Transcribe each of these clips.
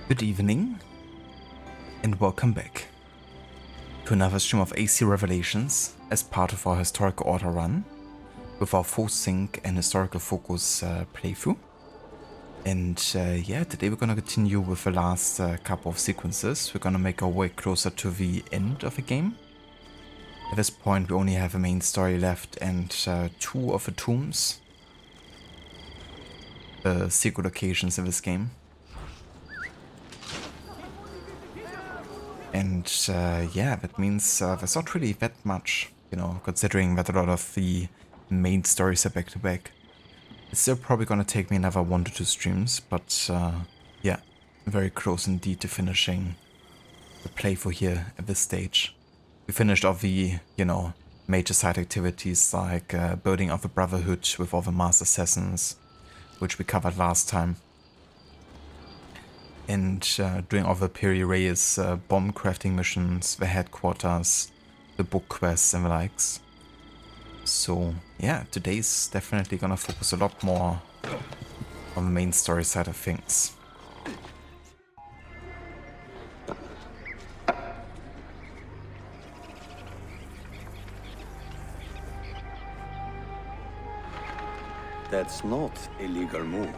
Good evening, and welcome back to another stream of AC Revelations as part of our historical order run with our full sync and historical focus playthrough. And yeah, today we're gonna continue with the last couple of sequences. We're gonna make our way closer to the end of the game. At this point we only have a main story left and two of the tombs, secret locations in this game. And yeah, that means there's not really that much, you know, considering that a lot of the main stories are back to back. It's still probably gonna take me another 1 to 2 streams, but yeah, very close indeed to finishing the playthrough here at this stage. We finished off the, you know, major side activities like building of the Brotherhood with all the Master Assassins, which we covered last time. And doing all the Piri Reyes bomb crafting missions, the headquarters, the book quests and the likes. So yeah, today's definitely gonna focus a lot more on the main story side of things. That's not a legal move.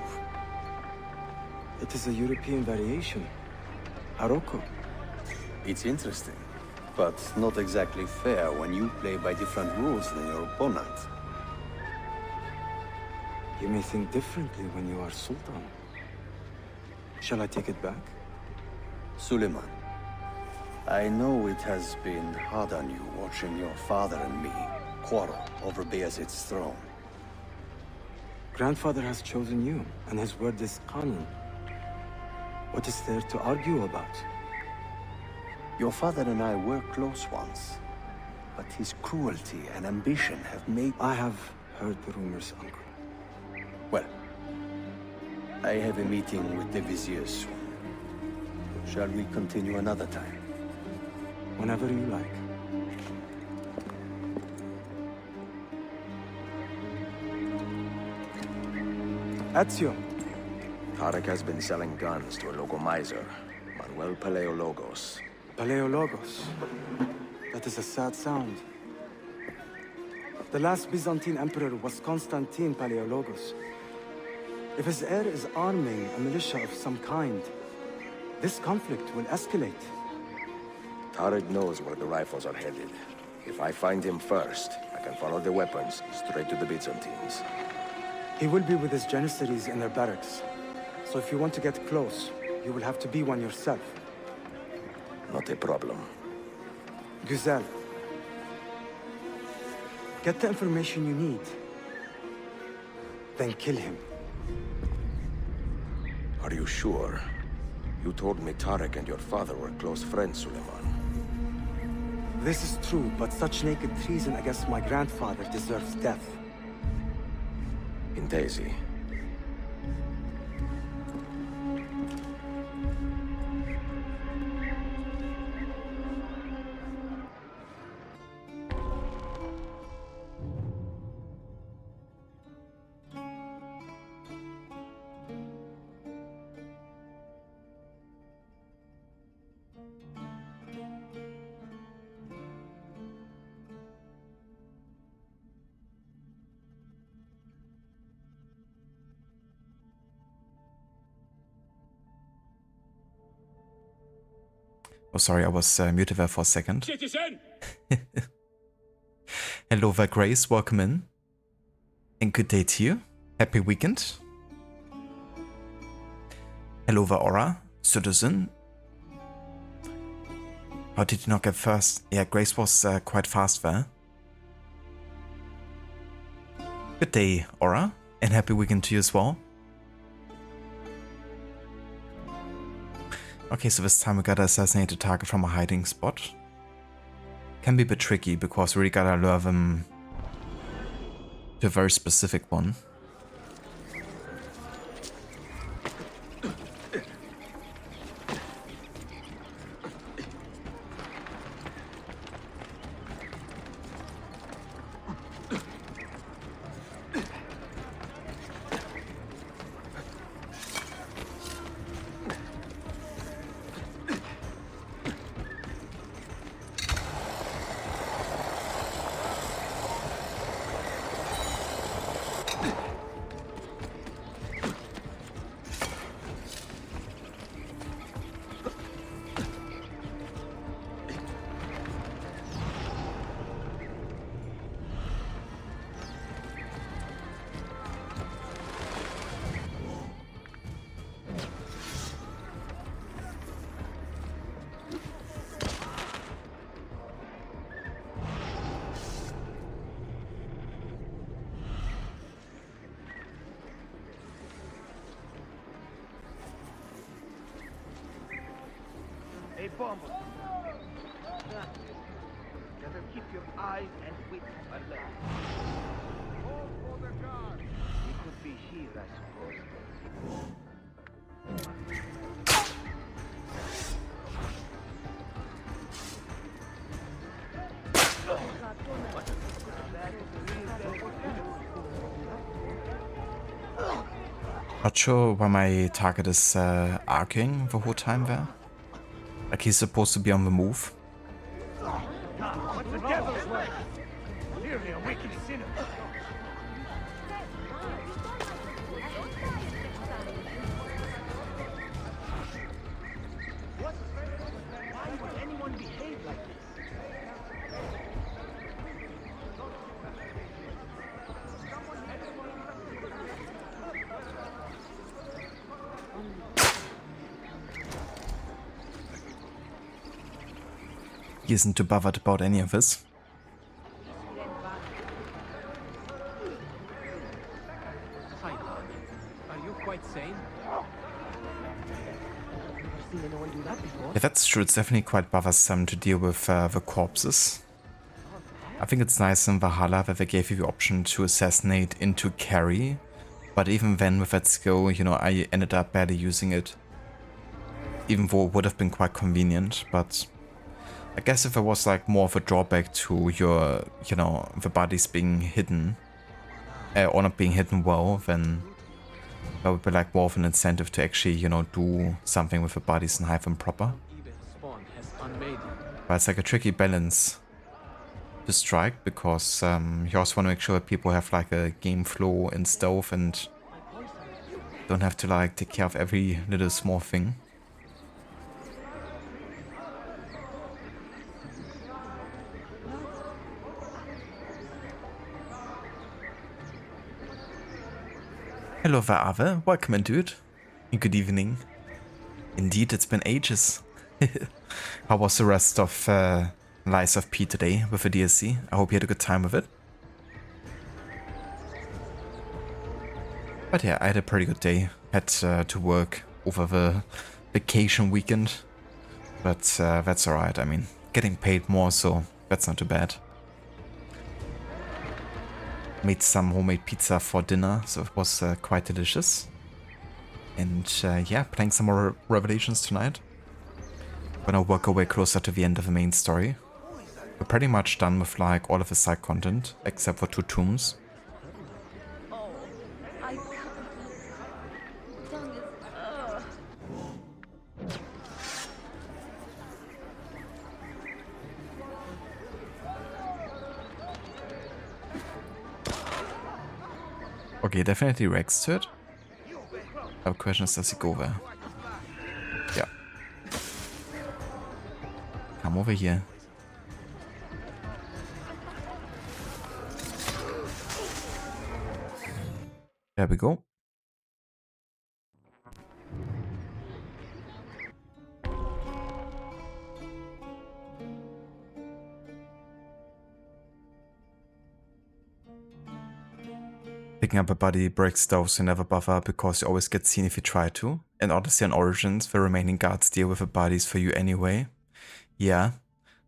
It is a European variation. Haroko. It's interesting, but not exactly fair when you play by different rules than your opponent. You may think differently when you are Sultan. Shall I take it back? Suleiman, I know it has been hard on you watching your father and me quarrel over Bayezid's throne. Grandfather has chosen you, and his word is Qanun. What is there to argue about? Your father and I were close once, but his cruelty and ambition have made... I have heard the rumors, Uncle. Well, I have a meeting with the Vizier soon. Shall we continue another time? Whenever you like. Ezio. Tarek has been selling guns to a local miser, Manuel Paleologos. Paleologos. That is a sad sound. The last Byzantine emperor was Constantine Paleologos. If his heir is arming a militia of some kind, this conflict will escalate. Tarek knows where the rifles are headed. If I find him first, I can follow the weapons straight to the Byzantines. He will be with his janissaries in their barracks. So if you want to get close, you will have to be one yourself. Not a problem. Güzel. Get the information you need. Then kill him. Are you sure? You told me Tarek and your father were close friends, Suleiman. This is true, but such naked treason against my grandfather deserves death. In Daisy. Oh, sorry, I was muted there for a second. Citizen! Hello there, Grace. Welcome in. And good day to you. Happy weekend. Hello there, Aura. Citizen. How did you not get first? Yeah, Grace was quite fast there. Good day, Aura. And happy weekend to you as well. Okay, so this time we gotta assassinate the target from a hiding spot. Can be a bit tricky because we really gotta lure them to a very specific one. Better keep your eyes and wits alert. It could be here, I suppose. Not sure why my target is arcing the whole time there. Like he's supposed to be on the move. What's the devil's work? Clearly a wicked sinner. Why would anyone behave like this? He isn't too bothered about any of this. Hi, are you quite sane? Never seen anyone do that before. Yeah, that's true. It's definitely quite bothersome to deal with the corpses. I think it's nice in Valhalla that they gave you the option to assassinate into carry. But even then with that skill, you know, I ended up barely using it. Even though it would have been quite convenient, but I guess if there was like more of a drawback to your, you know, the bodies being hidden, or not being hidden well, then that would be like more of an incentive to actually, you know, do something with the bodies and hide them proper. Even spawn has unmade. But it's like a tricky balance to strike, because you also want to make sure that people have like a game flow in stealth and don't have to like take care of every little small thing. Hello there, Ave. Welcome in, dude. Good evening. Indeed, it's been ages. How was the rest of Lies of P today with the DLC? I hope you had a good time with it. But yeah, I had a pretty good day. Had to work over the vacation weekend. But that's alright. I mean, getting paid more, so that's not too bad. Made some homemade pizza for dinner, so it was quite delicious. And yeah, playing some more Revelations tonight. Gonna work our way closer to the end of the main story. We're pretty much done with like all of the side content, except for 2 tombs. Oh, I can't. Tongue is. Okay, definitely Rex to it. The question is, does he go there? Yeah. Come over here. There we go. Picking up a body breaks those who never bother because you always get seen if you try to. In Odyssey and Origins, the remaining guards deal with the bodies for you anyway. Yeah.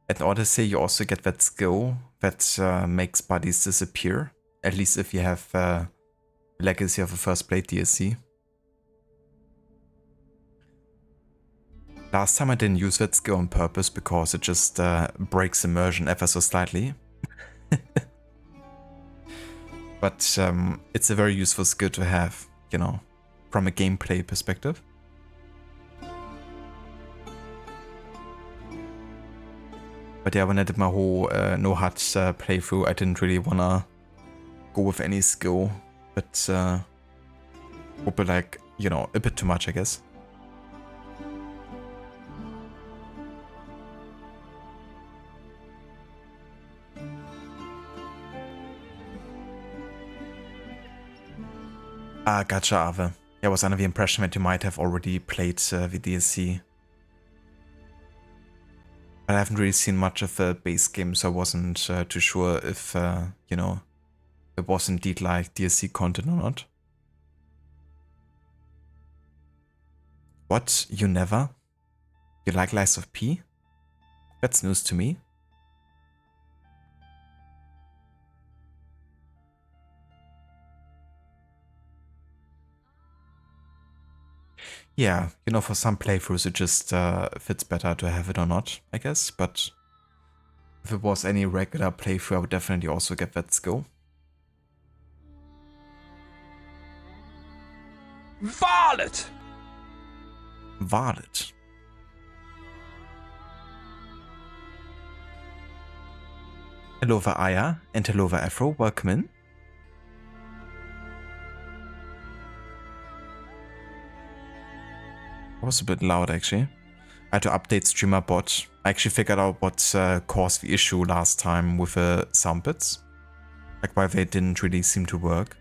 In Odyssey, you also get that skill that makes bodies disappear. At least if you have Legacy of the First Blade DLC. Last time I didn't use that skill on purpose because it just breaks immersion ever so slightly. But it's a very useful skill to have, you know, from a gameplay perspective. But yeah, when I did my whole no HUD playthrough, I didn't really wanna go with any skill. But would be like, you know, a bit too much, I guess. Ah, gotcha, Ave. I was under the impression that you might have already played the DLC. But I haven't really seen much of the base game, so I wasn't too sure if, you know, it was indeed like DLC content or not. What? You never? You like Lies of P? That's news to me. Yeah, you know, for some playthroughs it just fits better to have it or not, I guess. But if it was any regular playthrough, I would definitely also get that skill. Varlet! Varlet. Hello over Aya and hello over Afro, welcome in. That was a bit loud actually. I had to update streamer bot. I actually figured out what caused the issue last time with the sound bits. Like why they didn't really seem to work.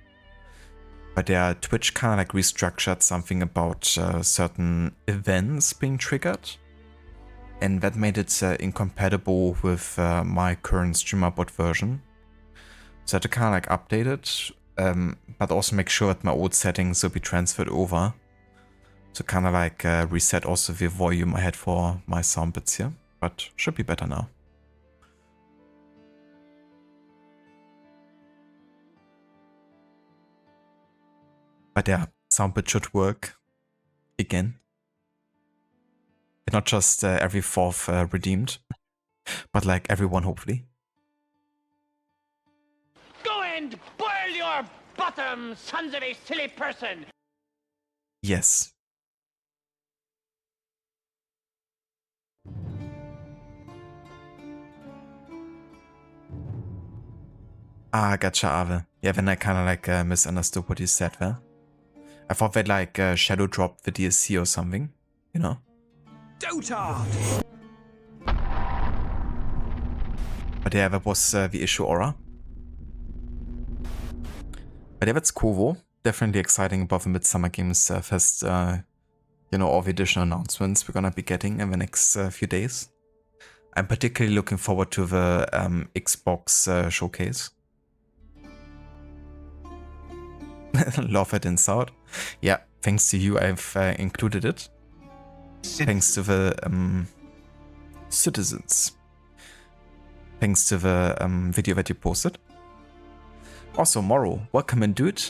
But their Twitch kind of like restructured something about certain events being triggered. And that made it incompatible with my current streamer bot version. So I had to kind of like update it, but also make sure that my old settings will be transferred over. So kind of like reset also the volume I had for my sound bits here, but should be better now. But yeah, sound bit should work again. And not just every fourth redeemed, but like everyone hopefully. Go and boil your bottom, sons of a silly person! Yes. Ah, gotcha, Ave. Yeah, then I kind of like misunderstood what you said there. I thought they'd like shadow drop the DLC or something, you know? Dotard! But yeah, that was the issue aura. But yeah, that's cool though. Definitely exciting about the Midsummer Games Fest, you know, all the additional announcements we're gonna be getting in the next few days. I'm particularly looking forward to the Xbox showcase. Love it inside. Yeah, thanks to you, I've included it. Thanks to the citizens. Thanks to the video that you posted. Also, Morrow, welcome in, dude.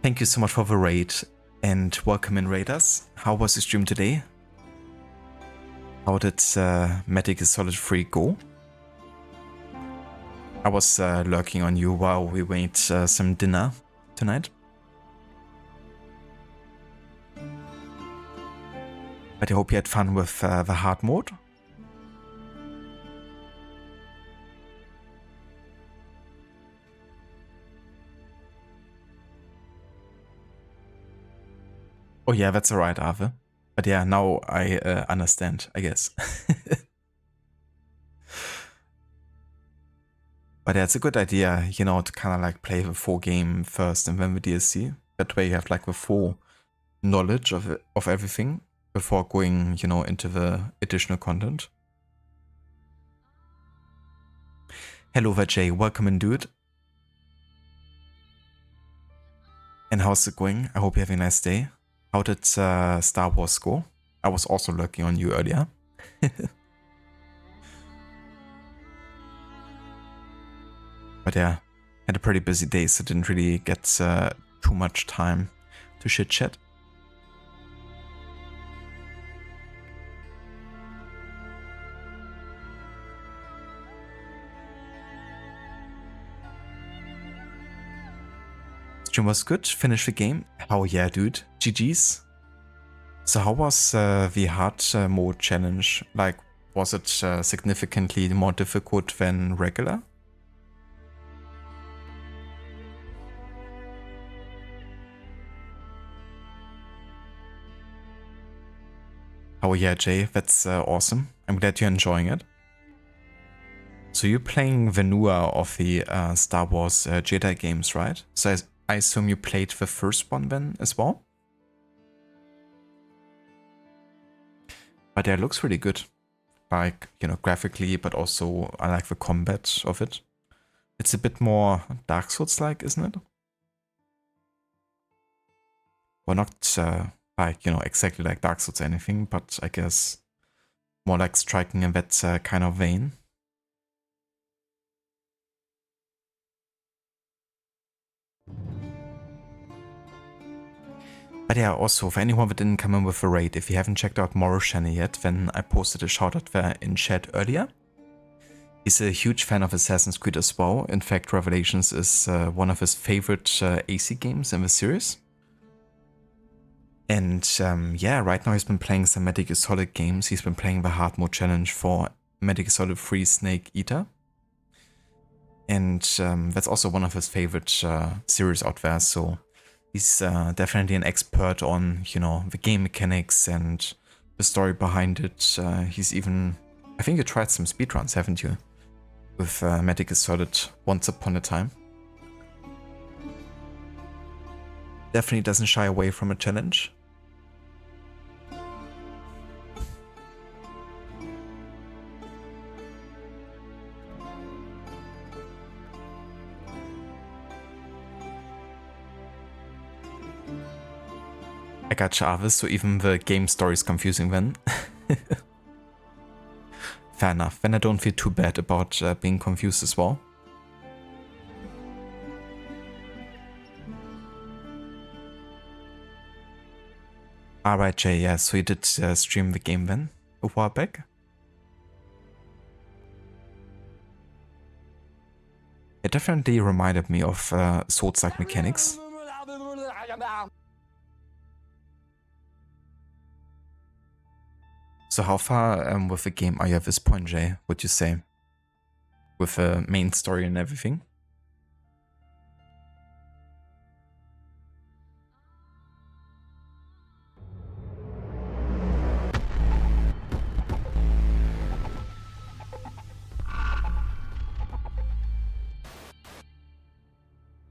Thank you so much for the raid and welcome in, raiders. How was the stream today? How did Medic is Solid 3 go? I was lurking on you while we made some dinner tonight. But I hope you had fun with the hard mode. Oh yeah, that's alright, Ave. But yeah, now I understand, I guess. But yeah, it's a good idea, you know, to kind of like play the full game first and then the DLC. That way you have like the full knowledge of everything before going, you know, into the additional content. Hello Vajay, welcome in, dude. And how's it going? I hope you're having a nice day. How did Star Wars go? I was also lurking on you earlier. But yeah, had a pretty busy day, so didn't really get too much time to chit chat. Stream was good, finished the game. Oh yeah, dude, GG's. So how was the hard mode challenge? Like, was it significantly more difficult than regular? Oh yeah, Jay, that's awesome. I'm glad you're enjoying it. So you're playing the newer of the Star Wars Jedi games, right? So I assume you played the first one then as well? But yeah, it looks really good. Like, you know, graphically, but also I like the combat of it. It's a bit more Dark Souls-like, isn't it? Well, not like, you know, exactly like Dark Souls or anything, but I guess more like striking in that kind of vein. But yeah, also for anyone that didn't come in with a raid, if you haven't checked out Moro's channel yet, then I posted a shout out there in chat earlier. He's a huge fan of Assassin's Creed as well. In fact, Revelations is one of his favorite AC games in the series. And yeah, right now he's been playing some Metal Gear Solid games. He's been playing the hard mode challenge for Metal Gear Solid 3 Snake Eater. And that's also one of his favorite series out there. So he's definitely an expert on, you know, the game mechanics and the story behind it. He's even, I think you tried some speedruns, haven't you? With Metal Gear Solid Once Upon a Time. Definitely doesn't shy away from a challenge. I got Jarvis, so even the game story is confusing then. Fair enough, then I don't feel too bad about being confused as well. Alright Jay, yeah, so you did stream the game then, a while back? It definitely reminded me of Souls-like mechanics. So how far with the game are you at this point, Jay, would you say? With the main story and everything?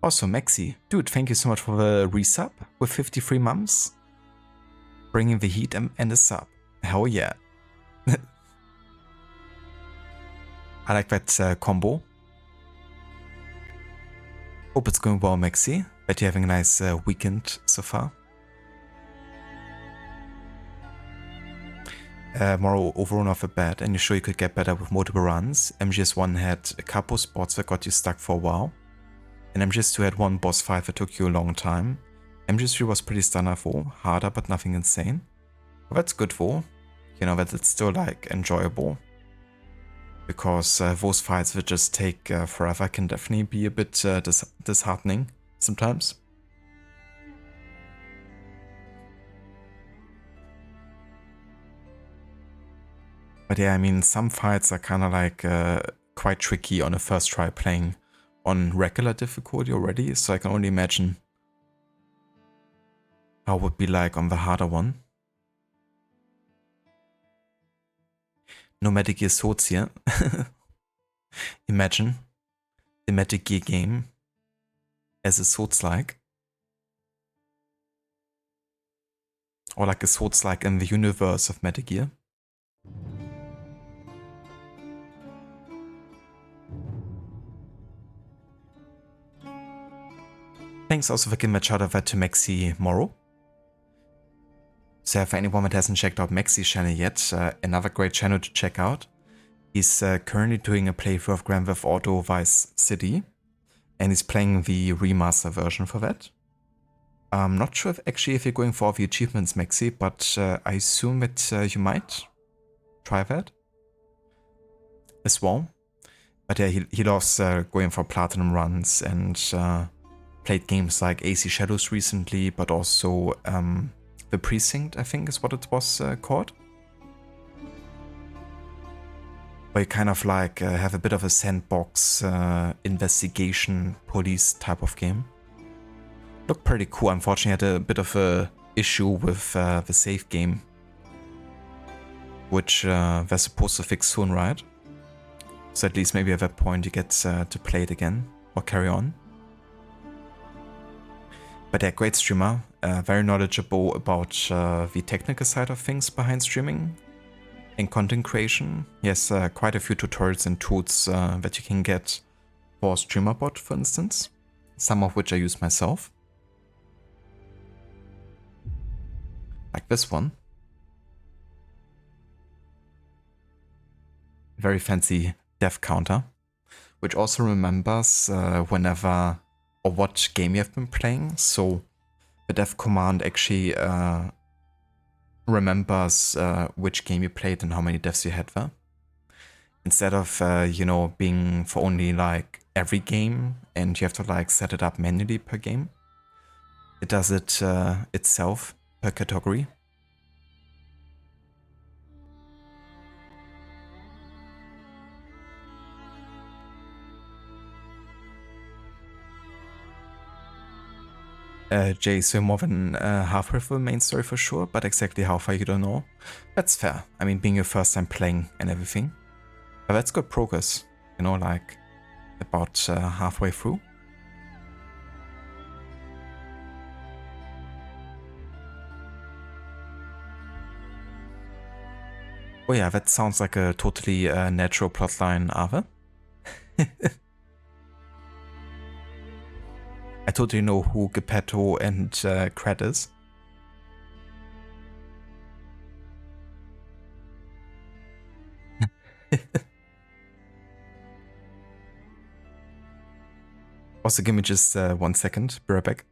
Also, Maxi, dude, thank you so much for the resub with 53 months. Bringing the heat and the sub. Hell yeah. I like that combo. Hope it's going well, Maxi. Bet you're having a nice weekend so far. More overall off the bat, and you're sure you could get better with multiple runs. MGS1 had a couple spots that got you stuck for a while. And MGS2 had one boss fight that took you a long time. MGS3 was pretty standard though, harder but nothing insane. Well, that's good though, you know, that it's still like enjoyable. Because those fights that just take forever can definitely be a bit disheartening sometimes. But yeah, I mean, some fights are kind of like quite tricky on a first try playing on regular difficulty already, so I can only imagine how it would be like on the harder one. No Metal Gear Souls here. Imagine the Metal Gear game as a Souls-like. Or like a Souls-like in the universe of Metal Gear. Thanks also for giving a shout out to Maxi Moro. So for anyone that hasn't checked out Maxi's channel yet, another great channel to check out. He's currently doing a playthrough of Grand Theft Auto Vice City, and he's playing the remaster version for that. I'm not sure if you're going for all the achievements, Maxi, but I assume that you might try that as well. But yeah, he loves going for platinum runs and played games like AC Shadows recently, but also The Precinct, I think is what it was called. Where you kind of like have a bit of a sandbox investigation police type of game. Looked pretty cool. Unfortunately, I had a bit of a issue with the save game, which they're supposed to fix soon, right? So at least maybe at that point you get to play it again or carry on. But yeah, great streamer, very knowledgeable about the technical side of things behind streaming and content creation. He has quite a few tutorials and tools that you can get for StreamerBot, for instance, some of which I use myself. Like this one. very fancy death counter, which also remembers whenever or what game you have been playing. So the death command actually remembers which game you played and how many deaths you had there. Instead of, you know, being for only like every game and you have to like set it up manually per game. It does it itself per category. Jay, so more than halfway through the main story for sure, but exactly how far you don't know. That's fair. I mean, being your first time playing and everything. But that's good progress, you know, like about halfway through. Oh yeah, that sounds like a totally natural plotline, Ave. I totally know who Geppetto and Krat is. Also, give me just 1 second. Be right back.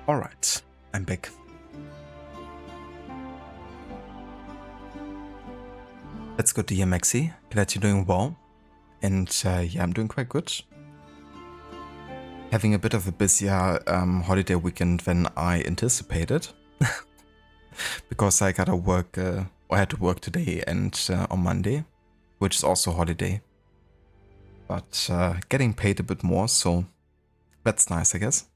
Alright, I'm back. That's good to hear, Maxi. Glad you're doing well. And yeah, I'm doing quite good. Having a bit of a busier holiday weekend than I anticipated. Because I gotta work, or I had to work today and on Monday, which is also holiday. But getting paid a bit more, so that's nice, I guess.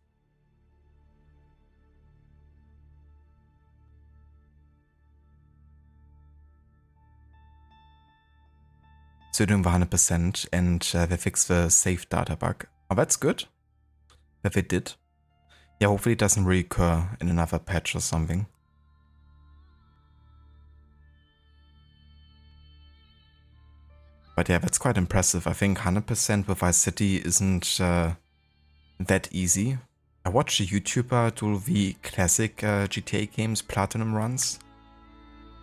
So doing the 100% and they fixed the save data bug. Oh, that's good that they did. Yeah, hopefully it doesn't reoccur in another patch or something. But yeah, that's quite impressive. I think 100% with Vice City isn't that easy. I watched a YouTuber do the classic GTA games Platinum runs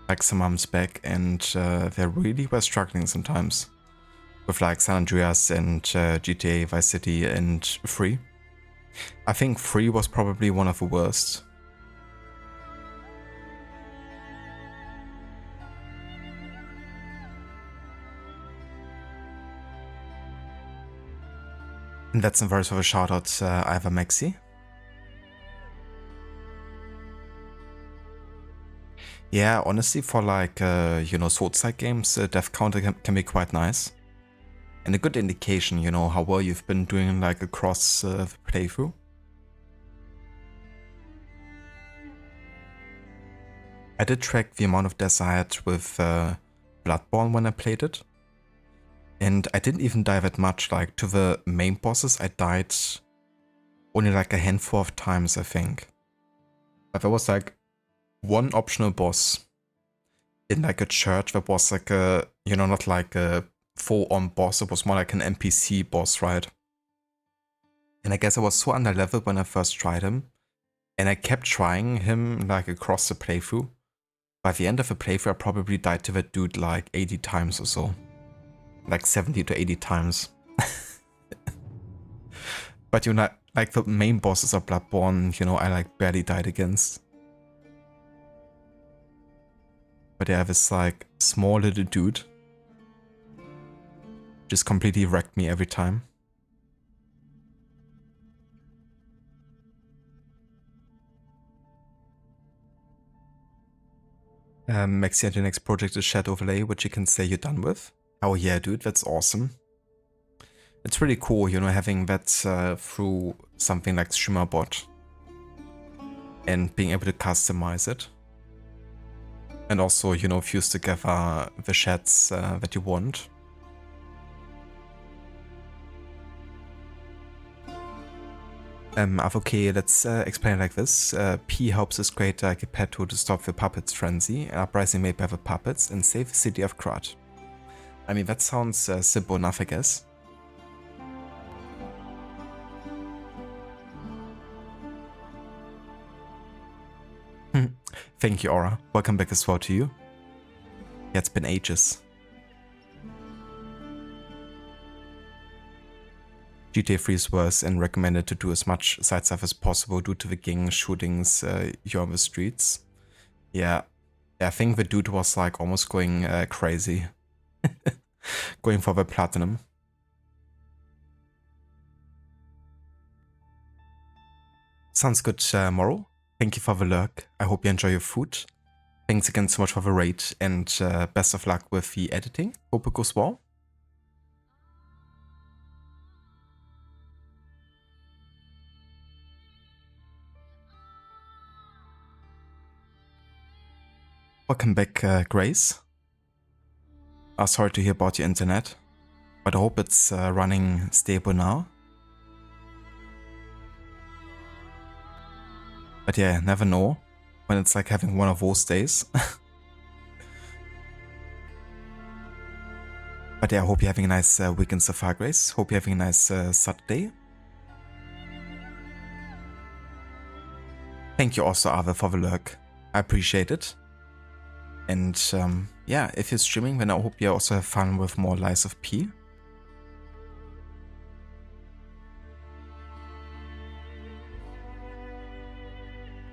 like some months back, and they really were struggling sometimes with like San Andreas and GTA Vice City and 3. I think 3 was probably one of the worst. And that's a verse of a shout out Iva Maxi. Yeah, honestly, for like, you know, sword-side games, death counter can be quite nice. And a good indication, you know, how well you've been doing like across the playthrough. I did track the amount of deaths I had with Bloodborne when I played it. And I didn't even die that much, like to the main bosses I died only like a handful of times, I think. But there was like one optional boss in like a church that was like a, you know, not like a full-on boss. It was more like an NPC boss, right? And I guess I was so underleveled when I first tried him. And I kept trying him like across the playthrough. By the end of the playthrough, I probably died to that dude like 80 times or so. Like 70 to 80 times. But you know, like the main bosses of Bloodborne, you know, I like barely died against. But yeah, this like small little dude just completely wrecked me every time. Maxi and your next project is Shadow Overlay, which you can say you're done with. Oh yeah, dude, that's awesome. It's really cool, you know, having that through something like StreamerBot and being able to customize it. And also, you know, fuse together the shades that you want. Okay, let's explain it like this. P helps us create like a pet tool to stop the puppets frenzy, an uprising made by the puppets, and save the city of Krat. I mean, that sounds simple enough, I guess. Thank you, Aura. Welcome back as well to you. Yeah, it's been ages. GTA 3 is worse and recommended to do as much side stuff as possible due to the gang shootings you're on the streets. Yeah, I think the dude was like almost going crazy. Going for the platinum. Sounds good, Morrow. Thank you for the lurk. I hope you enjoy your food. Thanks again so much for the raid and best of luck with the editing. Hope it goes well. Welcome back, Grace. Sorry to hear about your internet, but I hope it's running stable now. But yeah, never know when it's like having one of those days. But yeah, I hope you're having a nice weekend so far, Grace. Hope you're having a nice Saturday. Thank you also, Ave, for the lurk. I appreciate it. And yeah, if you're streaming, then I hope you also have fun with more Lies of P.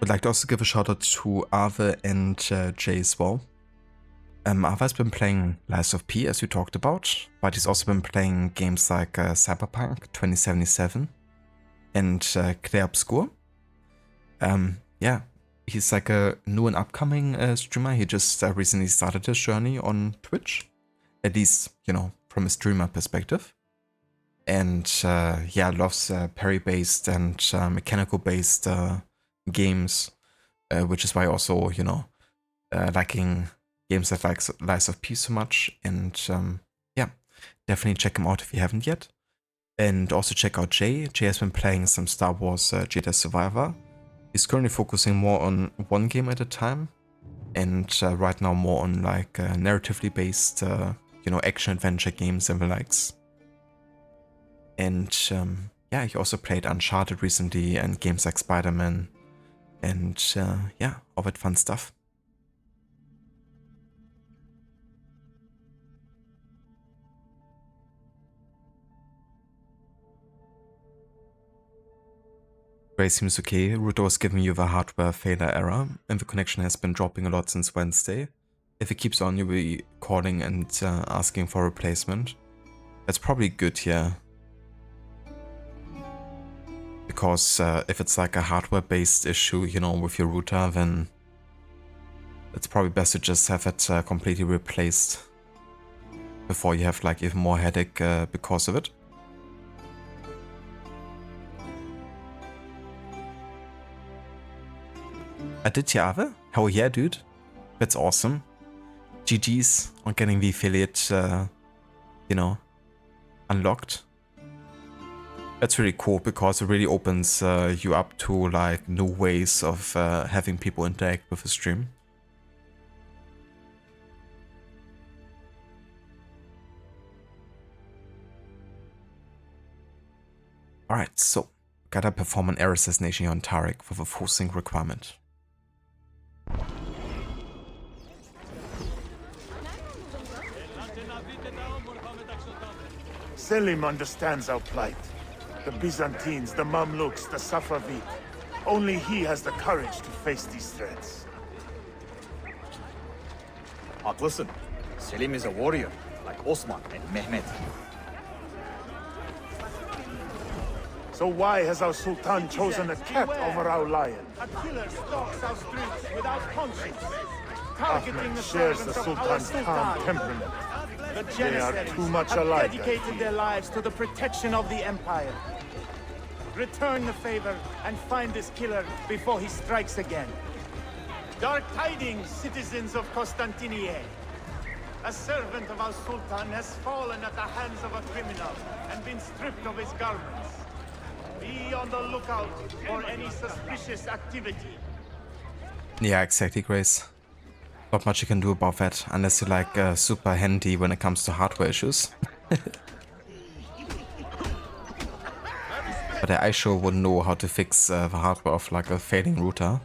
Would like to also give a shout out to Ave and Jay as well. Ave has been playing Lies of P, as we talked about, but he's also been playing games like Cyberpunk 2077 and Clair Obscur. Yeah, he's like a new and upcoming streamer. He just recently started his journey on Twitch, at least, you know, from a streamer perspective. And yeah, loves parry-based and mechanical-based games, which is why also, you know, liking games that like Lies of P so much. And yeah, definitely check him out if you haven't yet. And also check out Jay. Jay has been playing some Star Wars Jedi Survivor. He's currently focusing more on one game at a time, and right now more on like narratively based, you know, action adventure games and the likes. And yeah, he also played Uncharted recently and games like Spider-Man, and yeah, all that fun stuff. Grace seems okay. Router was giving you the hardware failure error, and the connection has been dropping a lot since Wednesday. If it keeps on, you'll be calling and asking for a replacement. That's probably good, yeah. Because if it's like a hardware-based issue, you know, with your router, then it's probably best to just have it completely replaced before you have like even more headache because of it. Aditya, hell yeah, dude. That's awesome. GG's on getting the affiliate, you know, unlocked. That's really cool because it really opens you up to like new ways of having people interact with the stream. Alright, so gotta perform an air assassination here on Tarek with a forcing requirement. Selim understands our plight. The Byzantines, the Mamluks, the Safavid. Only he has the courage to face these threats. Haklısın. Selim is a warrior, like Osman and Mehmet. So why has our Sultan chosen a cat over our lion? A killer stalks our streets without conscience. Ahmed shares the Sultan's calm temperament. They are too much alike. Dedicated their lives to the protection of the Empire. Return the favor and find this killer before he strikes again. Dark tidings, citizens of Constantinople. A servant of our Sultan has fallen at the hands of a criminal and been stripped of his garments. Be on the lookout for any suspicious activity. Yeah, exactly, Grace. Not much you can do about that, unless you're like super handy when it comes to hardware issues. But I sure wouldn't know how to fix the hardware of like a failing router.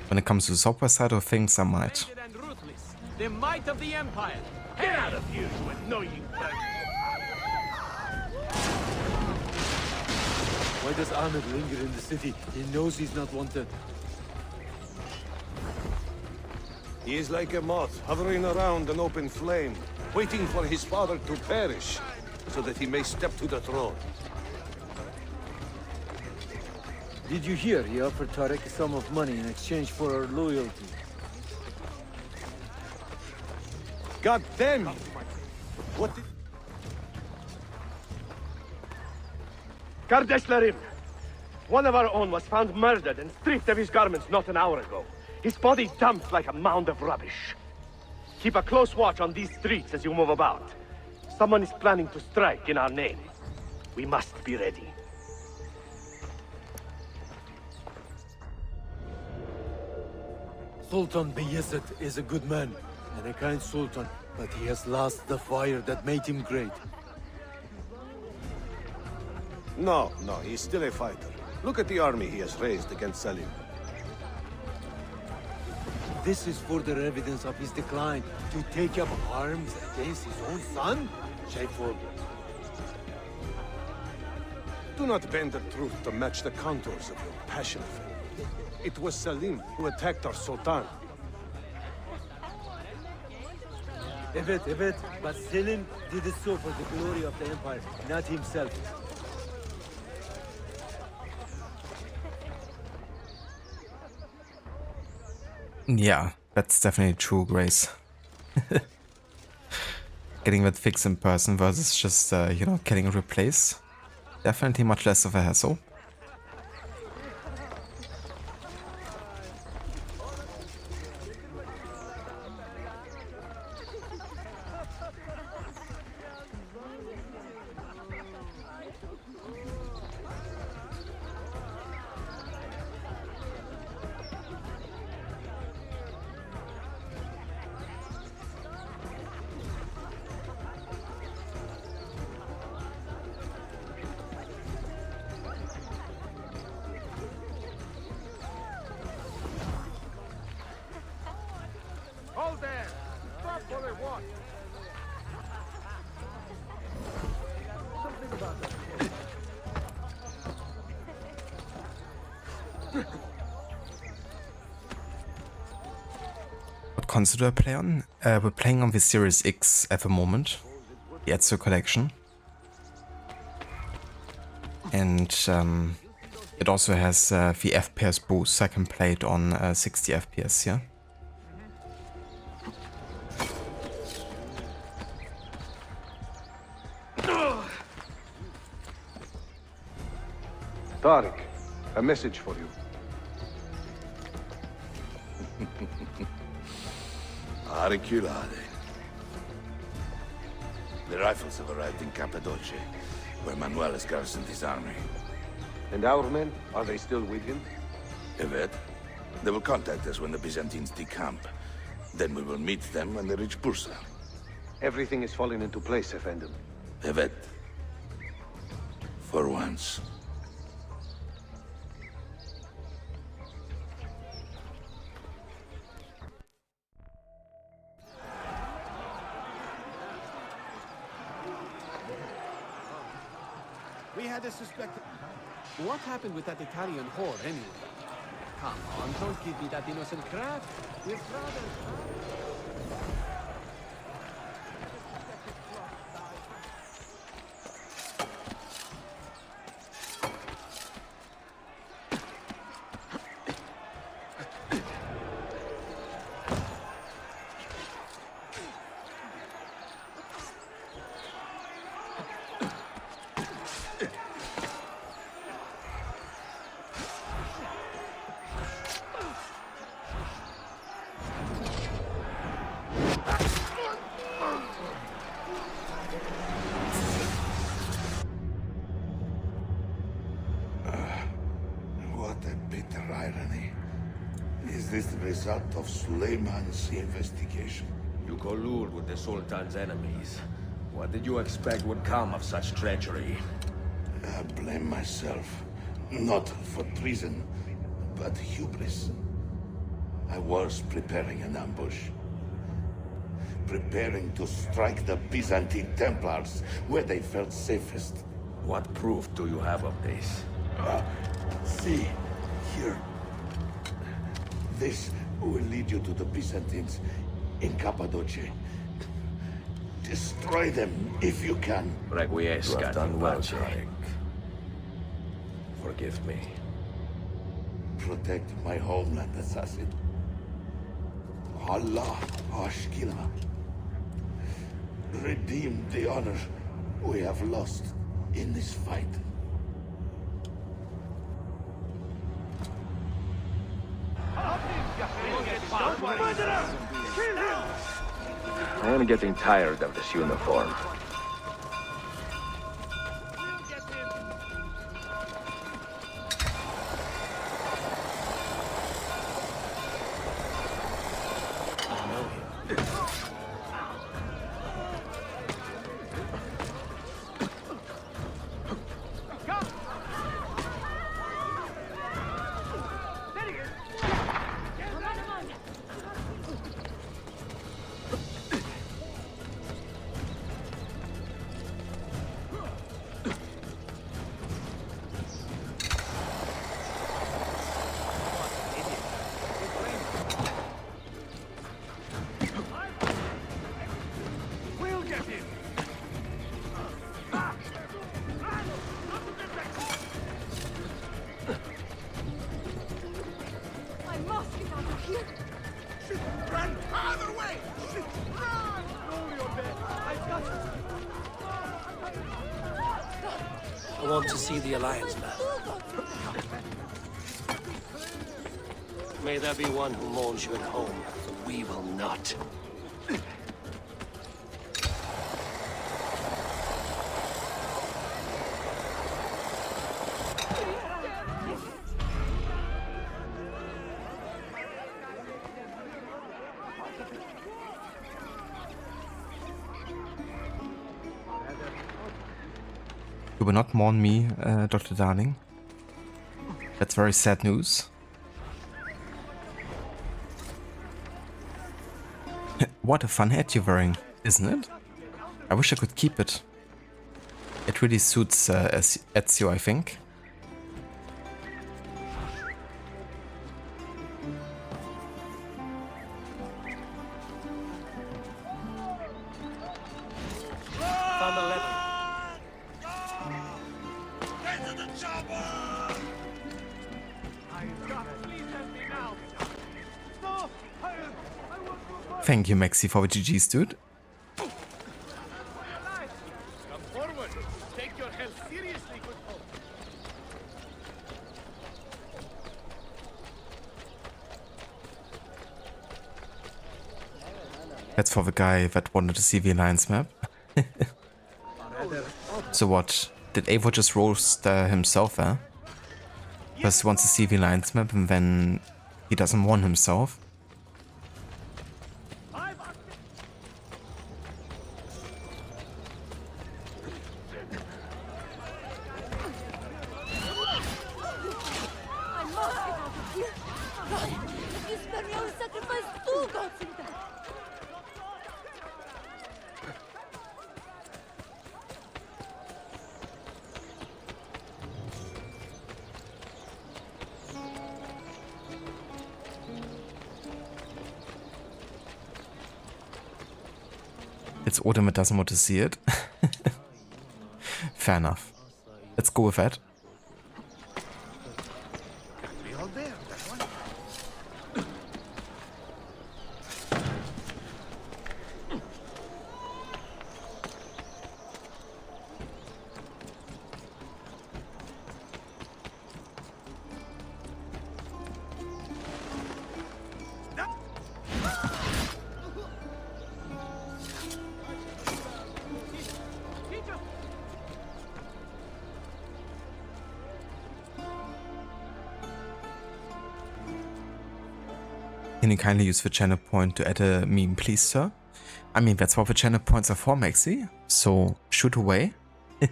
When it comes to the software side of things, I might. The might of the Empire. Get out of here, you annoying thug. Why does Ahmed linger in the city? He knows he's not wanted. He is like a moth hovering around an open flame, waiting for his father to perish, so that he may step to the throne. Did you hear he offered Tarek a sum of money in exchange for our loyalty? God damn you! What did... Kardeşlerim! One of our own was found murdered and stripped of his garments not an hour ago. His body dumped like a mound of rubbish. Keep a close watch on these streets as you move about. Someone is planning to strike in our name. We must be ready. Sultan Bayezid is a good man and a kind sultan, but he has lost the fire that made him great. No, he's still a fighter. Look at the army he has raised against Selim. This is further evidence of his decline. To take up arms against his own son? Shameful. Do not bend the truth to match the contours of your passion. It was Selim who attacked our Sultan. Evet, but Selim did it so for the glory of the Empire, not himself. Yeah, that's definitely true, Grace. Getting that fixed in person versus just, you know, getting it replaced. Definitely much less of a hassle. Hold there! Stop for a walk! Something about that. What console do I play on? We're playing on the Series X at the moment, the Ezio collection. And it also has the FPS boost, so I can play it on 60 FPS here. Tarek, a message for you. Auriculade. The rifles have arrived in Cappadocia, where Manuel has garrisoned his army. And our men, are they still with him? Evet. They will contact us when the Byzantines decamp. Then we will meet them when they reach Bursa. Everything is falling into place, Effendim. Evet. For once. We had a suspect. What happened with that Italian whore, anyway? Come on, don't give me that innocent crap. We're brothers. What a bitter irony. Is this the result of Suleiman's investigation? You collude with the Sultan's enemies. What did you expect would come of such treachery? I blame myself. Not for treason, but hubris. I was preparing an ambush. Preparing to strike the Byzantine Templars where they felt safest. What proof do you have of this? See, here. This will lead you to the Byzantines in Cappadocia. Destroy them if you can. Requiescat You have done well, pace. Tarek. Forgive me. Protect my homeland, assassin. Allah Ashkila. Redeem the honor we have lost in this fight. I am getting tired of this uniform. I want to see the Alliance map. May there be one who mourns you at home, but we will not. You will not mourn me, Dr. Darling. That's very sad news. What a fun hat you're wearing, isn't it? I wish I could keep it. It really suits Ezio, I think. Found a letter. Thank you, Maxi, for the GG's, dude. Come forward. Take your health seriously, good folk. That's for the guy that wanted to see the Alliance map. So what? Did Eivor just roast himself there? Because he wants to see the Alliance map and then he doesn't want himself. It's Odin that doesn't want to see it. Fair enough. Let's go with that. Can you kindly use the channel point to add a meme, please, sir? I mean, that's what the channel points are for, Maxi. So, shoot away. I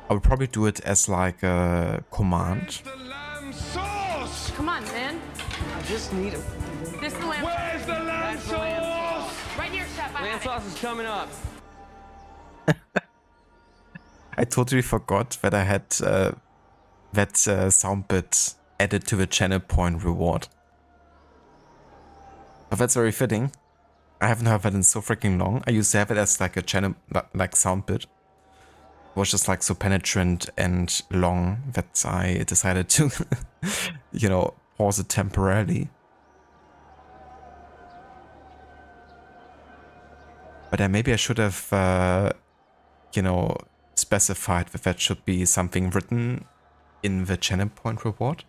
will probably do it as like a command. Come on, man. I just need him. This is the lamb. Where's the lamb sauce? Right here, chef. Lamb sauce is coming up. I totally forgot that I had that sound bit added to the channel point reward. But that's very fitting. I haven't heard that in so freaking long. I used to have it as like a channel like sound bit. It was just like so penetrant and long that I decided to, you know, pause it temporarily. But then maybe I should have, you know, specified that that should be something written in the channel point reward.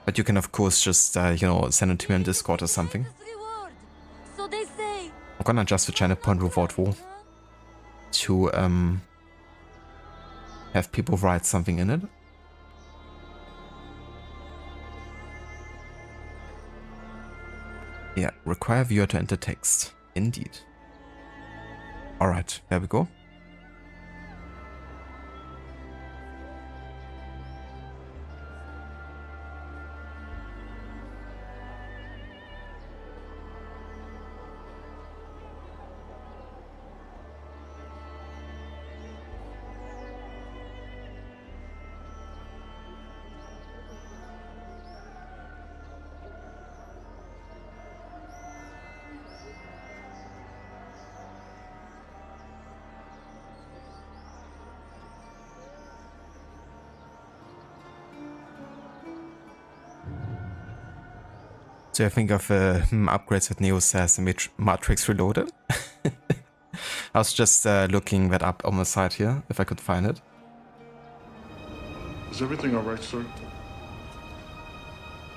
But you can of course just, you know, send it to me on Discord or something. So they say. I'm gonna adjust the channel point reward rule to have people write something in it. Yeah, require viewer to enter text. Indeed. Alright, there we go. So I think of upgrades that Neo says in Matrix Reloaded. I was just looking that up on the side here, if I could find it. Is everything alright, sir?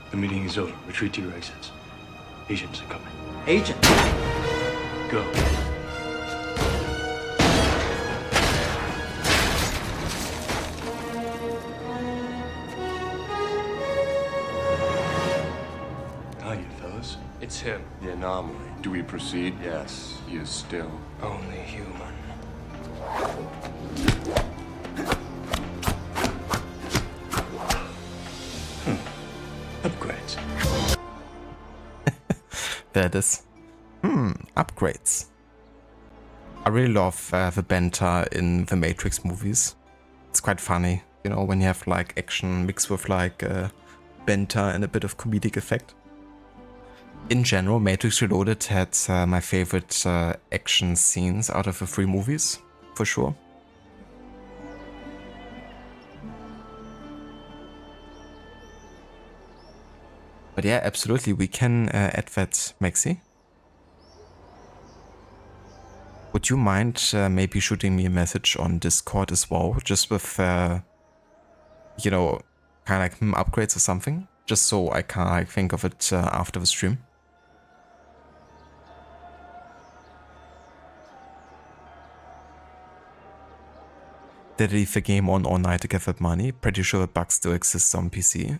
The meeting is over. Retreat to your exits. Agents are coming. Agents? Go. It's him. The anomaly. Do we proceed? Yes, he is still Only human. Upgrades. There it is. Upgrades. I really love the banter in the Matrix movies. It's quite funny, you know, when you have like action mixed with like banter and a bit of comedic effect. In general, Matrix Reloaded had my favorite action scenes out of the 3 movies, for sure. But yeah, absolutely, we can add that, Maxi. Would you mind maybe shooting me a message on Discord as well, just with, you know, kind of like upgrades or something? Just so I can like, think of it after the stream. Did I leave the game on all night to get that money? Pretty sure the bug still exists on PC.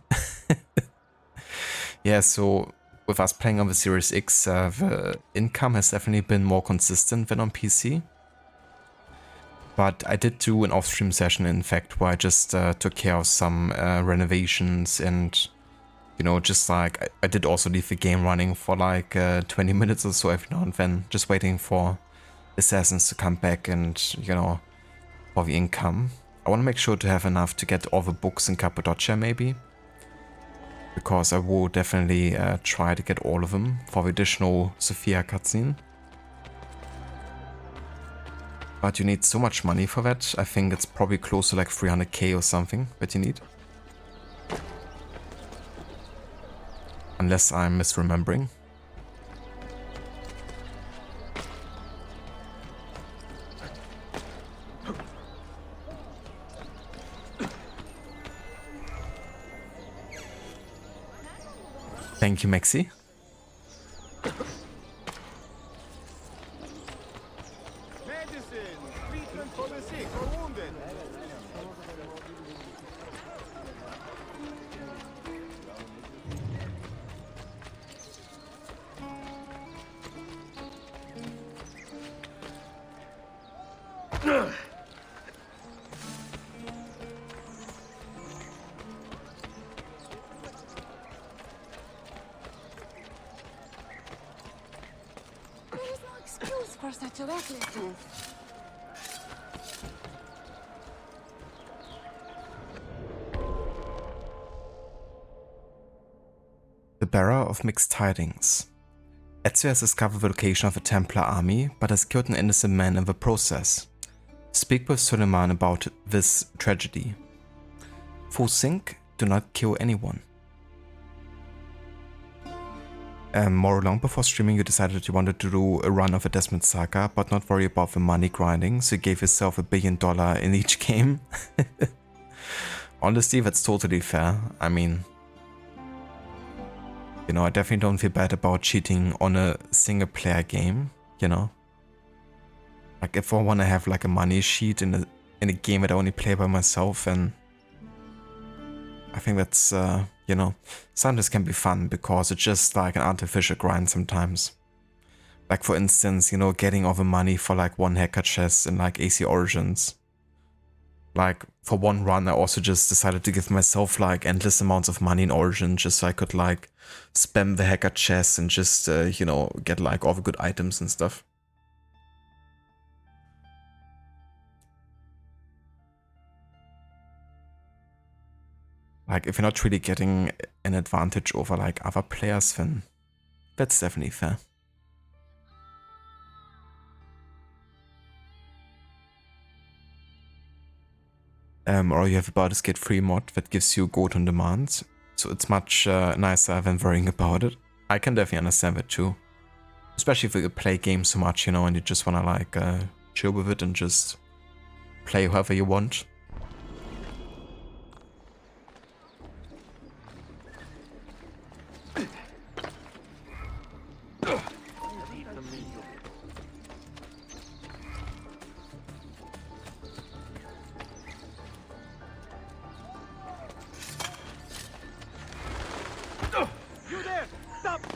Yeah, so with us playing on the Series X, the income has definitely been more consistent than on PC. But I did do an off-stream session, in fact, where I just took care of some renovations and, you know, just like, I did also leave the game running for like 20 minutes or so every now and then, just waiting for assassins to come back and, you know, for the income. I want to make sure to have enough to get all the books in Cappadocia maybe. because I will definitely try to get all of them for the additional Sophia cutscene. But you need so much money for that. I think it's probably close to like 300k or something that you need. Unless I'm misremembering. Thank you, Maxi. Medicine, treatment for the sick or wounded. For such a recklessness. The bearer of mixed tidings. Ezio has discovered the location of the Templar army, but has killed an innocent man in the process. Speak with Suleiman about this tragedy. Think, do not kill anyone. More long before streaming, you decided that you wanted to do a run of a Desmond Saga, but not worry about the money grinding, so you gave yourself $1 billion in each game. Honestly, that's totally fair. I mean, you know, I definitely don't feel bad about cheating on a single player game, you know. Like, if I want to have like a money sheet in a game that I only play by myself, and I think that's, you know, sometimes can be fun because it's just like an artificial grind sometimes. Like, for instance, you know, getting all the money for like one hacker chest in like AC Origins. Like, for one run, I also just decided to give myself like endless amounts of money in Origin just so I could like spam the hacker chest and just, you know, get like all the good items and stuff. Like, if you're not really getting an advantage over like other players, then that's definitely fair. Or you have a Baldur's Gate 3 mod that gives you gold on demand, so it's much nicer than worrying about it. I can definitely understand that too. Especially if you play games so much, you know, and you just wanna like chill with it and just play however you want.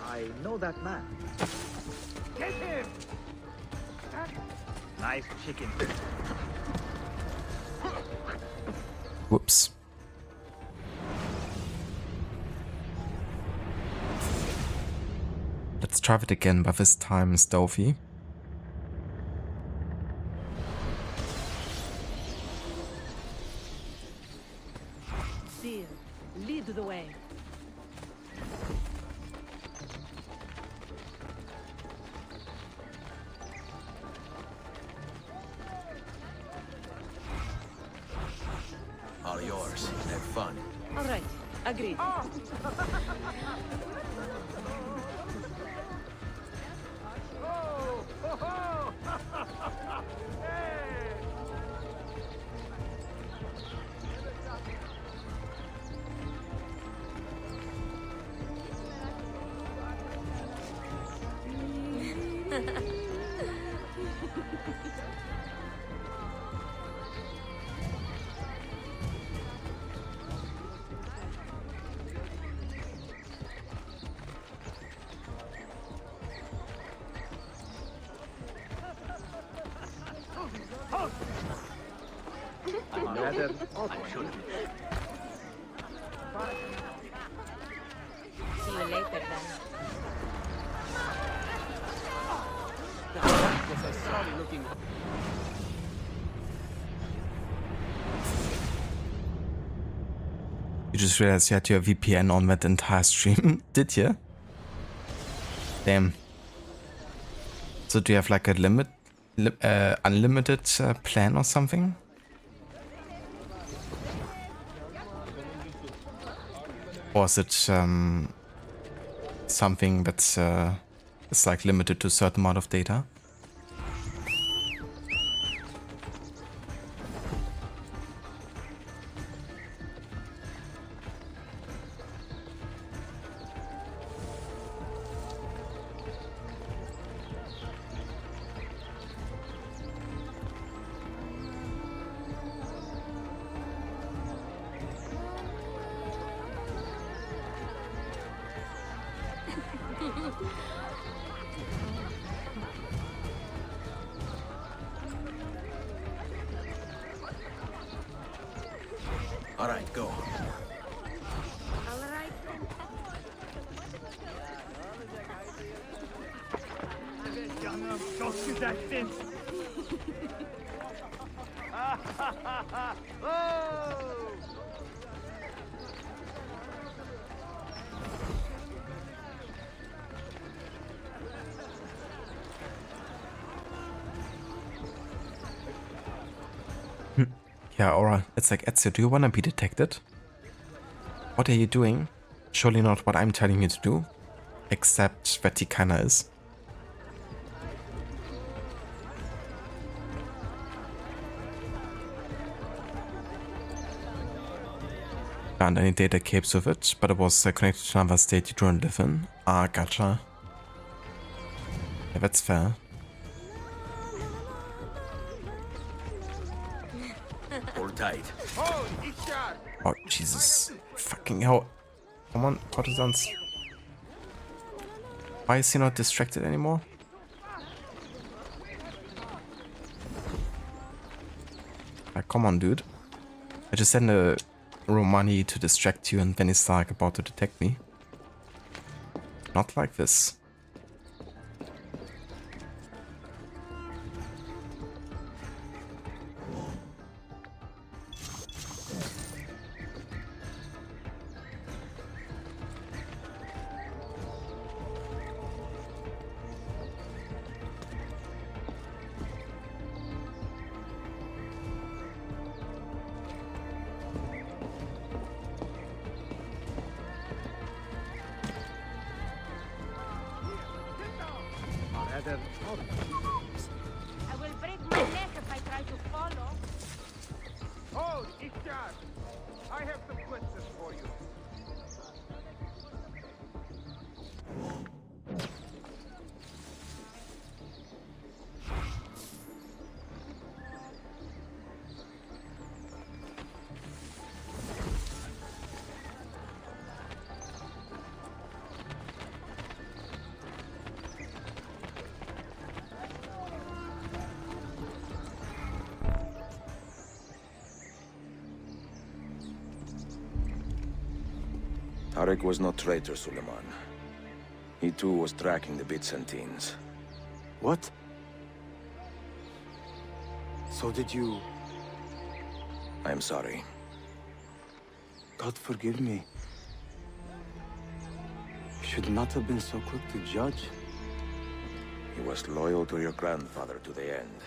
I know that man. Get him! Nice chicken. Whoops. Let's try it again, but this time stealthy. Seal, lead the way. All yours. Have fun. All right, agreed. See you later then. Was a sorry looking. You just realized you had your VPN on that entire stream, did you? Damn. So do you have like a unlimited plan or something? Or is it something that's is like limited to a certain amount of data? All right, go. Yeah, Aura, it's like, Ezio, do you wanna be detected? What are you doing? Surely not what I'm telling you to do. Except that he kinda is. And any data capes with it, but it was connected to another state you don't live in. Ah, gotcha. Yeah, that's fair. Hold tight. Oh, Jesus. Fucking hell. Come on, partisans. Why is he not distracted anymore? Like, come on, dude. I just sent a Romani to distract you and then he's like about to detect me. Not like this. I will break my neck if I try to follow. Hold, Ishtar! I have some questions for you. Tarek was no traitor, Suleiman. He too was tracking the Byzantines. What? So did you... I am sorry. God forgive me. You should not have been so quick to judge. He was loyal to your grandfather to the end.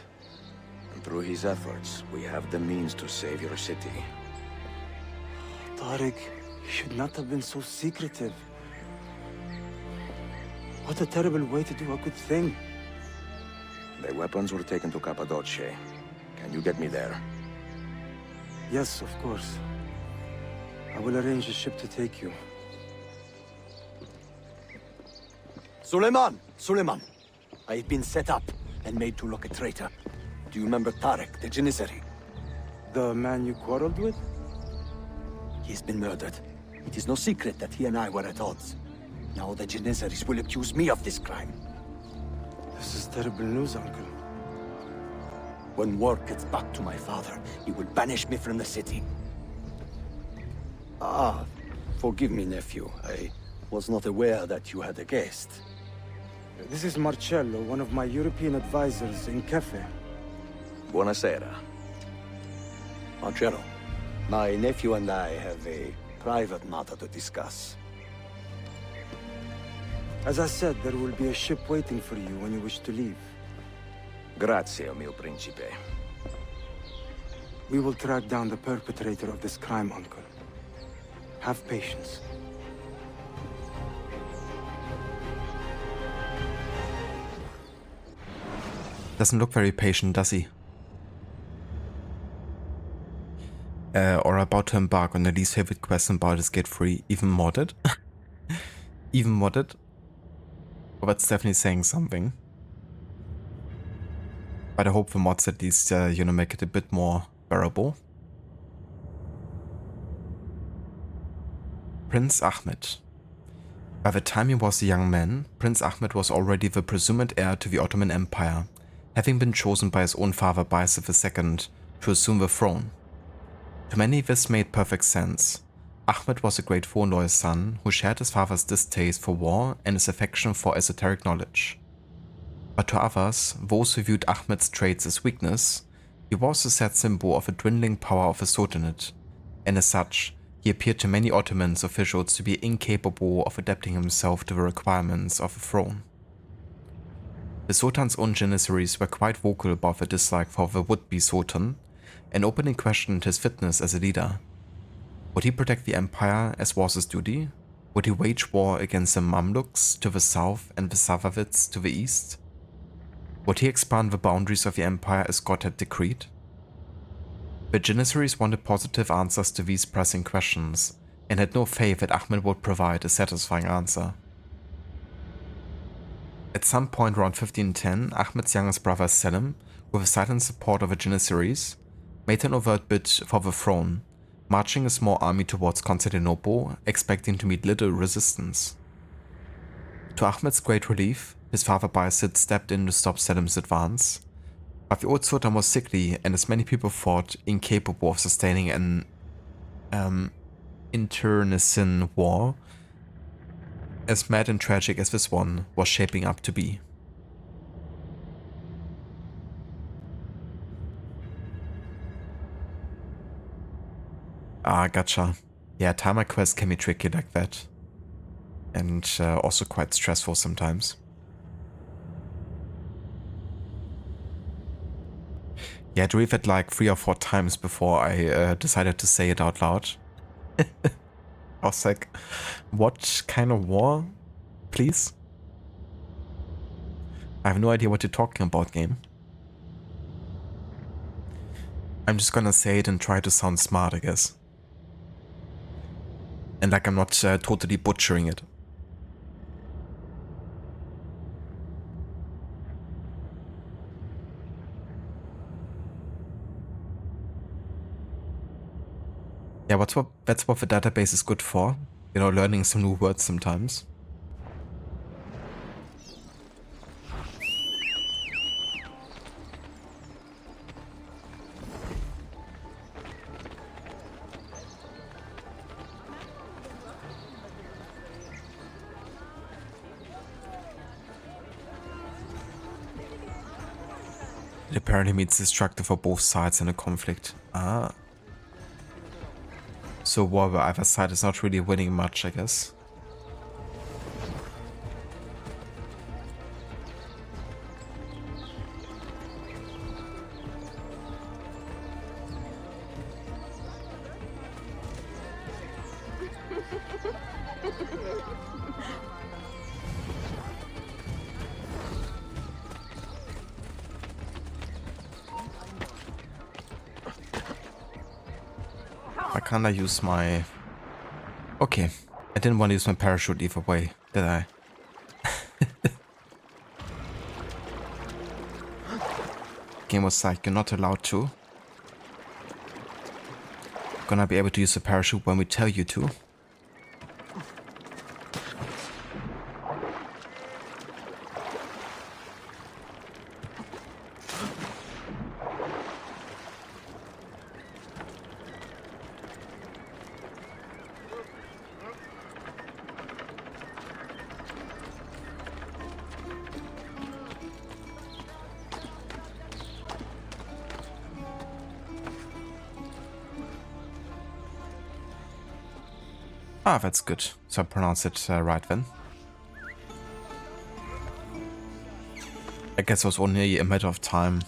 And through his efforts, we have the means to save your city. Tariq, you should not have been so secretive. What a terrible way to do a good thing. The weapons were taken to Cappadocia. Can you get me there? Yes, of course. I will arrange a ship to take you. Suleiman! Suleiman! I have been set up and made to look a traitor. Do you remember Tarek, the Janissary? The man you quarreled with? He's been murdered. It is no secret that he and I were at odds. Now the Janissaries will accuse me of this crime. This is terrible news, Uncle. When word gets back to my father, he will banish me from the city. Ah, forgive me, nephew. I was not aware that you had a guest. This is Marcello, one of my European advisors in Cafe. Buonasera. Marcello, my nephew and I have a private matter to discuss. As I said, there will be a ship waiting for you when you wish to leave. Grazie, mio principe. We will track down the perpetrator of this crime, Uncle. Have patience. Doesn't look very patient, does he? Or about to embark on the least favorite quest about his get free, even modded. Even modded. Well, that's definitely saying something. But I hope the mods at least, you know, make it a bit more bearable. Prince Ahmed. By the time he was a young man, Prince Ahmed was already the presumed heir to the Ottoman Empire, having been chosen by his own father Bayezid II to assume the throne. To many this made perfect sense. Ahmed was a grateful and loyal son who shared his father's distaste for war and his affection for esoteric knowledge. But to others, those who viewed Ahmed's traits as weakness, he was a sad symbol of the dwindling power of the Sultanate, and as such, he appeared to many Ottoman officials to be incapable of adapting himself to the requirements of the throne. The Sultan's own janissaries were quite vocal about their dislike for the would-be Sultan, and openly questioned his fitness as a leader. Would he protect the empire as was his duty? Would he wage war against the Mamluks to the south and the Safavids to the east? Would he expand the boundaries of the empire as God had decreed? The janissaries wanted positive answers to these pressing questions, and had no faith that Ahmed would provide a satisfying answer. At some point around 1510, Ahmed's youngest brother Selim, with the silent support of the janissaries, made an overt bid for the throne, marching a small army towards Constantinople, expecting to meet little resistance. To Ahmed's great relief, his father Bayezid stepped in to stop Selim's advance, but the old Sultan was sickly and, as many people thought, incapable of sustaining an internecine war, as mad and tragic as this one was shaping up to be. Ah, gotcha. Yeah, timer quests can be tricky like that. And also quite stressful sometimes. Yeah, I had to read that like 3 or 4 times before I decided to say it out loud. I was like, what kind of war? Please? I have no idea what you're talking about, game. I'm just gonna say it and try to sound smart, I guess. And like I'm not totally butchering it. Yeah, that's what the database is good for. You know, learning some new words sometimes. It apparently means destructive for both sides in a conflict. Ah. So war where either side is not really winning much, I guess. Why can't I use my... Okay, I didn't want to use my parachute either way, did I? Game was like, you're not allowed to. Gonna be able to use the parachute when we tell you to. Ah, that's good. So I pronounced it right then. I guess it was only a matter of time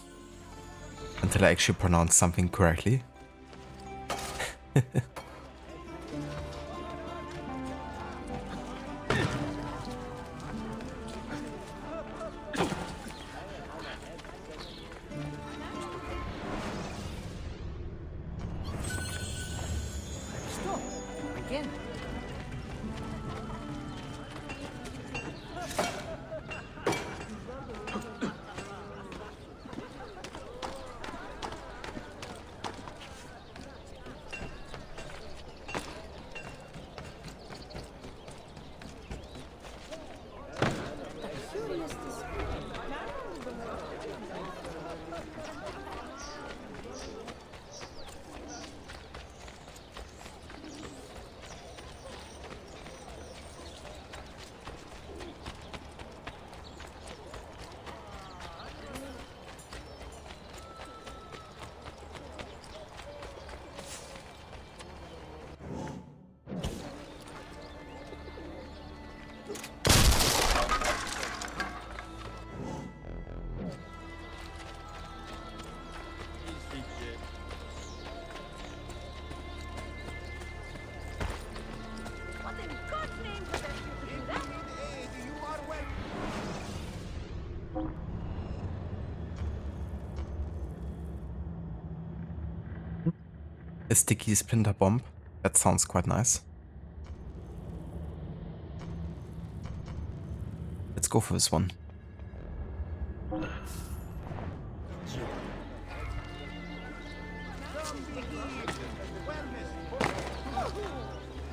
until I actually pronounced something correctly. Stop. Again. A sticky splinter bomb. That sounds quite nice. Let's go for this one.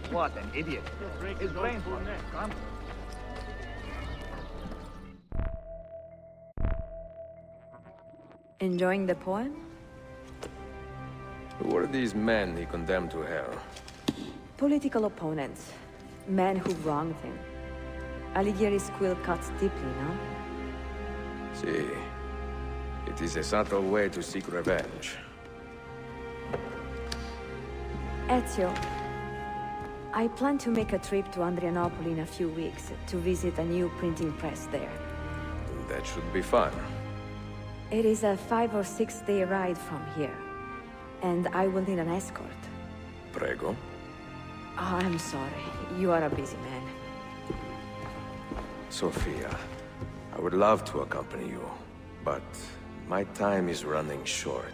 What an idiot. His brain come. Enjoying the poem? Who were these men he condemned to hell? Political opponents. Men who wronged him. Alighieri's quill cuts deeply, no? See, it is a subtle way to seek revenge. Ezio, I plan to make a trip to Andrianople in a few weeks to visit a new printing press there. That should be fun. It is a 5 or 6 day ride from here, and I will need an escort. Prego. Oh, I'm sorry. You are a busy man. Sophia, I would love to accompany you, but my time is running short.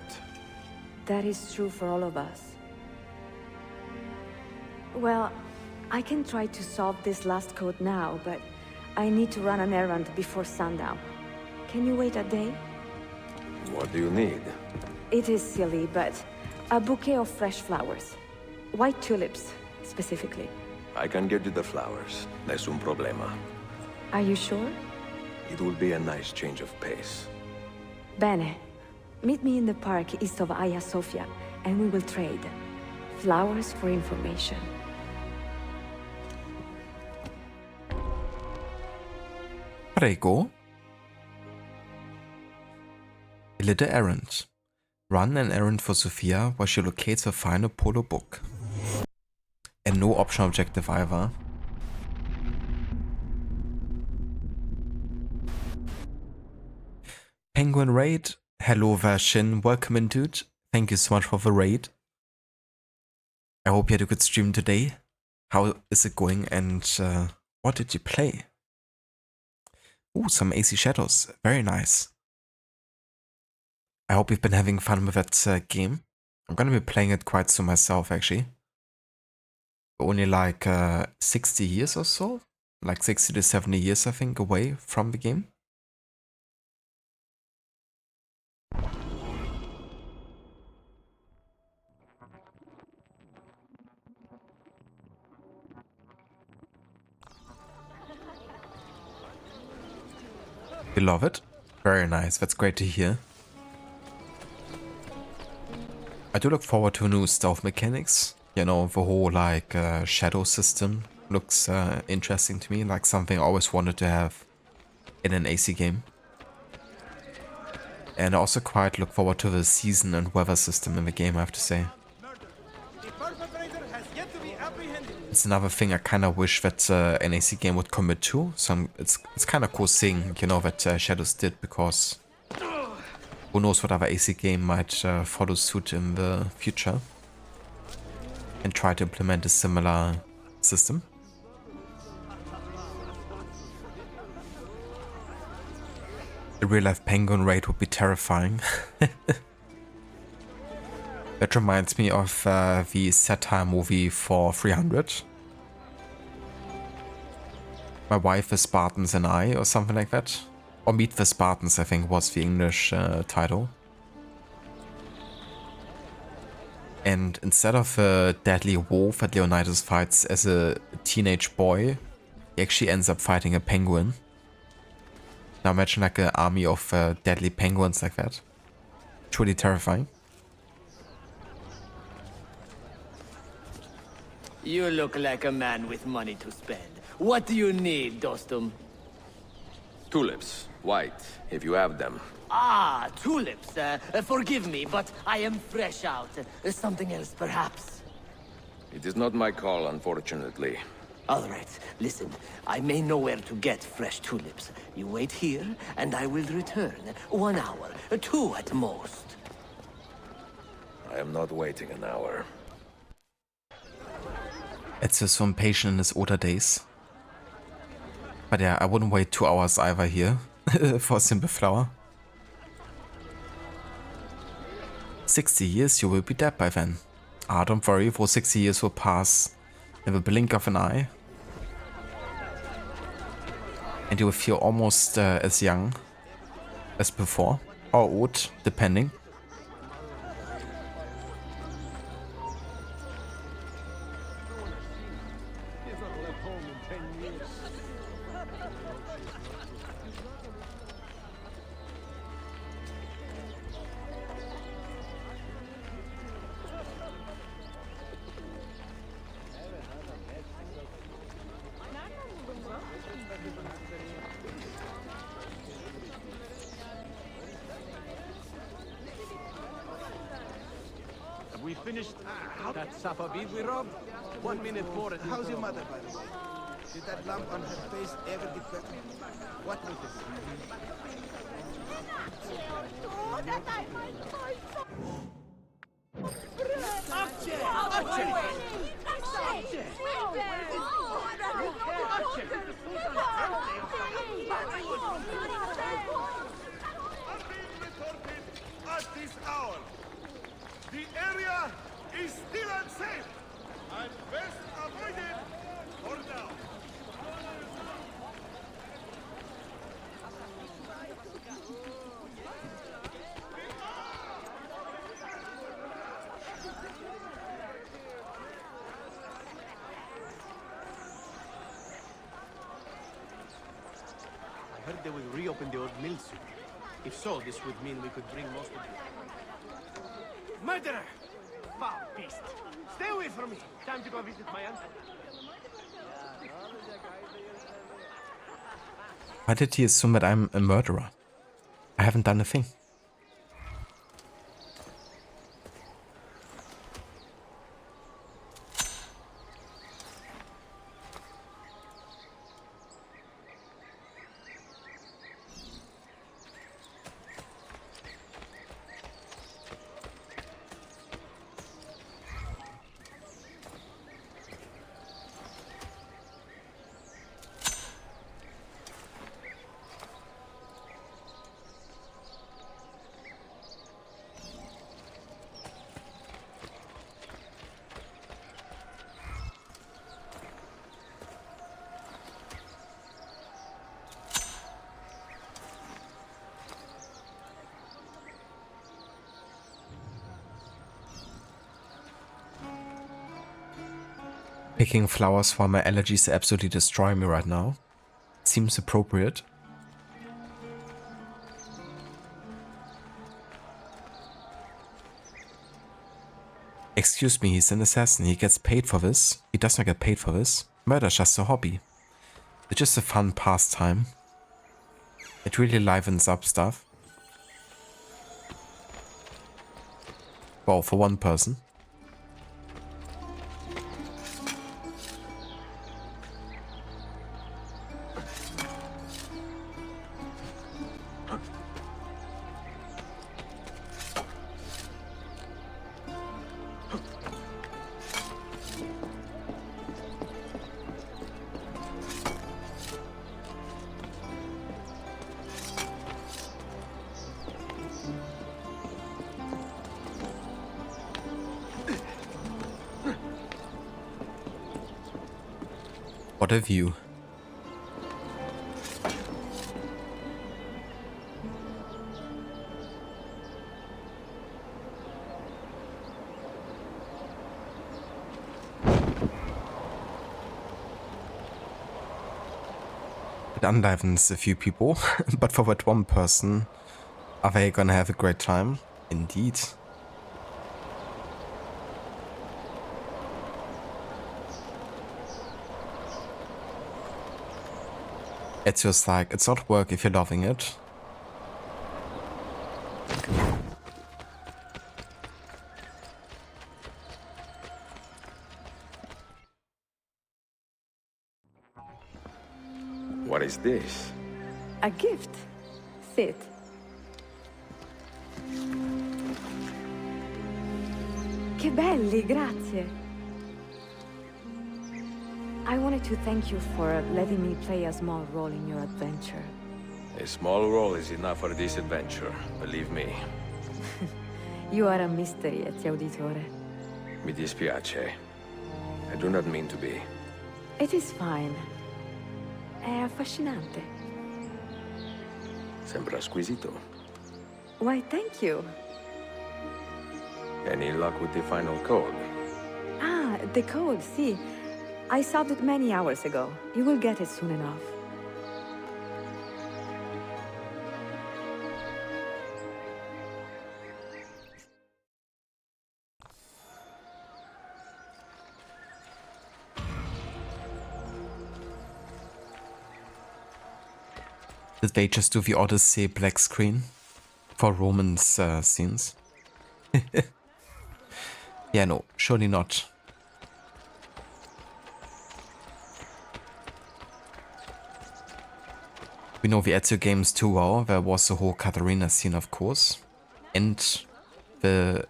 That is true for all of us. Well, I can try to solve this last code now, but I need to run an errand before sundown. Can you wait a day? What do you need? It is silly, but a bouquet of fresh flowers. White tulips, specifically. I can get you the flowers. Nessun problema. Are you sure? It will be a nice change of pace. Bene. Meet me in the park east of Hagia Sophia, and we will trade. Flowers for information. Prego. A little errand. Run an errand for Sophia while she locates her final polo book. And no optional objective either. Penguin Raid. Hello Vashin, welcome in dude. Thank you so much for the raid. I hope you had a good stream today. How is it going and what did you play? Ooh, some AC Shadows. Very nice. I hope you've been having fun with that game. I'm gonna be playing it quite soon myself, actually. Only like 60 years or so. Like 60 to 70 years, I think, away from the game. You love it? Very nice, that's great to hear. I do look forward to new stealth mechanics. You know, the whole like shadow system looks interesting to me, like something I always wanted to have in an AC game. And I also quite look forward to the season and weather system in the game, I have to say. The perpetrator has yet to be apprehended. It's another thing I kind of wish that an AC game would commit to. So it's kind of cool seeing, you know, that Shadows did, because who knows what other AC game might follow suit in the future and try to implement a similar system. The real-life penguin raid would be terrifying. That reminds me of the satire movie for 300. My Wife, the Spartans and I, or something like that. Or Meet the Spartans, I think was the English title. And instead of a deadly wolf that Leonidas fights as a teenage boy, he actually ends up fighting a penguin. Now imagine like an army of deadly penguins like that. Truly terrifying. You look like a man with money to spend. What do you need, Dostum? Tulips. White, if you have them. Ah, tulips. Forgive me, but I am fresh out. Something else, perhaps? It is not my call, unfortunately. All right, listen. I may know where to get fresh tulips. You wait here, and I will return. 1 hour, 2 at most. I am not waiting an hour. It's so impatient in his older days. But yeah, I wouldn't wait 2 hours either here for a simple flower. 60 years, you will be dead by then. Ah, don't worry, for 60 years will pass in the blink of an eye. And you will feel almost as young as before, or old, depending. We finished that Safavid we robbed? 1 minute more at How's your mother, by the way? Did that lump on her face ever get better? What was it? At this hour, the area is still unsafe and best avoided for now. I heard they will reopen the old mill soon. If so, this would mean we could bring most of it. Murderer! Foul beast! Stay away from me! Time to go visit my uncle. Why did he assume that I'm a murderer? I haven't done a thing. Picking flowers while my allergies absolutely destroy me right now. Seems appropriate. Excuse me, he's an assassin. He gets paid for this. He does not get paid for this. Murder's just a hobby. It's just a fun pastime. It really livens up stuff. Well, for one person. What a view. It unlivens a few people, but for that one person, are they gonna have a great time? Indeed. It's just like, it's not work if you're loving it. What is this? A gift. Sit. Che belli, grazie. I wanted to thank you for letting me play a small role in your adventure. A small role is enough for this adventure, believe me. You are a mystery, Ezio Auditore. Mi dispiace. I do not mean to be. It is fine. È affascinante. Sembra squisito. Why, thank you. Any luck with the final code? Ah, the code, see. I solved it many hours ago. You will get it soon enough. Did they just do the Odyssey black screen for Roman's scenes? Yeah, no, surely not. We know the Ezio games too well. There was the whole Katharina scene, of course, and the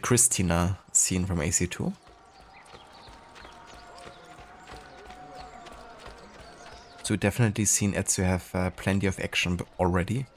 Christina scene from AC2. So definitely seen Ezio have plenty of action already.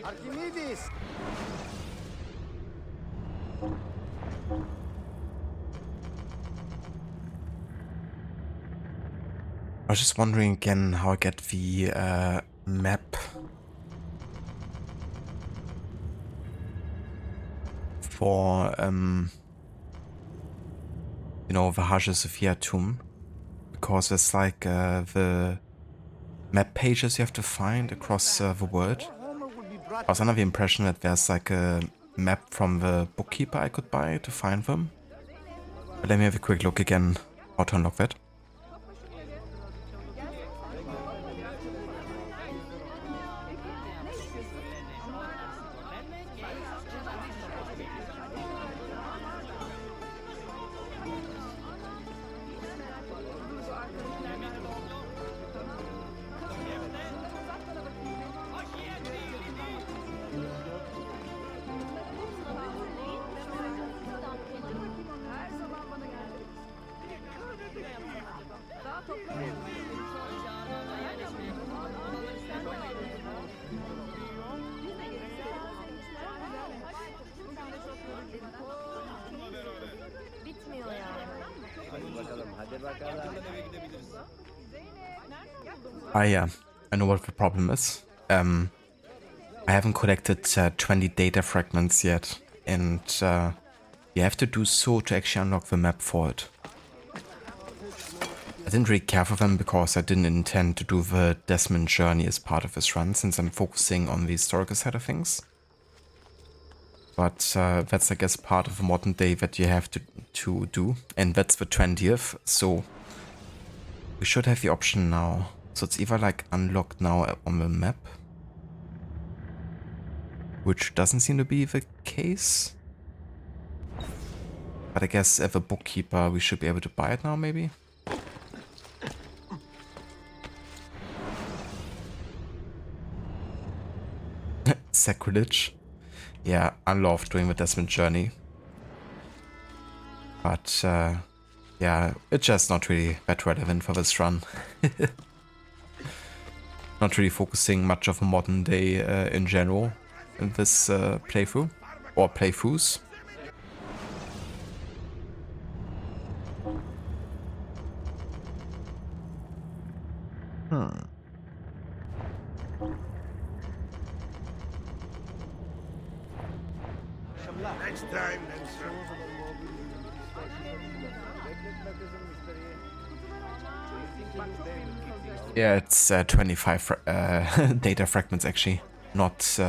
Archimedes! I was just wondering again how I get the map for you know, the Hagia Sophia tomb, because there's like the map pages you have to find across the world. I was under the impression that there's like a map from the bookkeeper I could buy to find them. But let me have a quick look again how to unlock that. Ah, yeah. I know what the problem is. I haven't collected 20 data fragments yet, and you have to do so to actually unlock the map for it. I didn't really care for them because I didn't intend to do the Desmond journey as part of this run, since I'm focusing on the historical side of things. But that's, I guess, part of the modern day that you have to do, and that's the 20th, so we should have the option now. So it's either like unlocked now on the map, which doesn't seem to be the case. But I guess as a bookkeeper we should be able to buy it now, maybe? Sacrilege. Yeah, I love doing the Desmond journey. But yeah, it's just not really that relevant for this run. Not really focusing much of a modern day in general in this playthrough, or playthroughs. Next time, then, sir. Yeah, it's 25 data fragments actually, not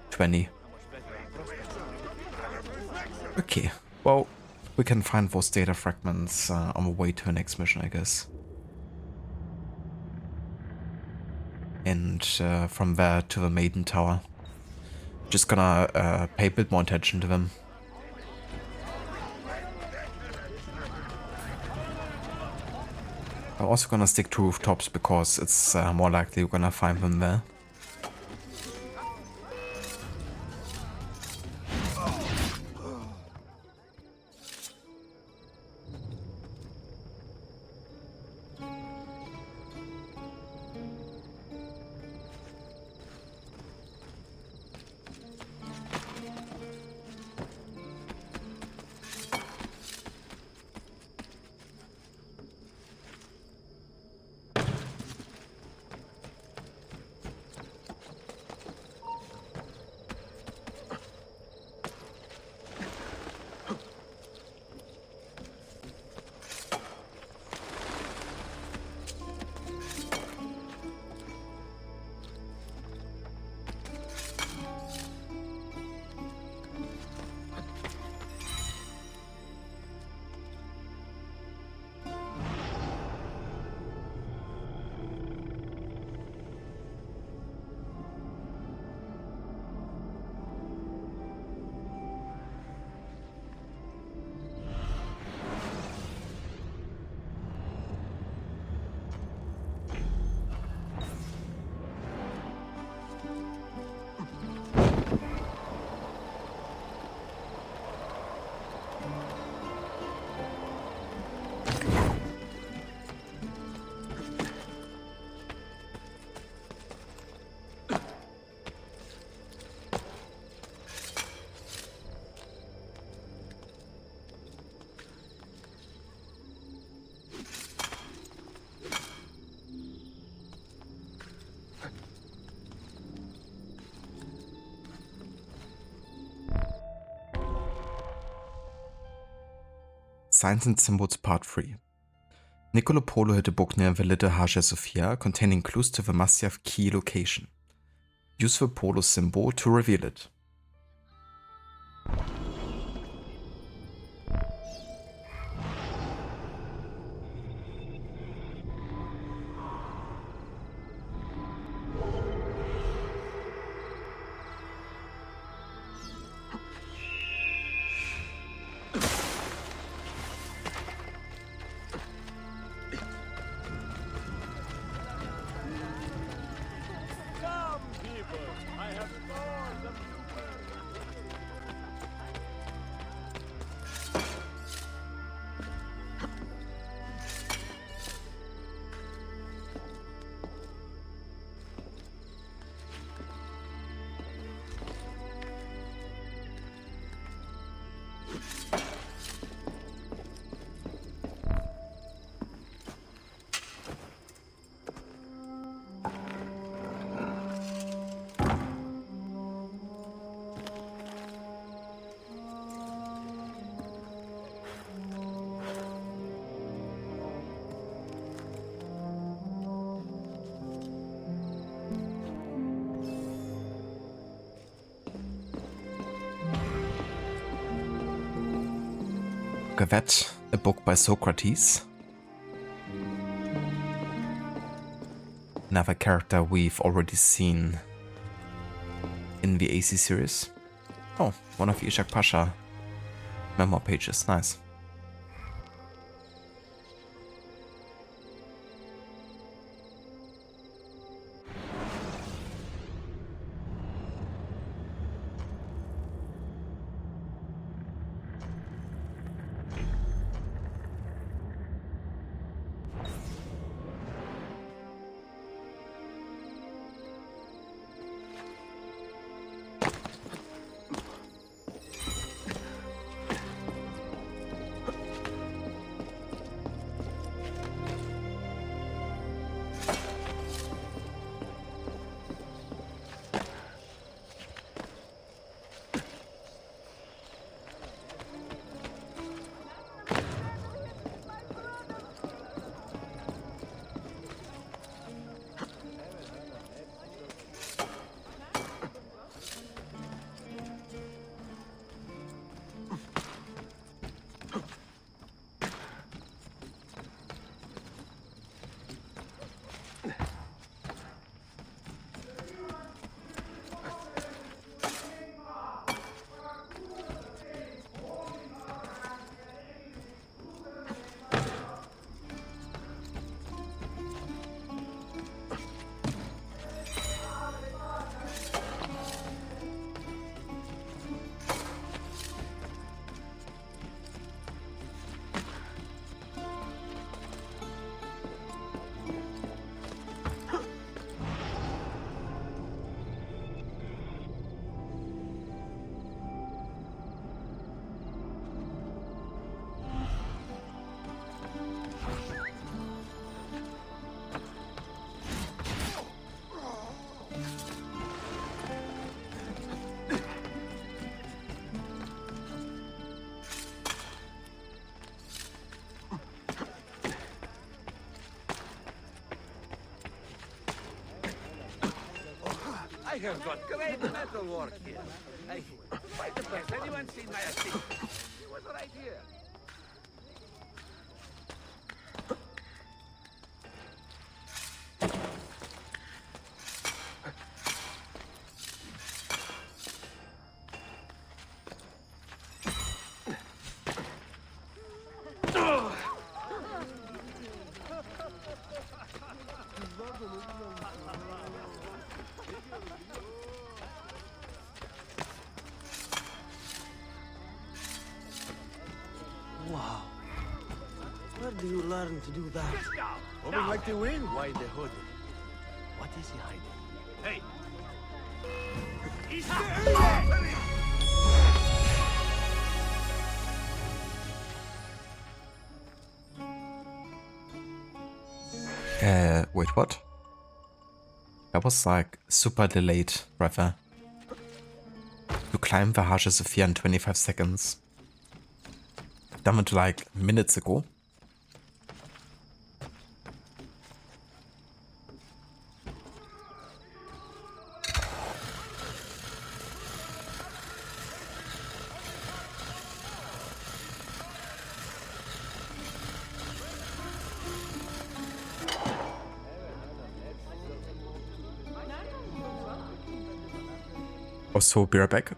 20. Okay, well, we can find those data fragments on the way to the next mission, I guess. And from there to the Maiden Tower. Just gonna pay a bit more attention to them. I'm also gonna stick to rooftops because it's more likely we're gonna find them there. Signs and Symbols Part 3. Niccolo Polo hid a book near the little Hagia Sophia containing clues to the Masyaf key location. Use the Polo symbol to reveal it. Look at that, a book by Socrates. Another character we've already seen in the AC series. Oh, one of Ishak Pasha memoir pages, nice. I have got great metal work here. Wait a minute, anyone seen my assistant? He was right here. Wow. Where do you learn to do that? Moving like the wind. Why the hood? What is he hiding? Hey! Wait, what? That was like super delayed, brother. You climb the Hagia Sophia in 25 seconds. Done it like minutes ago. Also, be right back.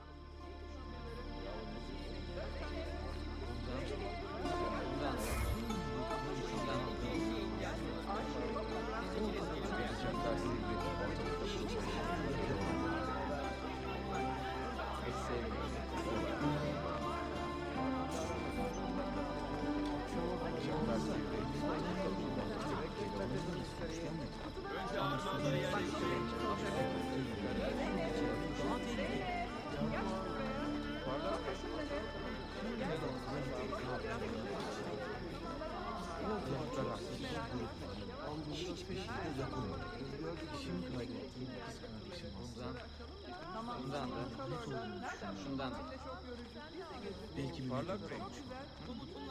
Belki parlak olmuş.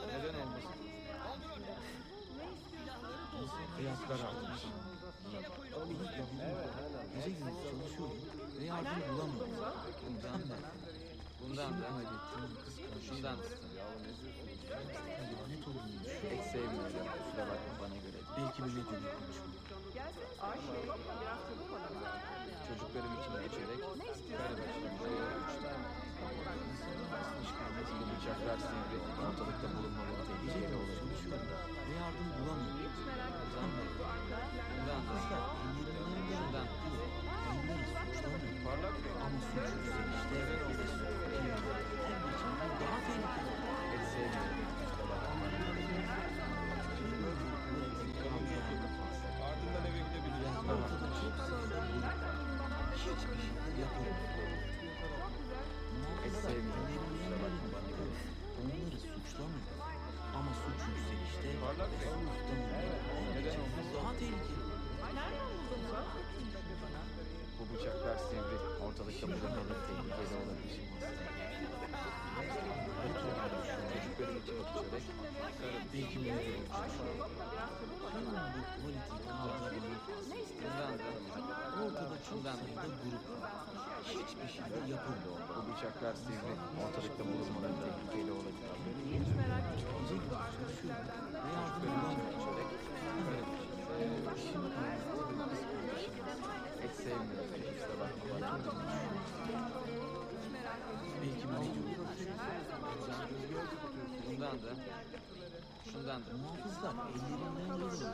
Neden olmasın? Kıyaslar artmış. Gece gündüz çalışıyorum ve yardım bulamıyorum. Bundan ben. Bundan da. Şundan da. Pek sevmiyorum. Kusura bakma bana göre. Belki bir medyumla konuşmak. Çocuklarım için geçerek karı başlarında uçlar. Bu bıçaklar sivri. Ortalıkta bulunmaları tehlikeli olur. Ve yardım bulamıyor. Bundan da. Şundan. Onları suçlamıyor. Parlak mı? Ama suç yükselişte ve her geçen gün daha tehlikeli. Pek sevmiyorum. Kusura bakma bana göre. Ardından eve gidebiliriz. Ortada çok sayıda hiçbir şey yapamıyor. Pek sevmiyorum. Kusura bakma bana göre. Onları suçlamıyor. Ama suç yükselişte ve muhtemelen her geçen gün daha tehlikeli. Bu bıçaklar sivri. Ortalıkta bulunmaları tehlikeli olabilir. Çocuklarım için geçerek belki bir medyum uçlar. Bundan da ortada çok sayıda grup var. Hiçbir şey de yapılmıyor. Bu bıçaklar sivri. Ortalıkta bulunmaları tehlikeli olabilir. Gece gibi çalışıyorum ve yardım bulamıyorum. Pek sevmiyorum. Kusura bakma bana. Belki bir medyum bundan da. Şundan da. Muhafızlar ellerinden geleni yapıyor.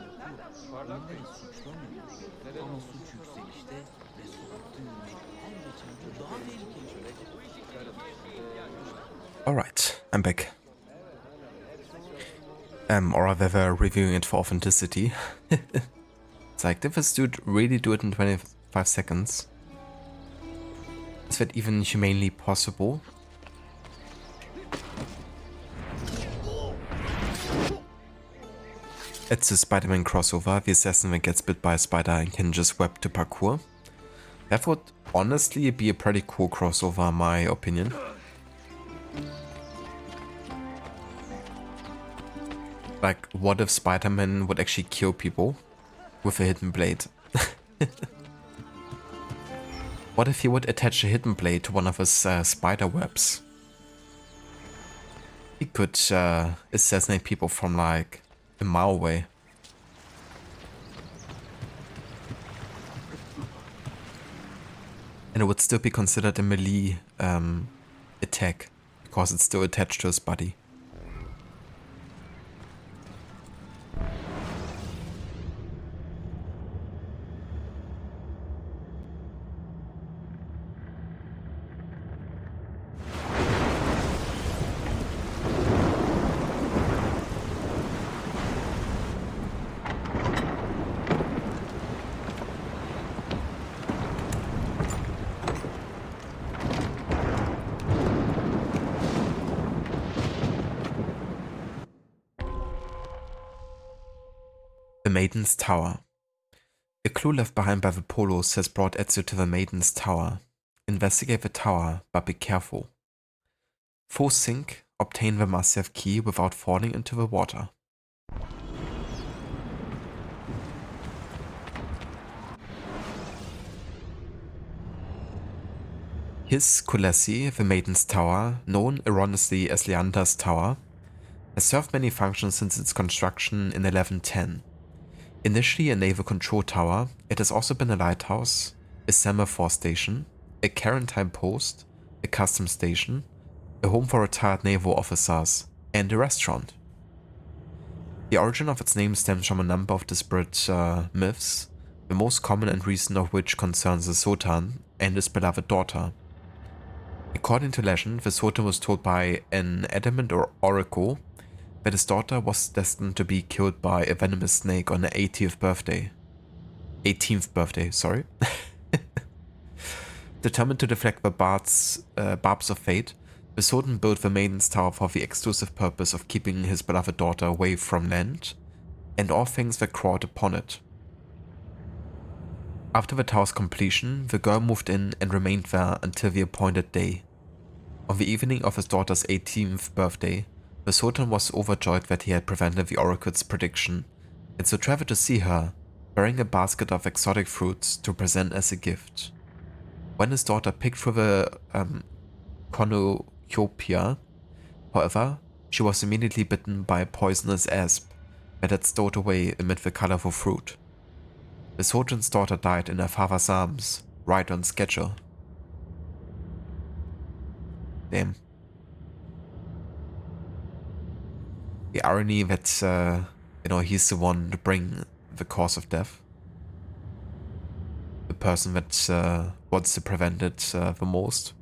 Onları suçlamıyor. Ama suç yükselişte ve sokakta yürümek her geçen gün daha tehlikeli. Alright, I'm back. Or rather reviewing it for authenticity. It's like, did this dude really do it in 25 seconds? Is that even humanely possible? It's a Spider-Man crossover, the assassin that gets bit by a spider and can just web to parkour. That would honestly be a pretty cool crossover in my opinion. Like, what if Spider-Man would actually kill people with a hidden blade? What if he would attach a hidden blade to one of his spider webs? He could assassinate people from like a mile away. And it would still be considered a melee attack because it's still attached to his body. The Maiden's Tower. A clue left behind by the Polos has brought Ezio to the Maiden's Tower. Investigate the tower, but be careful. Foe sink, obtain the massive key without falling into the water. His Kulesi, the Maiden's Tower, known erroneously as Leander's Tower, has served many functions since its construction in 1110. Initially a naval control tower, it has also been a lighthouse, a semaphore station, a quarantine post, a customs station, a home for retired naval officers, and a restaurant. The origin of its name stems from a number of disparate myths, the most common and recent of which concerns the Sultan and his beloved daughter. According to legend, the Sultan was told by an adamant or oracle that his daughter was destined to be killed by a venomous snake on her 18th birthday, sorry. Determined to deflect the barbs of fate, the Sultan built the Maiden's Tower for the exclusive purpose of keeping his beloved daughter away from land and all things that crawled upon it. After the tower's completion, the girl moved in and remained there until the appointed day. On the evening of his daughter's 18th birthday, the Sultan was overjoyed that he had prevented the oracle's prediction, and so traveled to see her, bearing a basket of exotic fruits to present as a gift. When his daughter picked through the cornucopia. However, she was immediately bitten by a poisonous asp that had stowed away amid the colorful fruit. The Sultan's daughter died in her father's arms, right on schedule. Damn. The irony that, he's the one to bring the cause of death. The person that wants to prevent it the most.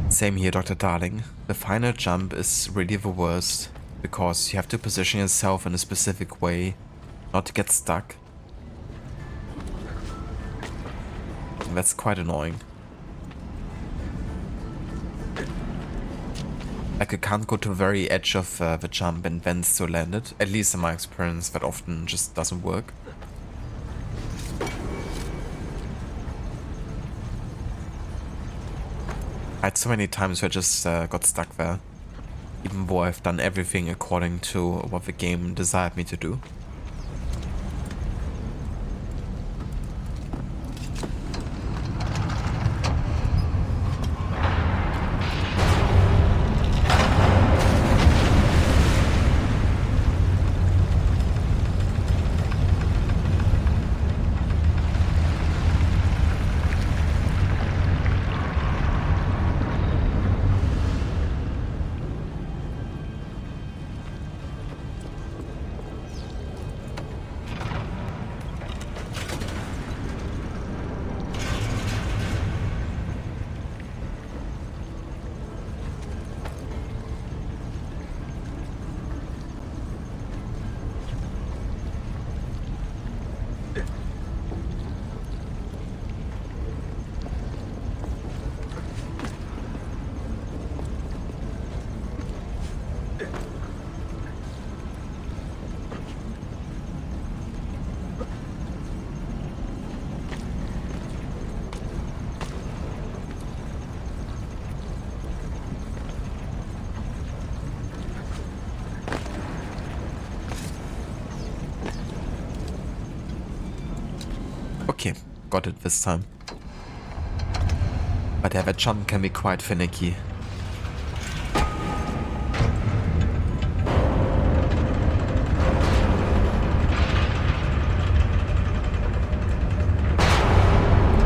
Same here, Dr. Darling. The final jump is really the worst, because you have to position yourself in a specific way, not to get stuck. And that's quite annoying. Like, you can't go to the very edge of the jump and then still land it. At least in my experience, that often just doesn't work. I had so many times where I just got stuck there. even though I've done everything according to what the game desired me to do. Okay, got it this time. But yeah, that jump can be quite finicky.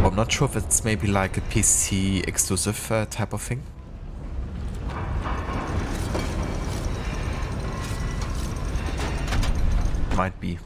I'm not sure if it's maybe like a PC exclusive type of thing. Might be.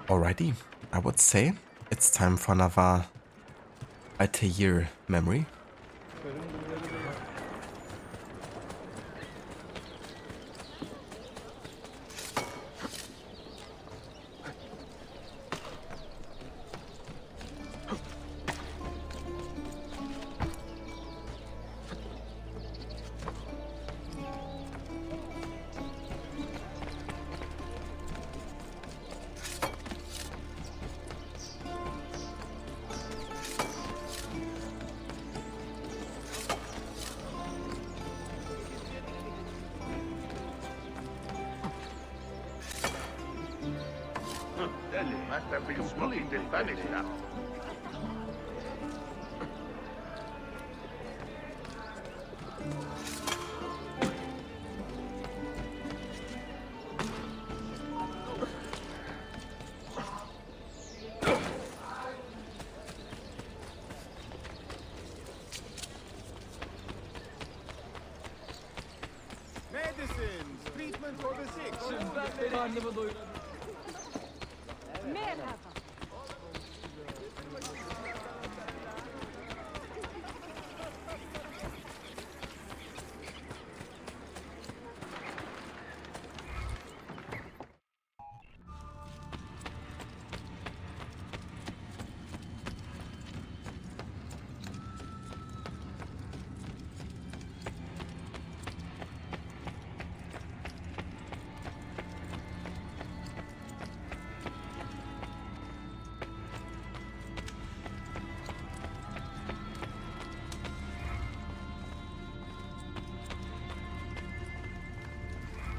Alrighty, I would say it's time for another Altair memory. Must have been smoking the Spanish now. Medicines, treatment for the sick.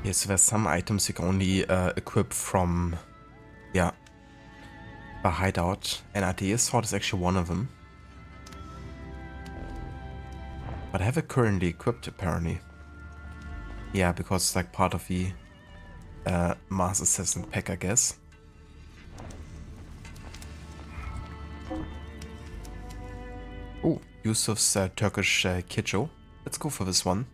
Yes, there's some items you can only equip from, yeah, a hideout. And Altair's sword is actually one of them. But I have it currently equipped, apparently. Yeah, because it's like part of the Master Assassin pack, I guess. Oh, Yusuf's Turkish Kicho. Let's go for this one.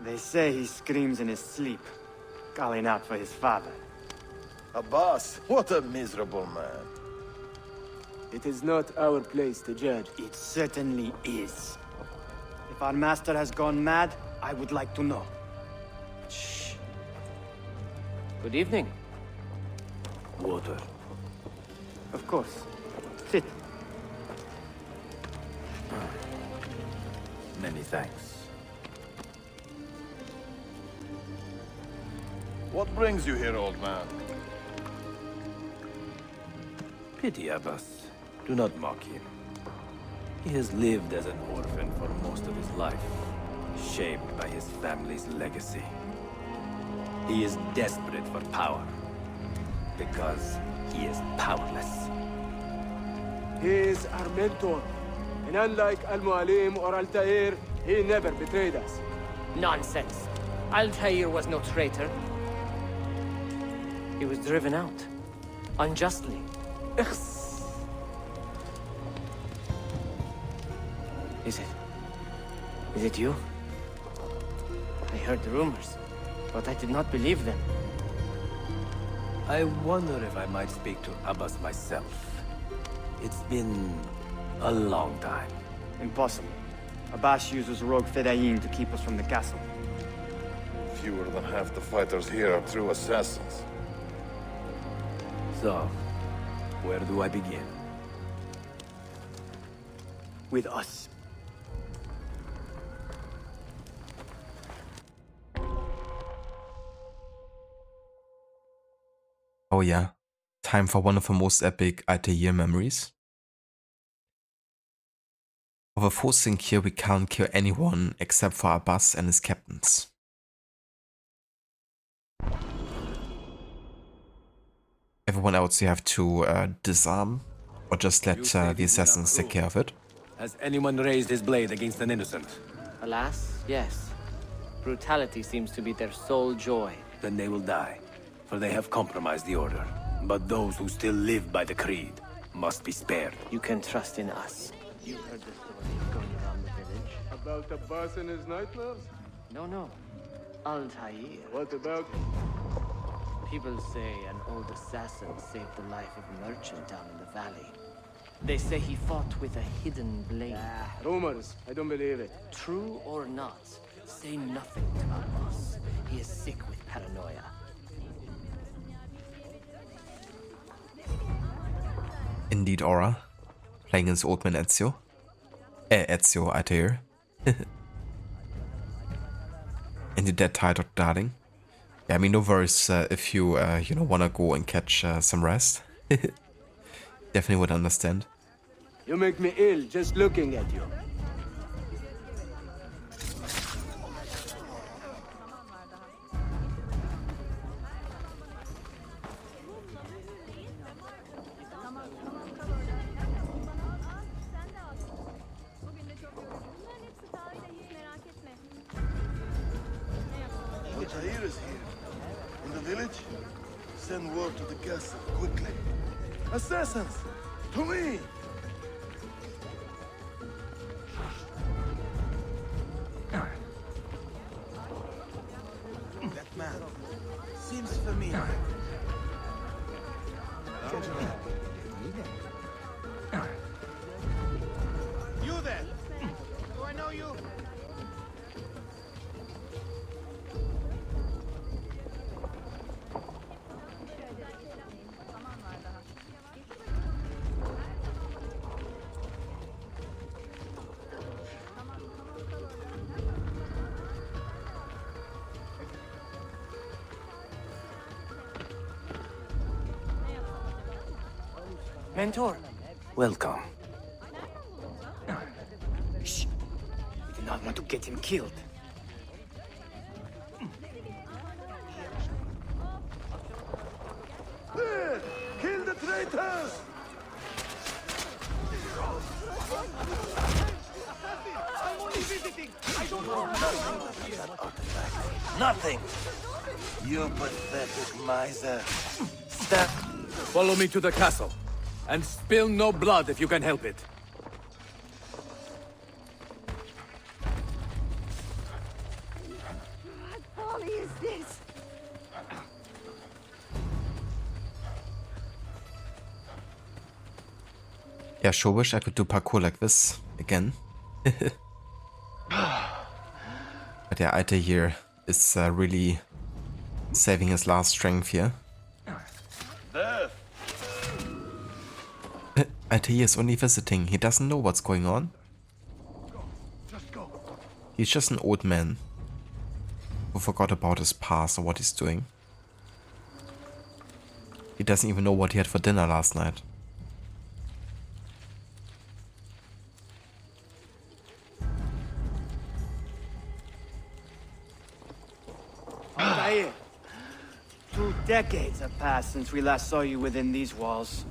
They say he screams in his sleep, calling out for his father. Abbas, what a miserable man. It is not our place to judge. It certainly is. If our master has gone mad, I would like to know. Shh. Good evening. Water. Of course. Sit. Many thanks. What brings you here, old man? Pity Abbas. Do not mock him. He has lived as an orphan for most of his life, shaped by his family's legacy. He is desperate for power, because he is powerless. He is our mentor. And unlike Al-Mualim or Altair, he never betrayed us. Nonsense. Altair was no traitor. He was driven out. Unjustly. Is it you? I heard the rumors, but I did not believe them. I wonder if I might speak to Abbas myself. It's been a long time. Impossible. Abbas uses rogue Fedayeen to keep us from the castle. Fewer than half the fighters here are true assassins. So, where do I begin? With us. Oh yeah, time for one of the most epic Altair memories. For the first thing here, we can't kill anyone except for Abbas and his captains. Everyone else you have to disarm, or just let the assassins take care of it. Has anyone raised his blade against an innocent? Alas, yes. Brutality seems to be their sole joy. Then they will die, for they have compromised the order. But those who still live by the creed must be spared. You can trust in us. You've heard the stories going around the village. About Abbas and his nightmares? No. Altair. What about? People say an old assassin saved the life of a merchant down in the valley. They say he fought with a hidden blade. Rumors. I don't believe it. True or not, say nothing to Abbas. He is sick with paranoia. Indeed, Aura. Playing as old man Ezio. Ezio Altair. Indeed, that title, darling. Yeah, I mean, no worries if you, wanna go and catch some rest. Definitely would understand. You make me ill just looking at you. Altair is here. In the village? Send word to the castle, quickly. Assassins! To me! That man seems familiar. You there? Do I know you? Mentor, welcome. Shh. We do not want to get him killed. There! Kill the traitors! I'm only visiting. I don't know. Nothing! You pathetic miser. Step. Follow me to the castle. And spill no blood if you can help it. What folly is this? Yeah, sure wish I could do parkour like this again. But yeah, Altair here is really saving his last strength here. Altair is only visiting. He doesn't know what's going on. He's just an old man who forgot about his past or what he's doing. He doesn't even know what he had for dinner last night. Altair, 2 decades have passed since we last saw you within these walls.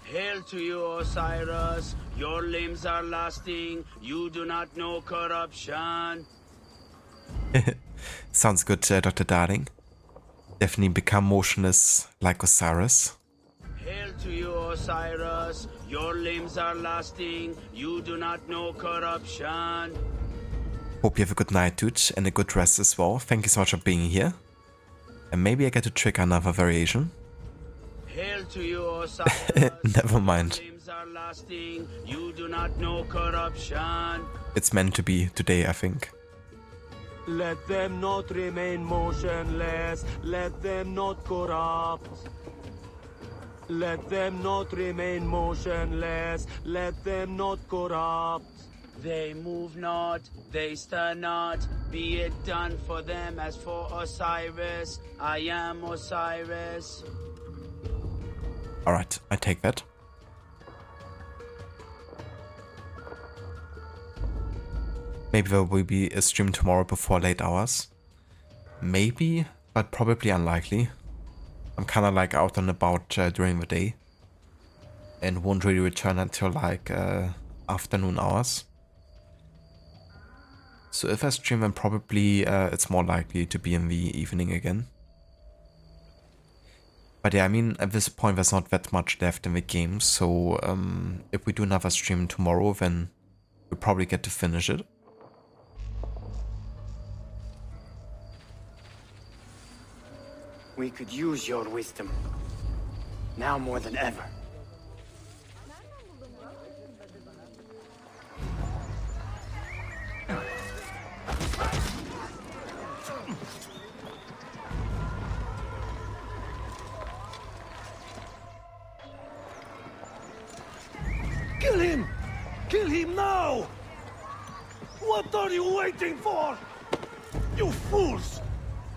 Hail to you, Osiris. Your limbs are lasting. You do not know corruption. Sounds good, Dr. Darling. Definitely become motionless like Osiris. Hail to you, Osiris. Your limbs are lasting. You do not know corruption. Hope you have a good night, dude, and a good rest as well. Thank you so much for being here. And maybe I get to trigger another variation. Hail to you, Osiris. Never mind. Your limbs are lasting. You do not know corruption. It's meant to be today, I think. Let them not remain motionless. Let them not corrupt. Let them not remain motionless. Let them not corrupt. They move not, they stir not. Be it done for them as for Osiris. I am Osiris. Alright, I take that. Maybe there will be a stream tomorrow before late hours. Maybe, but probably unlikely. I'm kinda like out and about during the day. And won't really return until like afternoon hours. So if I stream, then probably it's more likely to be in the evening again. But yeah, I mean, at this point there's not that much left in the game, so if we do another stream tomorrow, then we'll probably get to finish it. We could use your wisdom. Now more than ever. Kill him! Kill him now! What are you waiting for? You fools!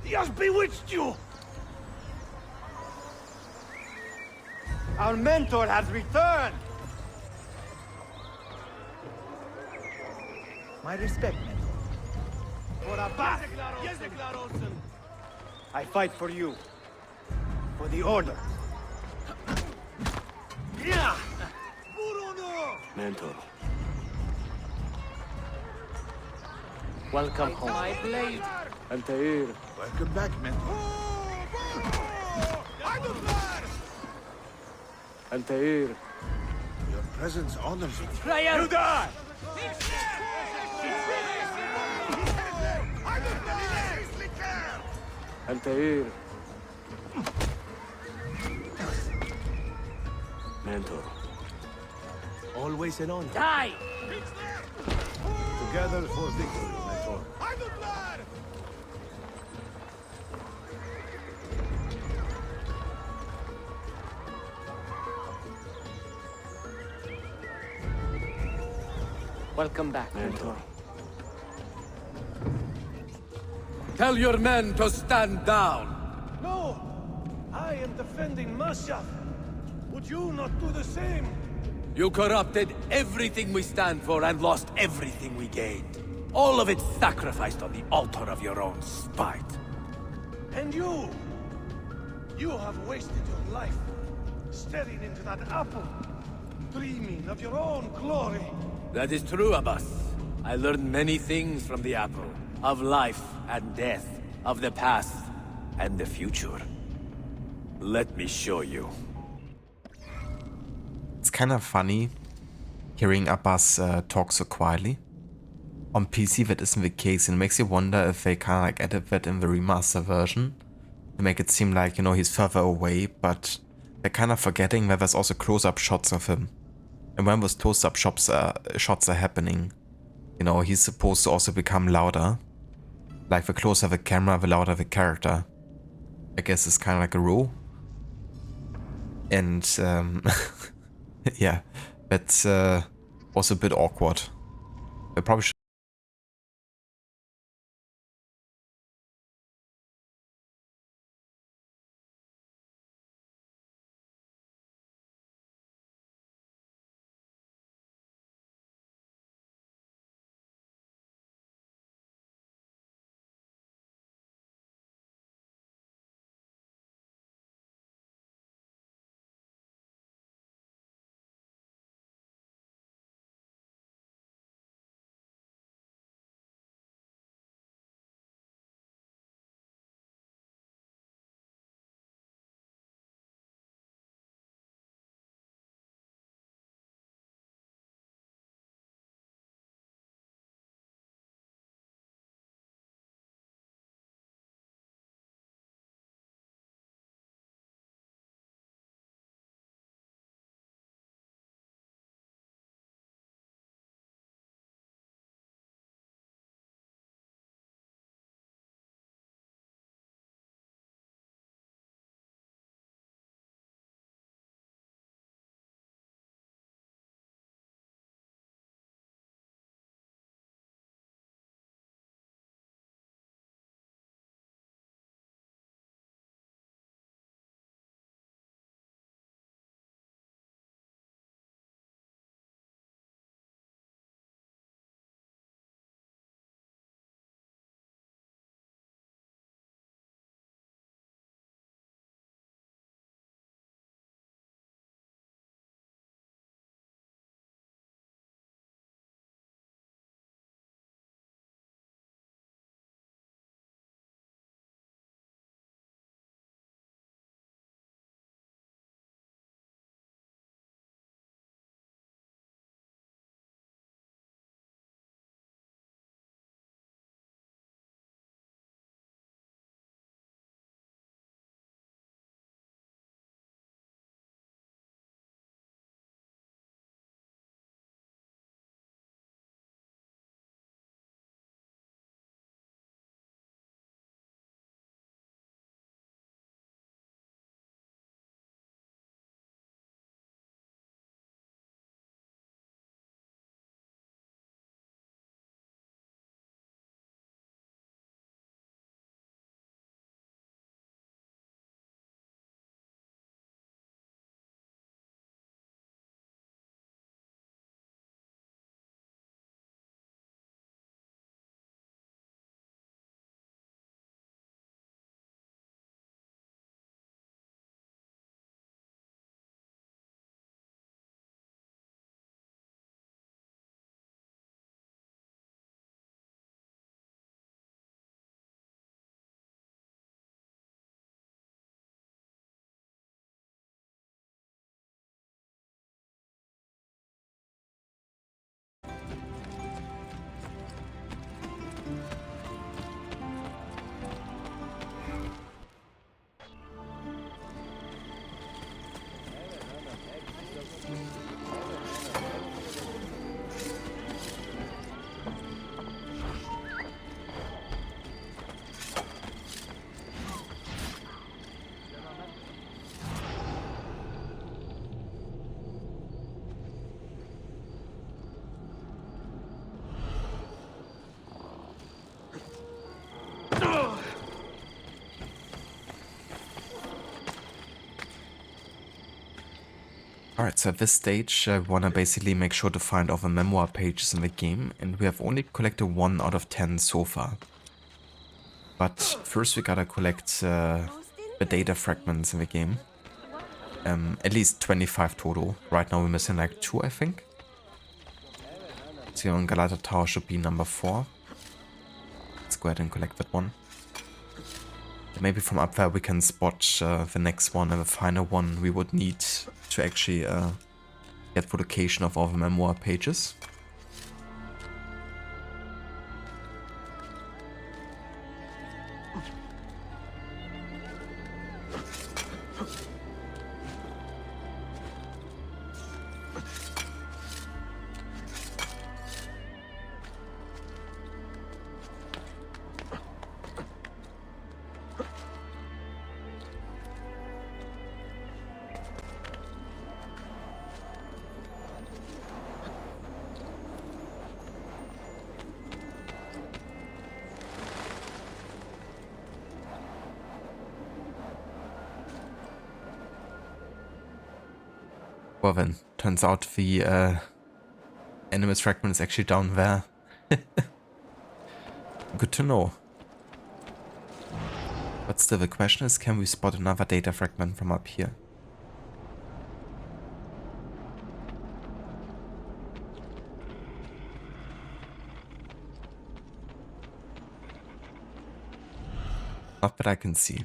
He has bewitched you! Our mentor has returned! My respect, mentor. For a bath! I fight for you. For the Order. Yeah! Mentor. Welcome home. My blade. Altair. Welcome back, mentor. Altair. Your presence honors me. Prayer! You die! Altair. Mentor. Always an honor. Die! Together for victory, Mentor. Welcome back, Mentor. Tell your men to stand down. No! I am defending Mashav. Would you not do the same? You corrupted everything we stand for and lost everything we gained. All of it sacrificed on the altar of your own spite. And you? You have wasted your life staring into that apple, dreaming of your own glory. That is true, Abbas. I learned many things from the apple. Of life and death. Of the past and the future. Let me show you. It's kind of funny hearing Abbas talk so quietly. On PC that isn't the case, and it makes you wonder if they kind of like edit that in the remaster version to make it seem like, you know, he's further away, but they're kind of forgetting that there's also close-up shots of him. And when those close-up shots are happening, you know, he's supposed to also become louder. Like the closer the camera, the louder the character. I guess it's kind of like a rule. And yeah, that's was a bit awkward. I probably should Alright, so at this stage, we want to basically make sure to find all the memoir pages in the game, and we have only collected 1 out of 10 so far. But first we gotta collect the data fragments in the game. At least 25 total. Right now we're missing like 2, I think. Zion Galata Tower should be number 4. Let's go ahead and collect that one. Maybe from up there we can spot the next one, and the final one we would need to actually get the location of all the memoir pages. Well then, turns out the animus fragment is actually down there. Good to know. But still the question is, can we spot another data fragment from up here? Not that I can see.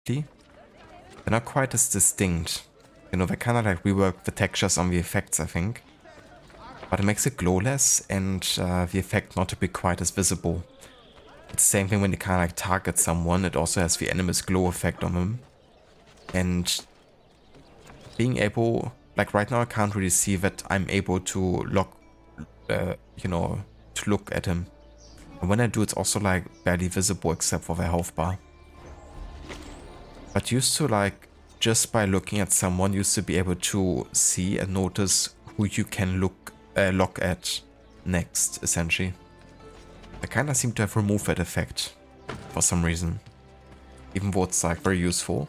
correctly, they're not quite as distinct. You know, they kind of like rework the textures on the effects, I think. But it makes it glow less and the effect not to be quite as visible. It's the same thing when you kind of like target someone, it also has the enemy's glow effect on them. And being able, like right now I can't really see that I'm able to look, you know, to look at him. And when I do, it's also like barely visible except for the health bar. But used to like, just by looking at someone, used to be able to see and notice who you can look at next, essentially. I kind of seem to have removed that effect for some reason, even though it's like very useful.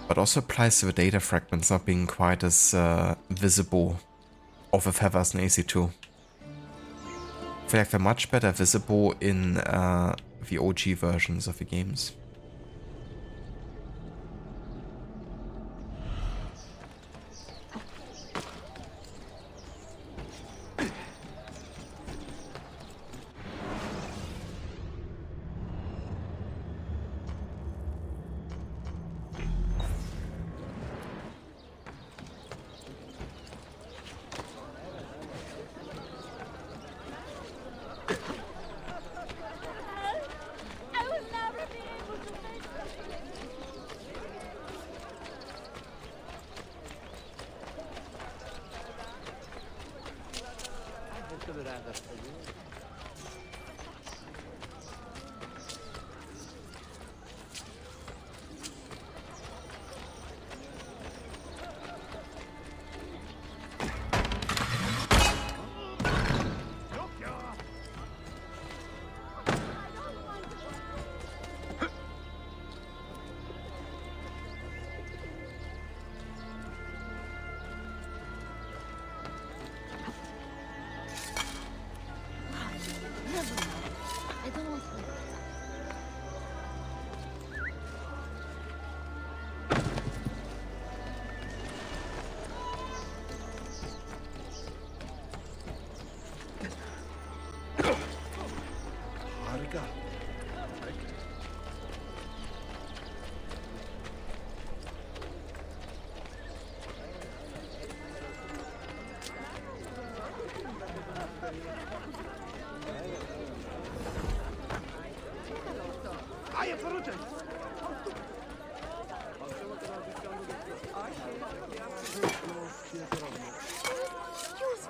But also applies to the data fragments not being quite as visible of the feathers in AC2. I feel like they're much better visible in the OG versions of the games.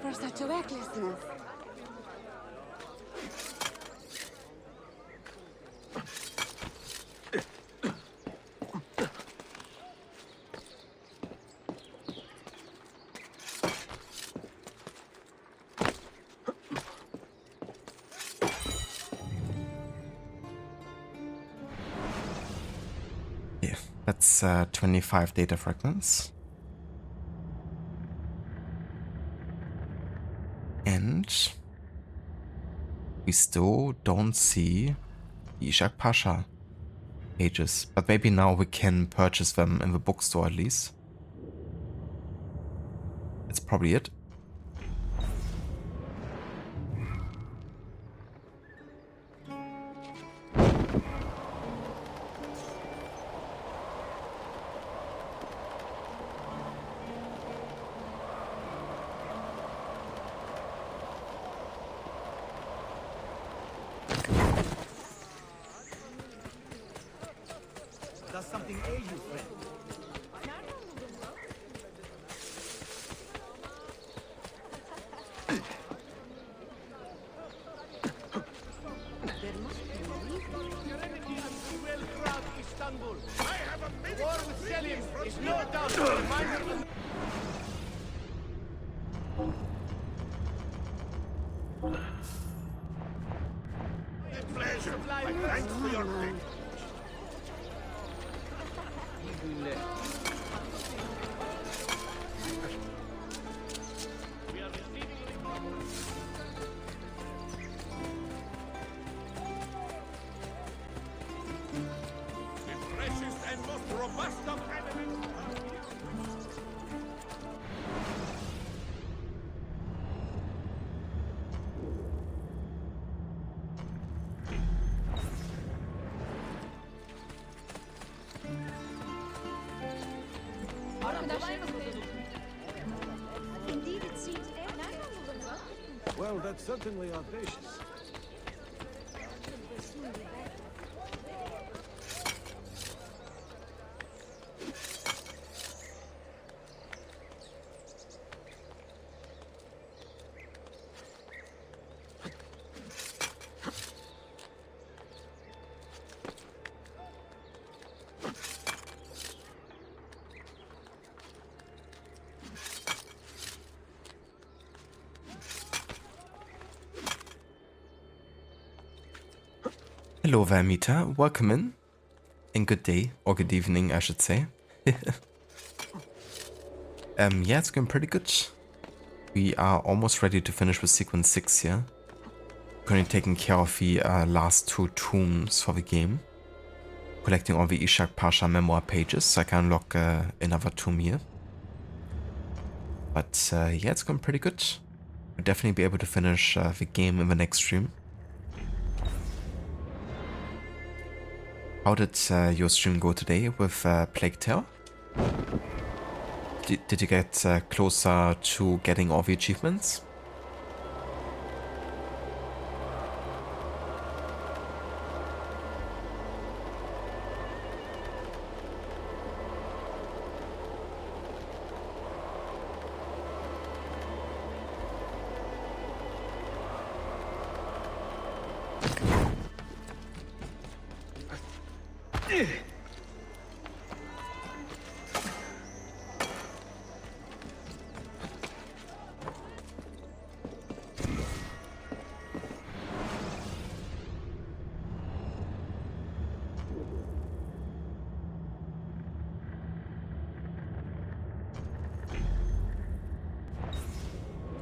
For such a recklessness. Yeah, that's 25 data fragments. And we still don't see the Ishak Pasha pages, but maybe now we can purchase them in the bookstore at least. That's probably it. Does something ail you, friend? War with Selim is no doubt a reminder of... Pleasure. Thanks for your pick. Indeed, it seems Well, that's certainly audacious. Hello there, Mita. Welcome in. And good day, or good evening, I should say. Yeah, it's going pretty good. We are almost ready to finish with sequence 6 here. Currently taking care of the last 2 tombs for the game. Collecting all the Ishak Pasha memoir pages, so I can unlock another tomb here. But yeah, it's going pretty good. We'll definitely be able to finish the game in the next stream. How did your stream go today with Plague Tale? Did you get closer to getting all the achievements?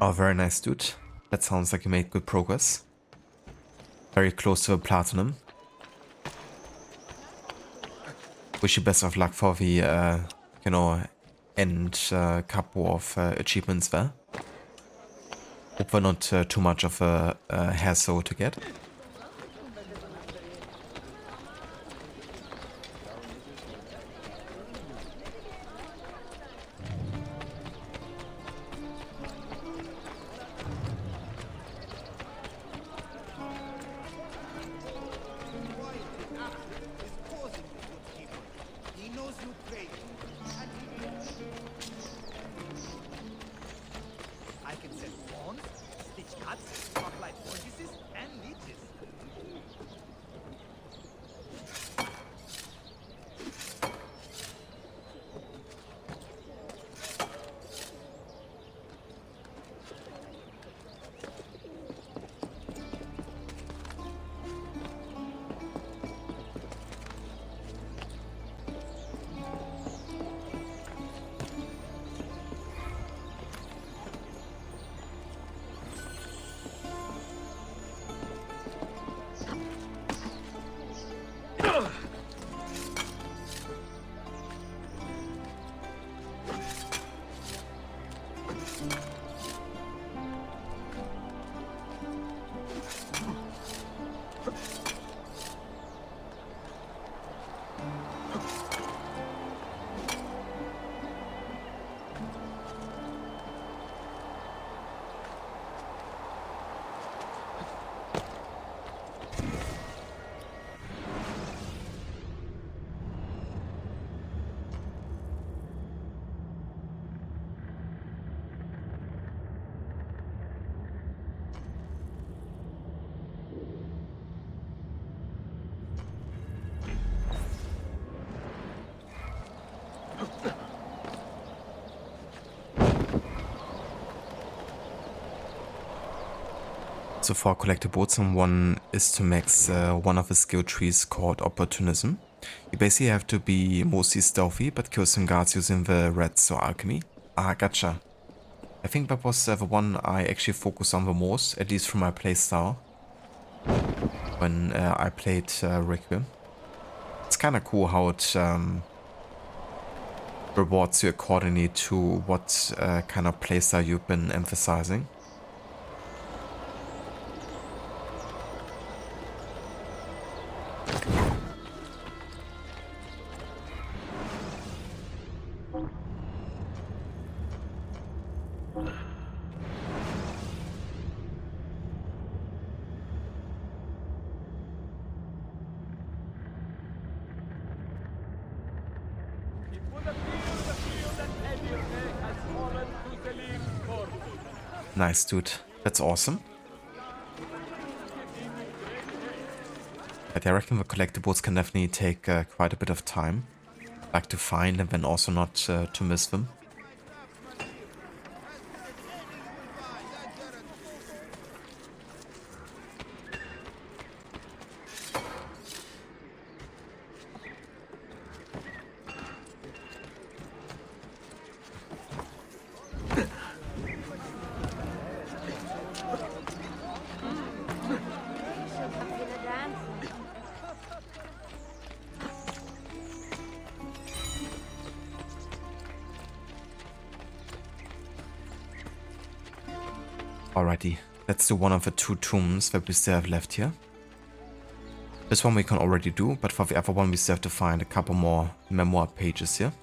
Oh, very nice, dude. That sounds like you made good progress. Very close to a platinum. Wish you best of luck for the, you know, end couple of achievements there. Hope they're not too much of a hassle to get. So far collected boats, and one is to max one of the skill trees called Opportunism. You basically have to be mostly stealthy, but kill some guards using the reds or alchemy. Ah, gotcha. I think that was the one I actually focused on the most, at least from my playstyle, when I played Requiem. It's kind of cool how it rewards you accordingly to what kind of playstyle you've been emphasizing. Nice, dude. That's awesome. But I reckon the collectibles can definitely take quite a bit of time. Like to find and then also not to miss them. Alrighty, let's do one of the 2 tombs that we still have left here. This one we can already do, but for the other one we still have to find a couple more memoir pages here.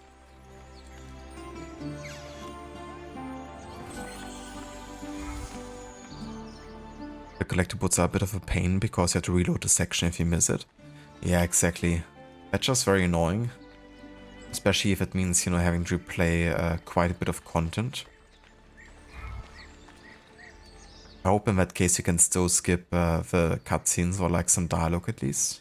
The collectibles are a bit of a pain because you have to reload the section if you miss it. Yeah, exactly. That's just very annoying. Especially if it means, you know, having to replay quite a bit of content. I hope in that case you can still skip the cutscenes or like some dialogue at least.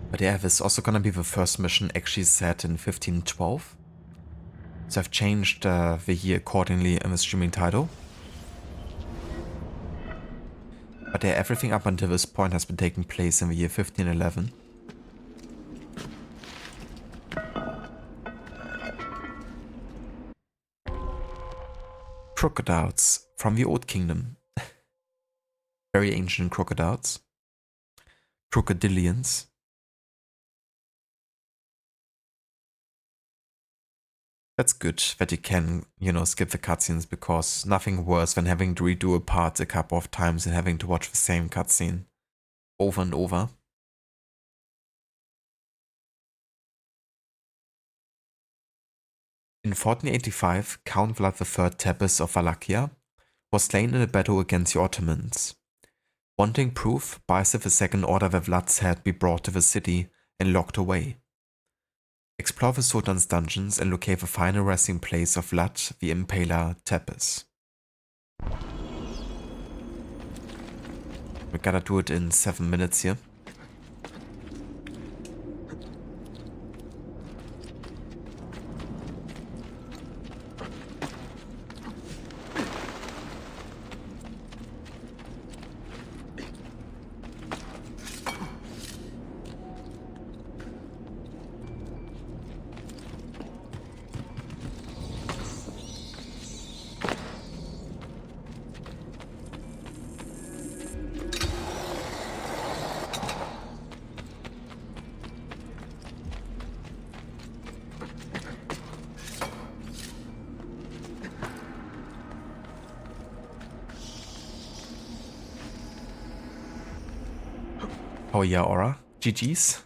But yeah, this is also gonna be the first mission actually set in 1512. So I've changed the year accordingly in the streaming title. But yeah, everything up until this point has been taking place in the year 1511. Crocodiles from the Old Kingdom. Very ancient crocodiles. Crocodilians. That's good that you can, you know, skip the cutscenes, because nothing worse than having to redo a part a couple of times and having to watch the same cutscene over and over. In 1485, Count Vlad III Tepes of Wallachia was slain in a battle against the Ottomans. Wanting proof, Bajsev II ordered that Vlad's head be brought to the city and locked away. Explore the Sultan's dungeons and locate the final resting place of Vlad the Impaler Tepes. We gotta do it in 7 minutes here. Oh yeah, Aura. GG's.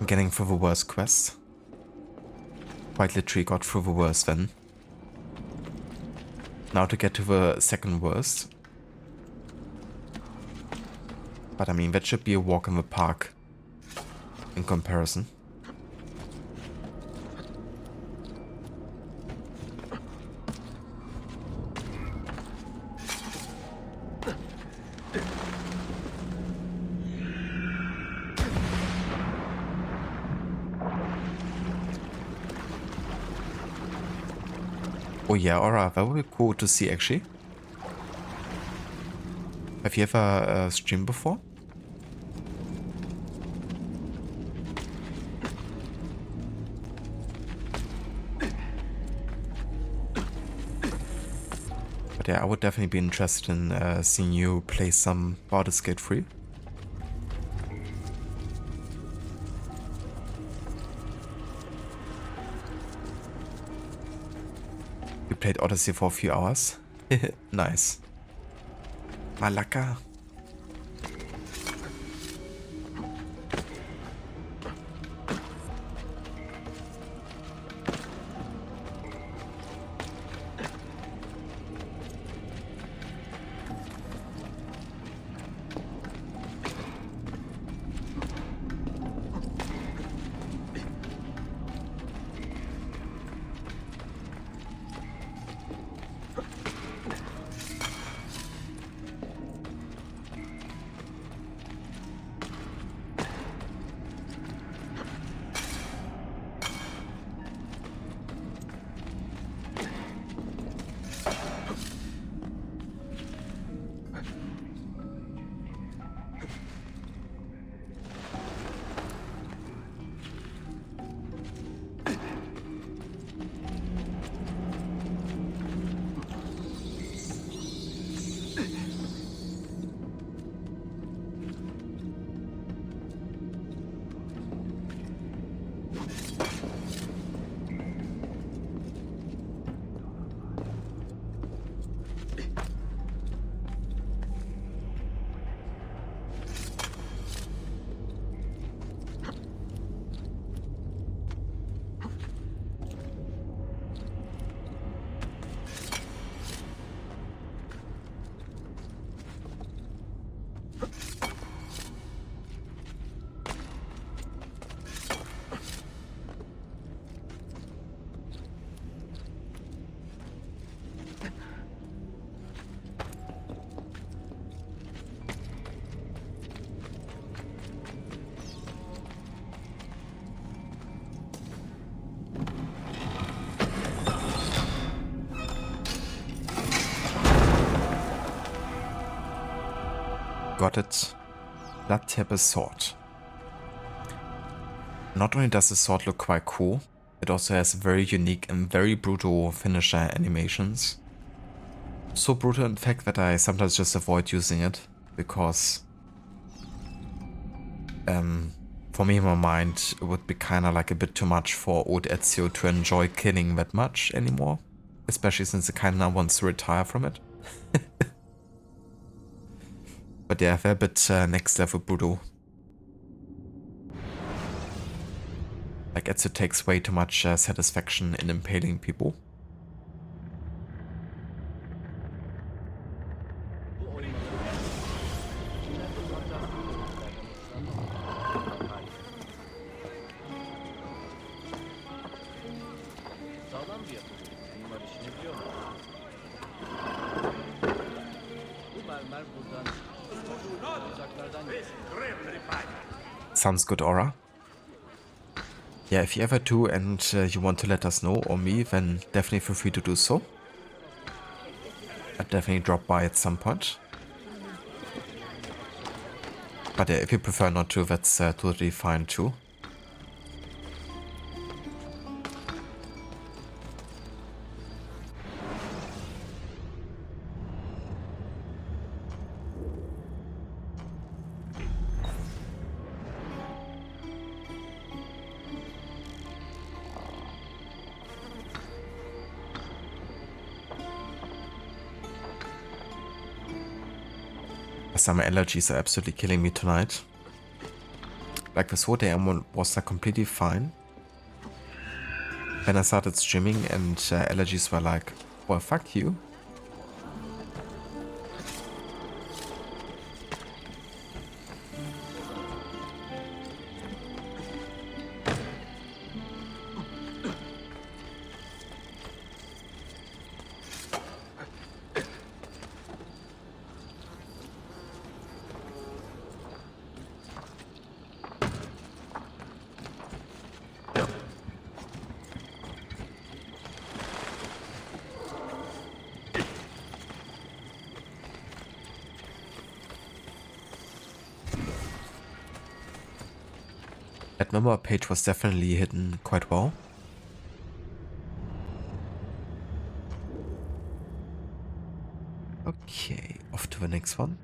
I'm getting through the worst quest. Quite literally got through the worst then. Now to get to the second worst. But I mean, that should be a walk in the park in comparison. Oh yeah, Aura, that would be cool to see actually. Have you ever streamed before? But yeah, I would definitely be interested in seeing you play some Baldur's Gate 3. Played Odyssey for a few hours. Nice. Malaka. Got it. Blood Tapper's sword. Not only does the sword look quite cool, it also has very unique and very brutal finisher animations. So brutal in fact that I sometimes just avoid using it, because for me in my mind it would be kinda like a bit too much for old Ezio to enjoy killing that much anymore. Especially since he kinda wants to retire from it. But yeah, they're a bit next level brutal. Like Ezio takes way too much satisfaction in impaling people. Sounds good, Aura. Yeah, if you ever do and you want to let us know, or me, then definitely feel free to do so. I'll definitely drop by at some point. But yeah, if you prefer not to, that's totally fine too. Summer allergies are absolutely killing me tonight. Like this whole day was like completely fine. Then I started streaming and allergies were like, well, fuck you. That memoir page was definitely hidden quite well. Okay, off to the next one.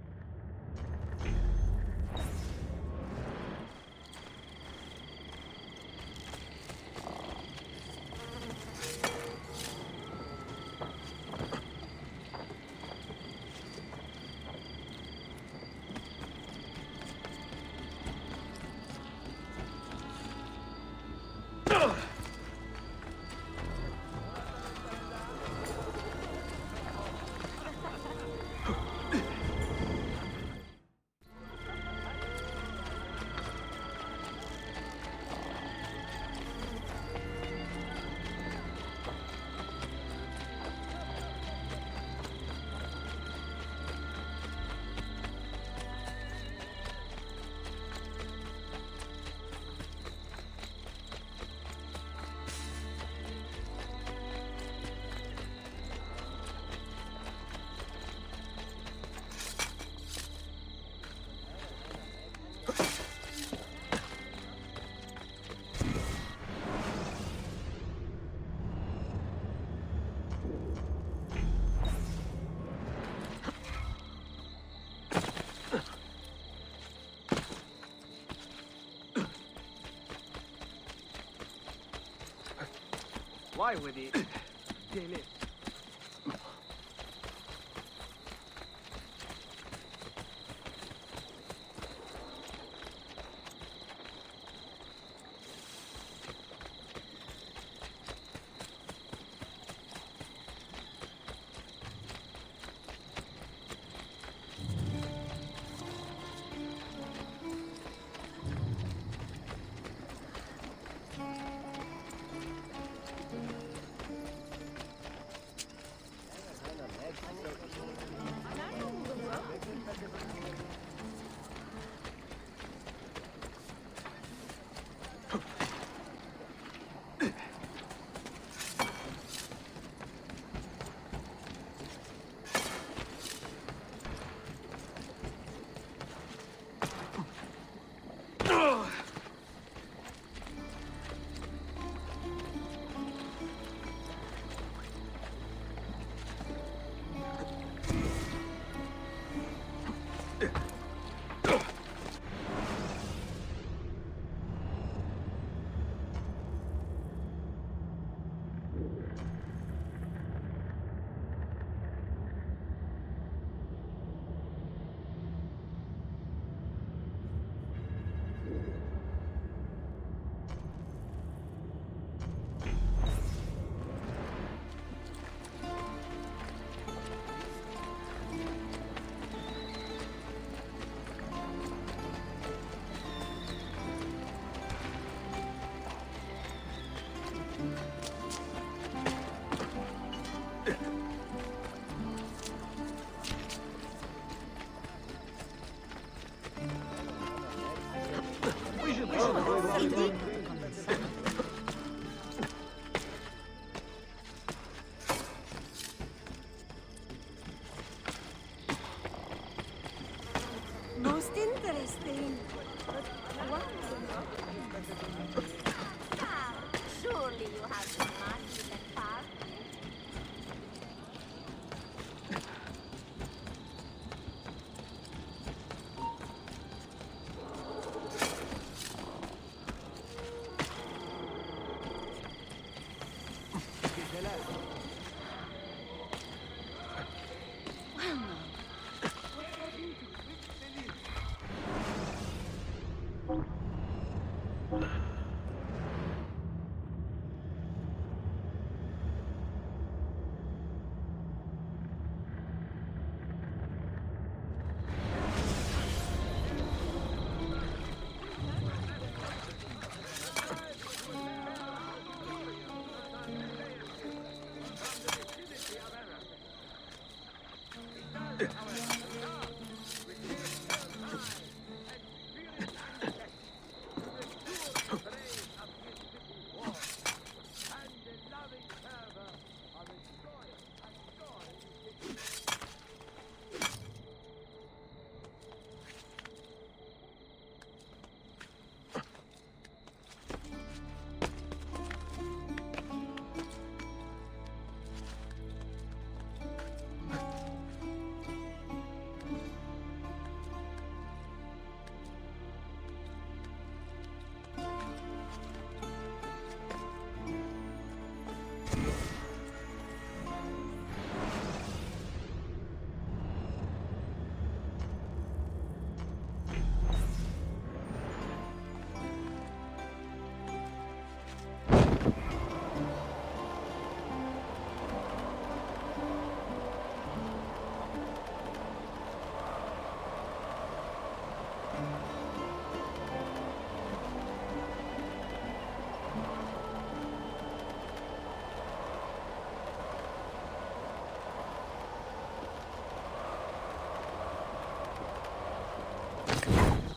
Why would he? Damn it.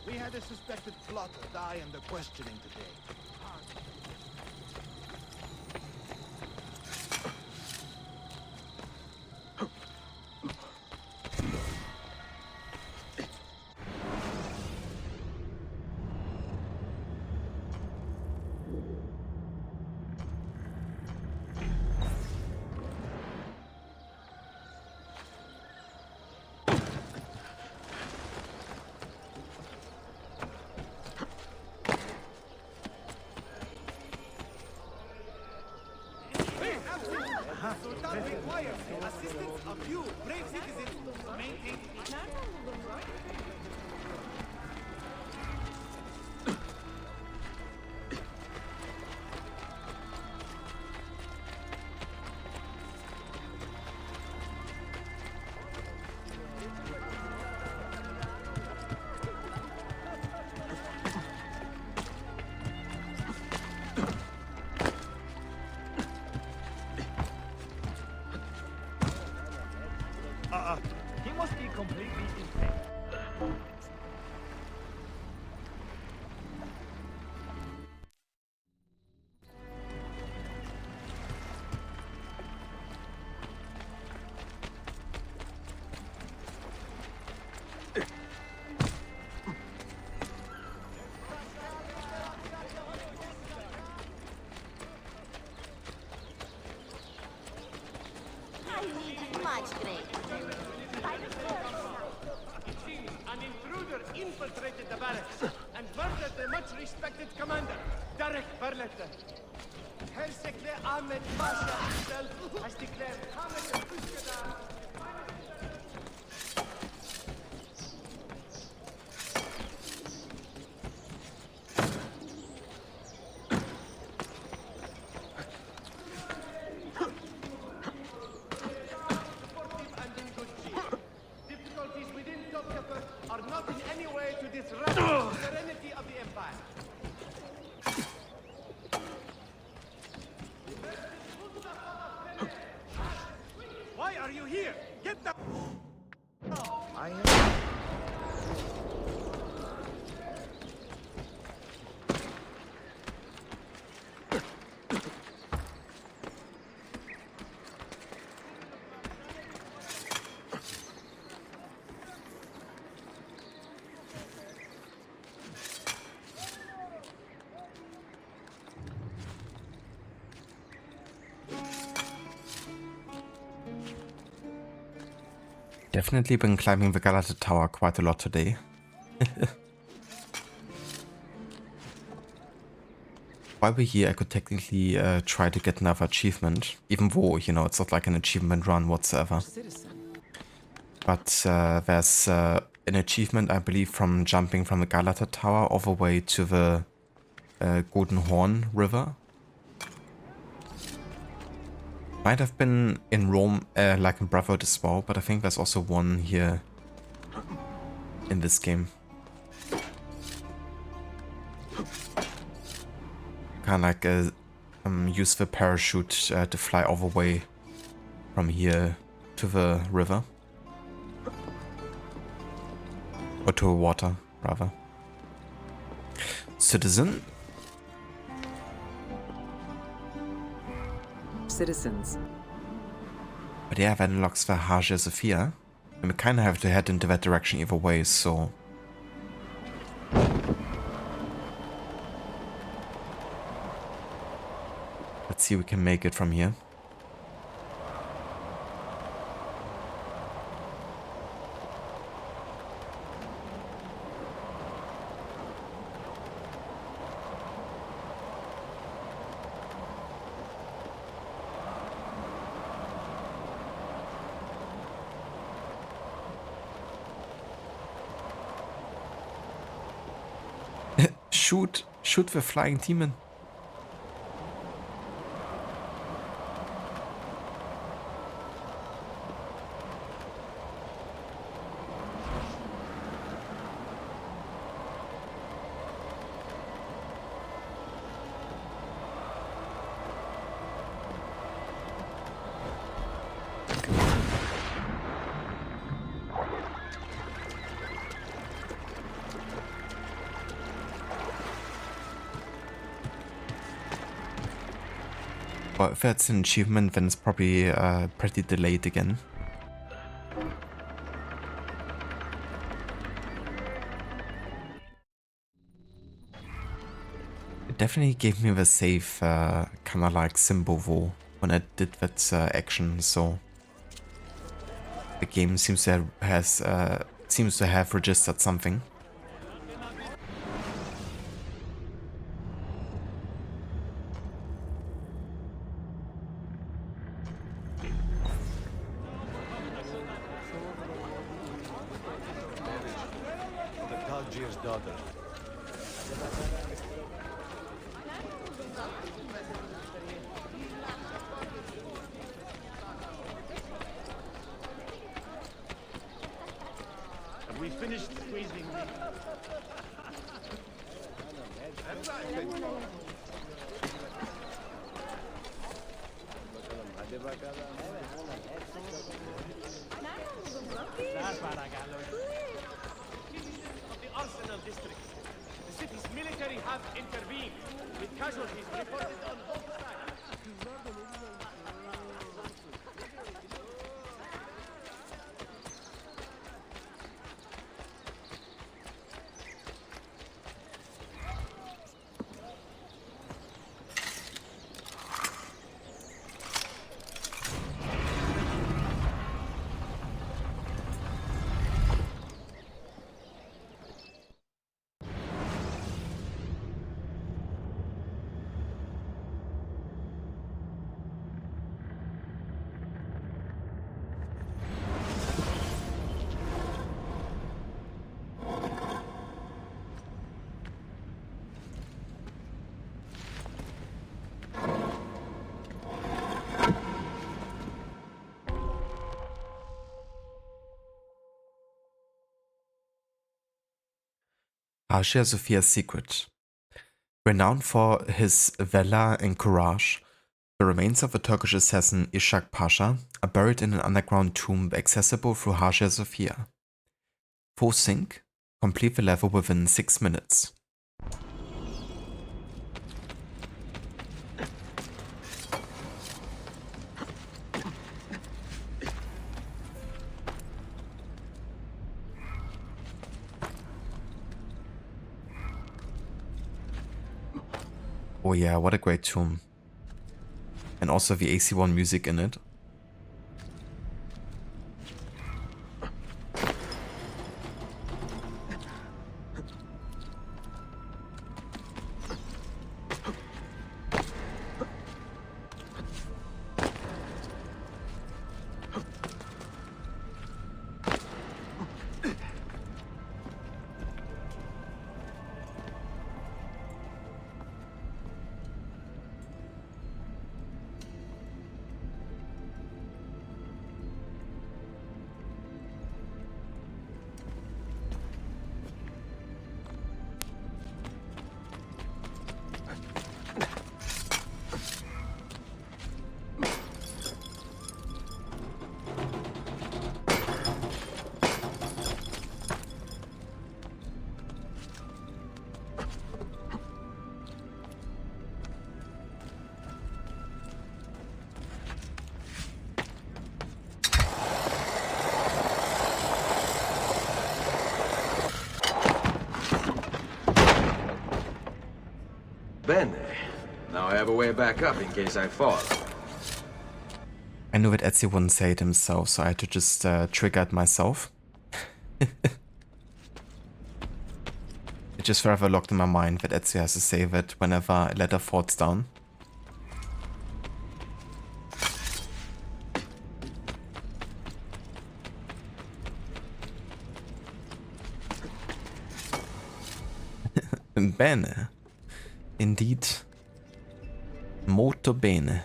We had a suspected plotter die under questioning today. Sultan requires the assistance of you, brave citizens, to maintain peace. He must be completely insane. I need much grain. An intruder infiltrated the barracks and murdered the much-respected commander, Derek Berletter. Herr Sekle Ahmed Pasha himself has declared Hamid al-Uskadar. Difficulties within Topkapi are not in any way to disrupt the serenity of the Empire. Why are you here? Get down! I am... Definitely been climbing the Galata Tower quite a lot today. while we're here, I could technically try to get another achievement, even though, you know, it's not like an achievement run whatsoever. But there's an achievement, I believe, from jumping from the Galata Tower all the way to the Golden Horn River. Might have been in Rome, like in Brotherhood as well, but I think there's also one here in this game. Kind of like use the parachute to fly all the way from here to the river. Or to the water, rather. Citizen? Citizens. But yeah, that unlocks the Hagia Sophia. And we kind of have to head into that direction either way, so... let's see if we can make it from here. Shoot the flying demon. Well, if that's an achievement, then it's probably pretty delayed again. It definitely gave me the save kind of like symbol though when I did that action, so the game seems to have registered something. Daughter. Have we finished squeezing the... The Arsenal district. The city's military have intervened, with casualties reported on both sides. Hagia Sophia's secret. Renowned for his valor and courage, the remains of the Turkish assassin Ishak Pasha are buried in an underground tomb accessible through Hagia Sophia. Full sync, complete the level within 6 minutes. Oh yeah, what a great tomb. And also the AC1 music in it. have a way back up in case I fall. I knew that Ezio wouldn't say it himself, so I had to just trigger it myself. It just forever locked in my mind that Ezio has to save it whenever a letter falls down. Bene. Indeed. Molto bene.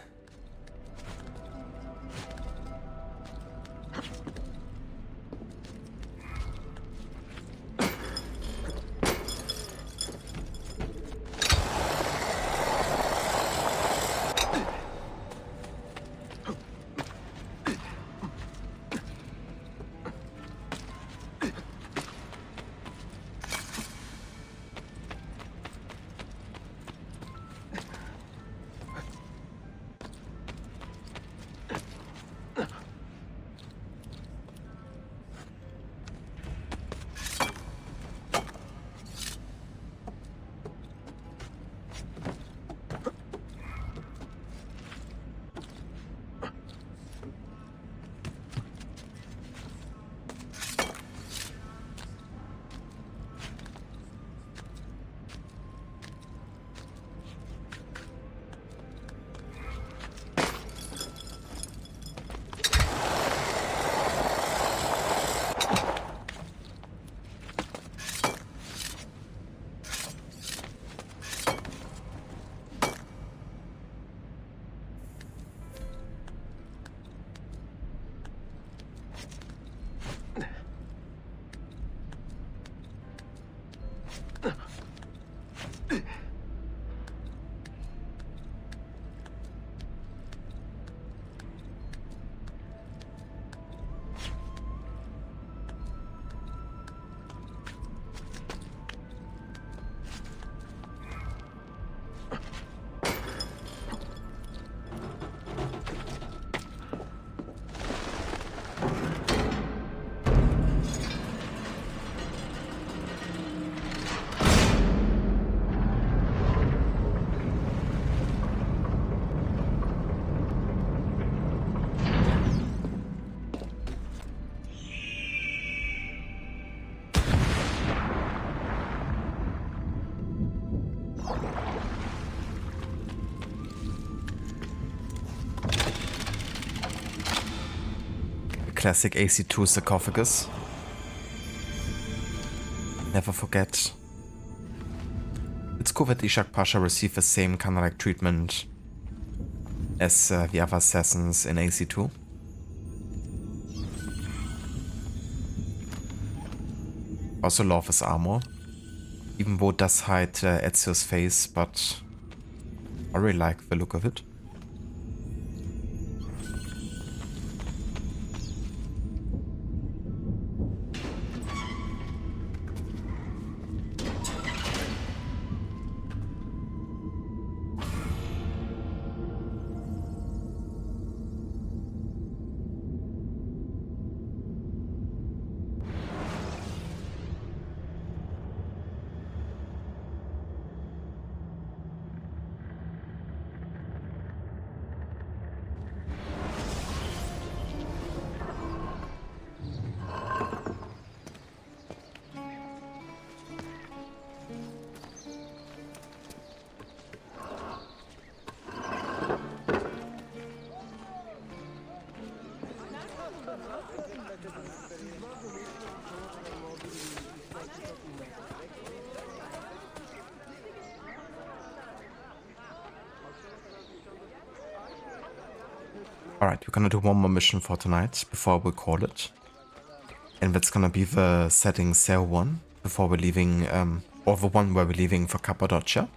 Classic AC2 sarcophagus. Never forget. It's cool that Ishak Pasha received the same kind of like treatment as the other assassins in AC2. Also love his armor. Even though it does hide Ezio's face, but I really like the look of it. Alright, we're gonna do one more mission for tonight before we call it. And that's gonna be the setting sail one before we're leaving, or the one where we're leaving for Cappadocia.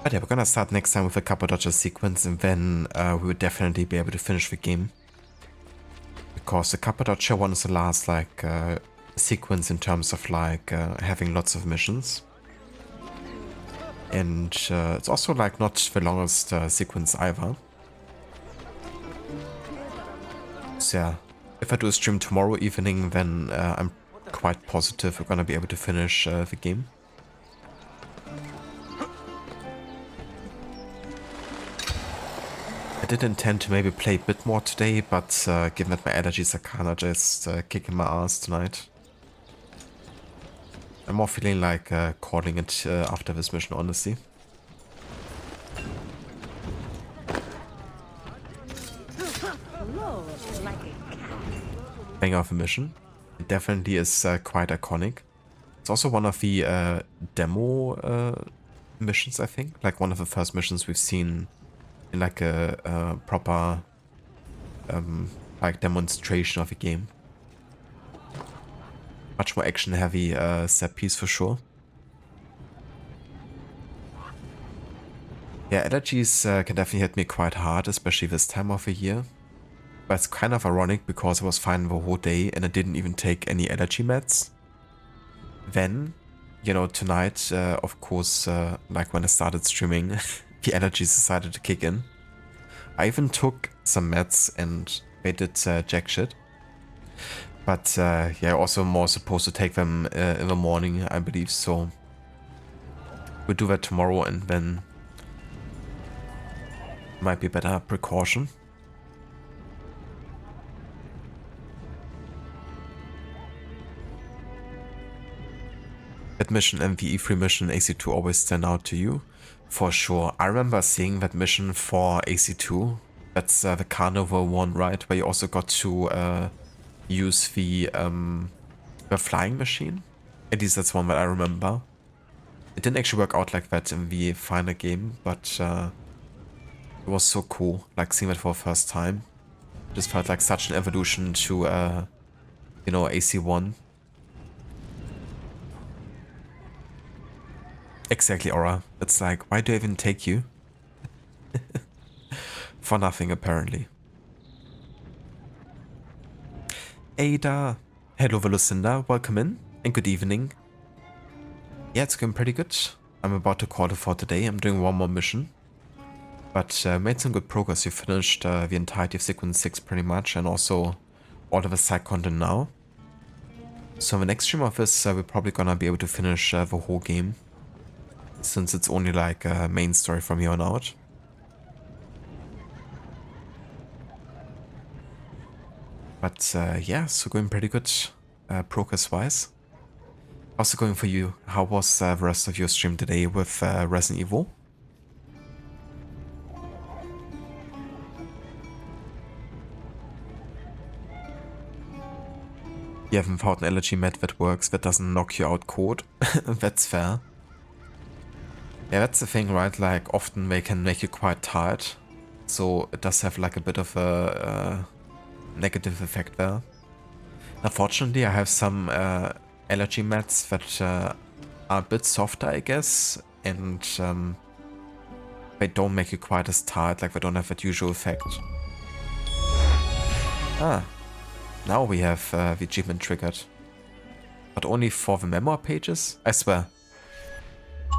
But yeah, we're gonna start next time with the Cappadocia sequence, and then we will definitely be able to finish the game. Because the Cappadocia one is the last, like, sequence in terms of, like, having lots of missions. And it's also, like, not the longest sequence either. So yeah, if I do a stream tomorrow evening, then I'm quite positive we're gonna be able to finish the game. did intend to maybe play a bit more today, but given that my allergies are kinda just kicking my ass tonight, I'm more feeling like calling it after this mission, honestly. Banger of a mission. It definitely is quite iconic. It's also one of the demo missions, I think. Like one of the first missions we've seen in like a proper like demonstration of a game. Much more action heavy set piece for sure. Yeah, allergies can definitely hit me quite hard, especially this time of the year. But it's kind of ironic because I was fine the whole day and I didn't even take any allergy meds. Then, you know, tonight, of course, like when I started streaming, the allergies decided to kick in. I even took some meds and they did jack shit. But yeah, also more supposed to take them in the morning, I believe, so we'll do that tomorrow and then might be better precaution. That mission and the E3 mission AC2 always stand out to you? For sure. I remember seeing that mission for AC2. That's the Carnival one, right? Where you also got to use the flying machine. At least that's one that I remember. It didn't actually work out like that in the final game, but it was so cool, like seeing it for the first time. Just felt like such an evolution to, you know, AC1. Exactly, Aura. It's like, why do I even take you? For nothing, apparently. Ada. Hello, Velucinda. Welcome in, and good evening. Yeah, it's going pretty good. I'm about to call it for today. I'm doing one more mission. But made some good progress. You finished the entirety of Sequence 6 pretty much, and also all of the side content now. So in the next stream of this, we're probably gonna be able to finish the whole game, since it's only like a main story from here on out. But yeah, so going pretty good progress-wise. Also going for you, how was the rest of your stream today with Resident Evil? You haven't found an allergy med that works, that doesn't knock you out cold. That's fair. Yeah, that's the thing, right? Like, often they can make you quite tired. So it does have like a bit of a negative effect there. Unfortunately, I have some allergy meds that are a bit softer, I guess. And they don't make you quite as tired, like they don't have that usual effect. Ah, now we have the achievement triggered. But only for the memoir pages? I swear.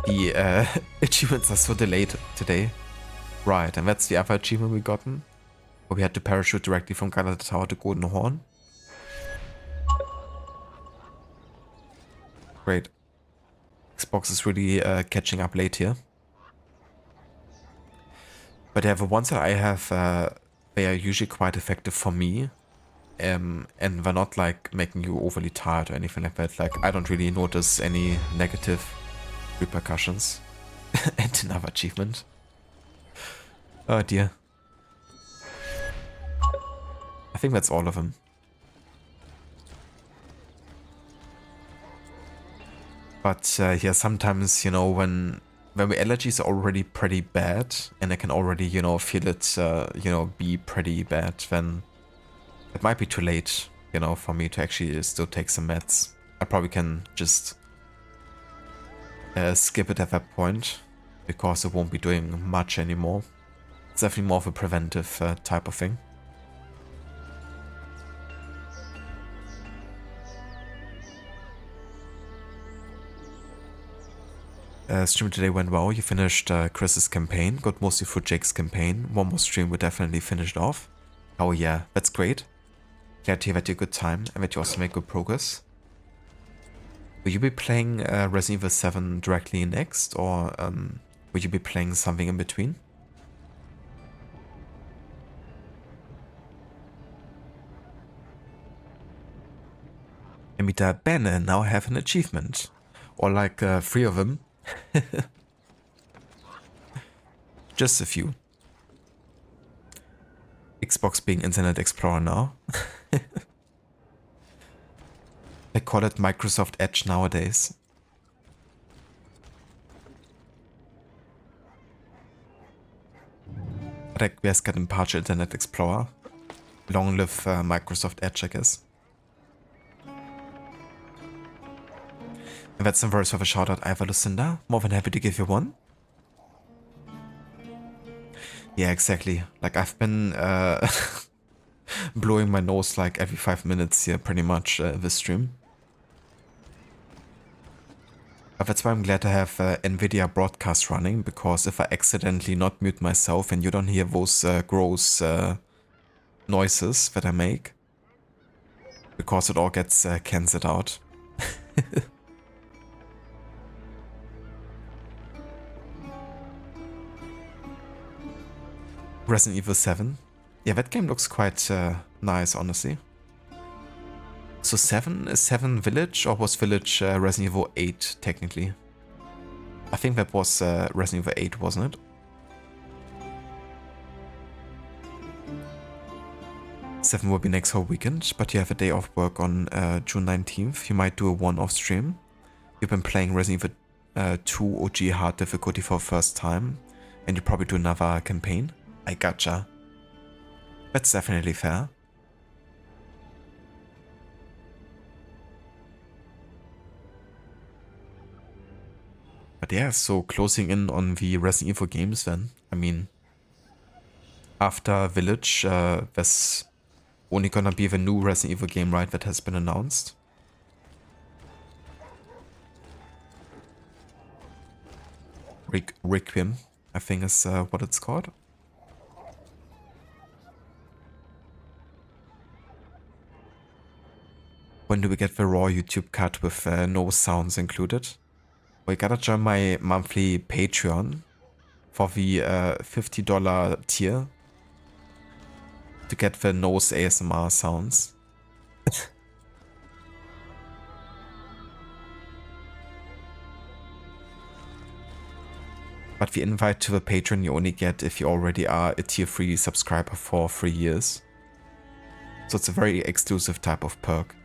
The achievements are so delayed today. Right, and that's the other achievement we gotten. Where we had to parachute directly from Galata Tower to Golden Horn. Great. Xbox is really catching up late here. But yeah, the ones that I have, they are usually quite effective for me. And they're not like making you overly tired or anything like that. Like, I don't really notice any negative repercussions. And another achievement. Oh dear. I think that's all of them. But yeah, sometimes, you know, when the allergies are already pretty bad and I can already, you know, feel it, you know, be pretty bad, then it might be too late, you know, for me to actually still take some meds. I probably can just skip it at that point because it won't be doing much anymore. It's definitely more of a preventive type of thing. Stream today went well. You finished Chris's campaign, got mostly through Jake's campaign. One more stream we definitely finished off. Oh yeah, that's great. Glad to hear that you had a good time and that you also make good progress. Will you be playing Resident Evil 7 directly next, or will you be playing something in between? Amita Bene now have an achievement. Or like 3 of them. Just a few. Xbox being Internet Explorer now. They call it Microsoft Edge nowadays. But I guess got a partial Internet Explorer. Long live Microsoft Edge, I guess. And that's some verse of a shout out, Iva Lucinda. More than happy to give you one. Yeah, exactly. Like I've been blowing my nose like every 5 minutes here, pretty much this stream. But that's why I'm glad to have NVIDIA broadcast running, because if I accidentally not mute myself and you don't hear those gross noises that I make, because it all gets cancelled out. Resident Evil 7. Yeah, that game looks quite nice, honestly. So 7 is 7 Village, or was Village Resident Evil 8 technically? I think that was Resident Evil 8, wasn't it? Seven will be next whole weekend, but you have a day off work on June 19th. You might do a one-off stream. You've been playing Resident Evil 2 OG hard difficulty for the first time, and you probably do another campaign. I gotcha. That's definitely fair. But yeah, so closing in on the Resident Evil games then. I mean, after Village, there's only gonna be the new Resident Evil game, right, that has been announced. Requiem, I think is what it's called. When do we get the raw YouTube cut with no sounds included? Well, you gotta join my monthly Patreon for the $50 tier to get the nose ASMR sounds. But the invite to the Patreon you only get if you already are a tier 3 subscriber for 3 years. So it's a very exclusive type of perk.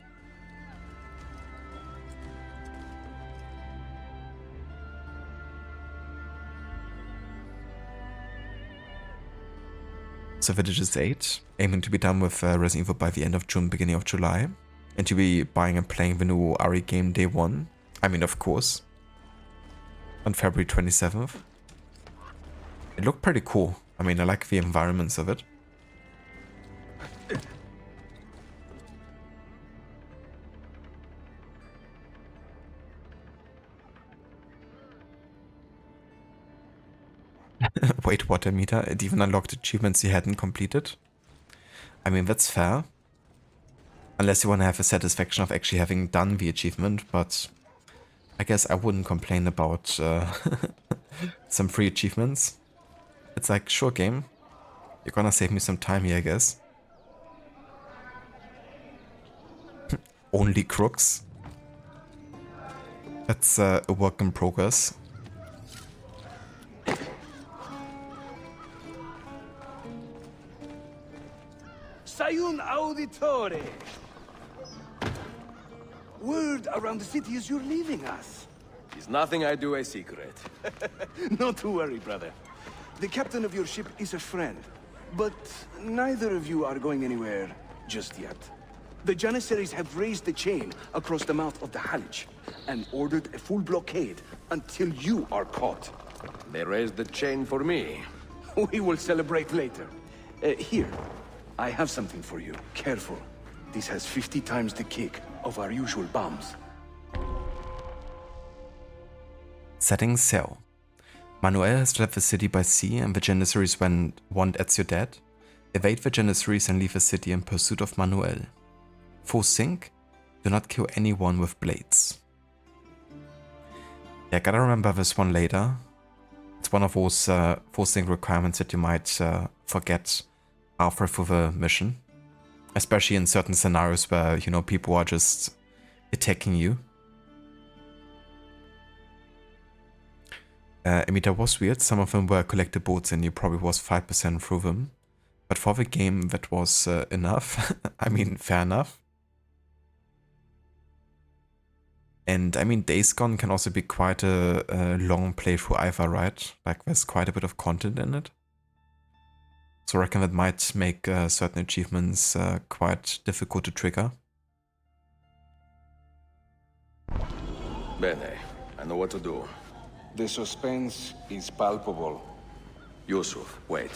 So Village is 8, aiming to be done with Resident Evil by the end of June, beginning of July. And to be buying and playing the new RE game day 1. I mean, of course. On February 27th. It looked pretty cool. I mean, I like the environments of it. Wait, what, Amita? It even unlocked achievements you hadn't completed? I mean, that's fair. Unless you want to have the satisfaction of actually having done the achievement, but I guess I wouldn't complain about some free achievements. It's like, sure game, you're gonna save me some time here, I guess. Only crooks. That's a work in progress. Sayun Auditore! Word around the city is you're leaving us. Is nothing I do a secret. Not to worry, brother. The captain of your ship is a friend, but neither of you are going anywhere just yet. The Janissaries have raised the chain across the mouth of the Hagia and ordered a full blockade until you are caught. They raised the chain for me. We will celebrate later. Here, I have something for you. Careful. This has 50 times the kick of our usual bombs. Setting sail. Manuel has left the city by sea and the Janissaries want Ezio dead. Evade the Janissaries and leave the city in pursuit of Manuel. Full sink. Do not kill anyone with blades. Yeah, gotta remember this one later. It's one of those full sink requirements that you might forget halfway through the mission. Especially in certain scenarios where, you know, people are just attacking you. I mean, that was weird. Some of them were collected boats and you probably was 5% through them. But for the game, that was enough. I mean, fair enough. And I mean, Days Gone can also be quite a long playthrough either, right? Like, there's quite a bit of content in it. So I reckon that might make certain achievements quite difficult to trigger. Bene, I know what to do. The suspense is palpable. Yusuf, wait.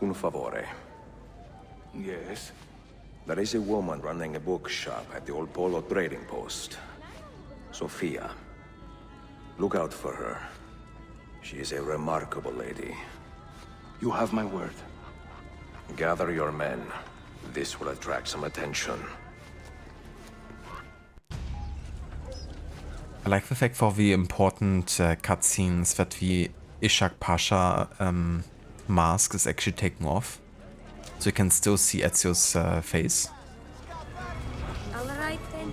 Un favore. Yes? There is a woman running a bookshop at the old Polo trading post. Sophia. Look out for her. She is a remarkable lady. You have my word. Gather your men. This will attract some attention. I like the fact for the important cutscenes that the Ishak Pasha mask is actually taken off. So you can still see Ezio's face. All right then.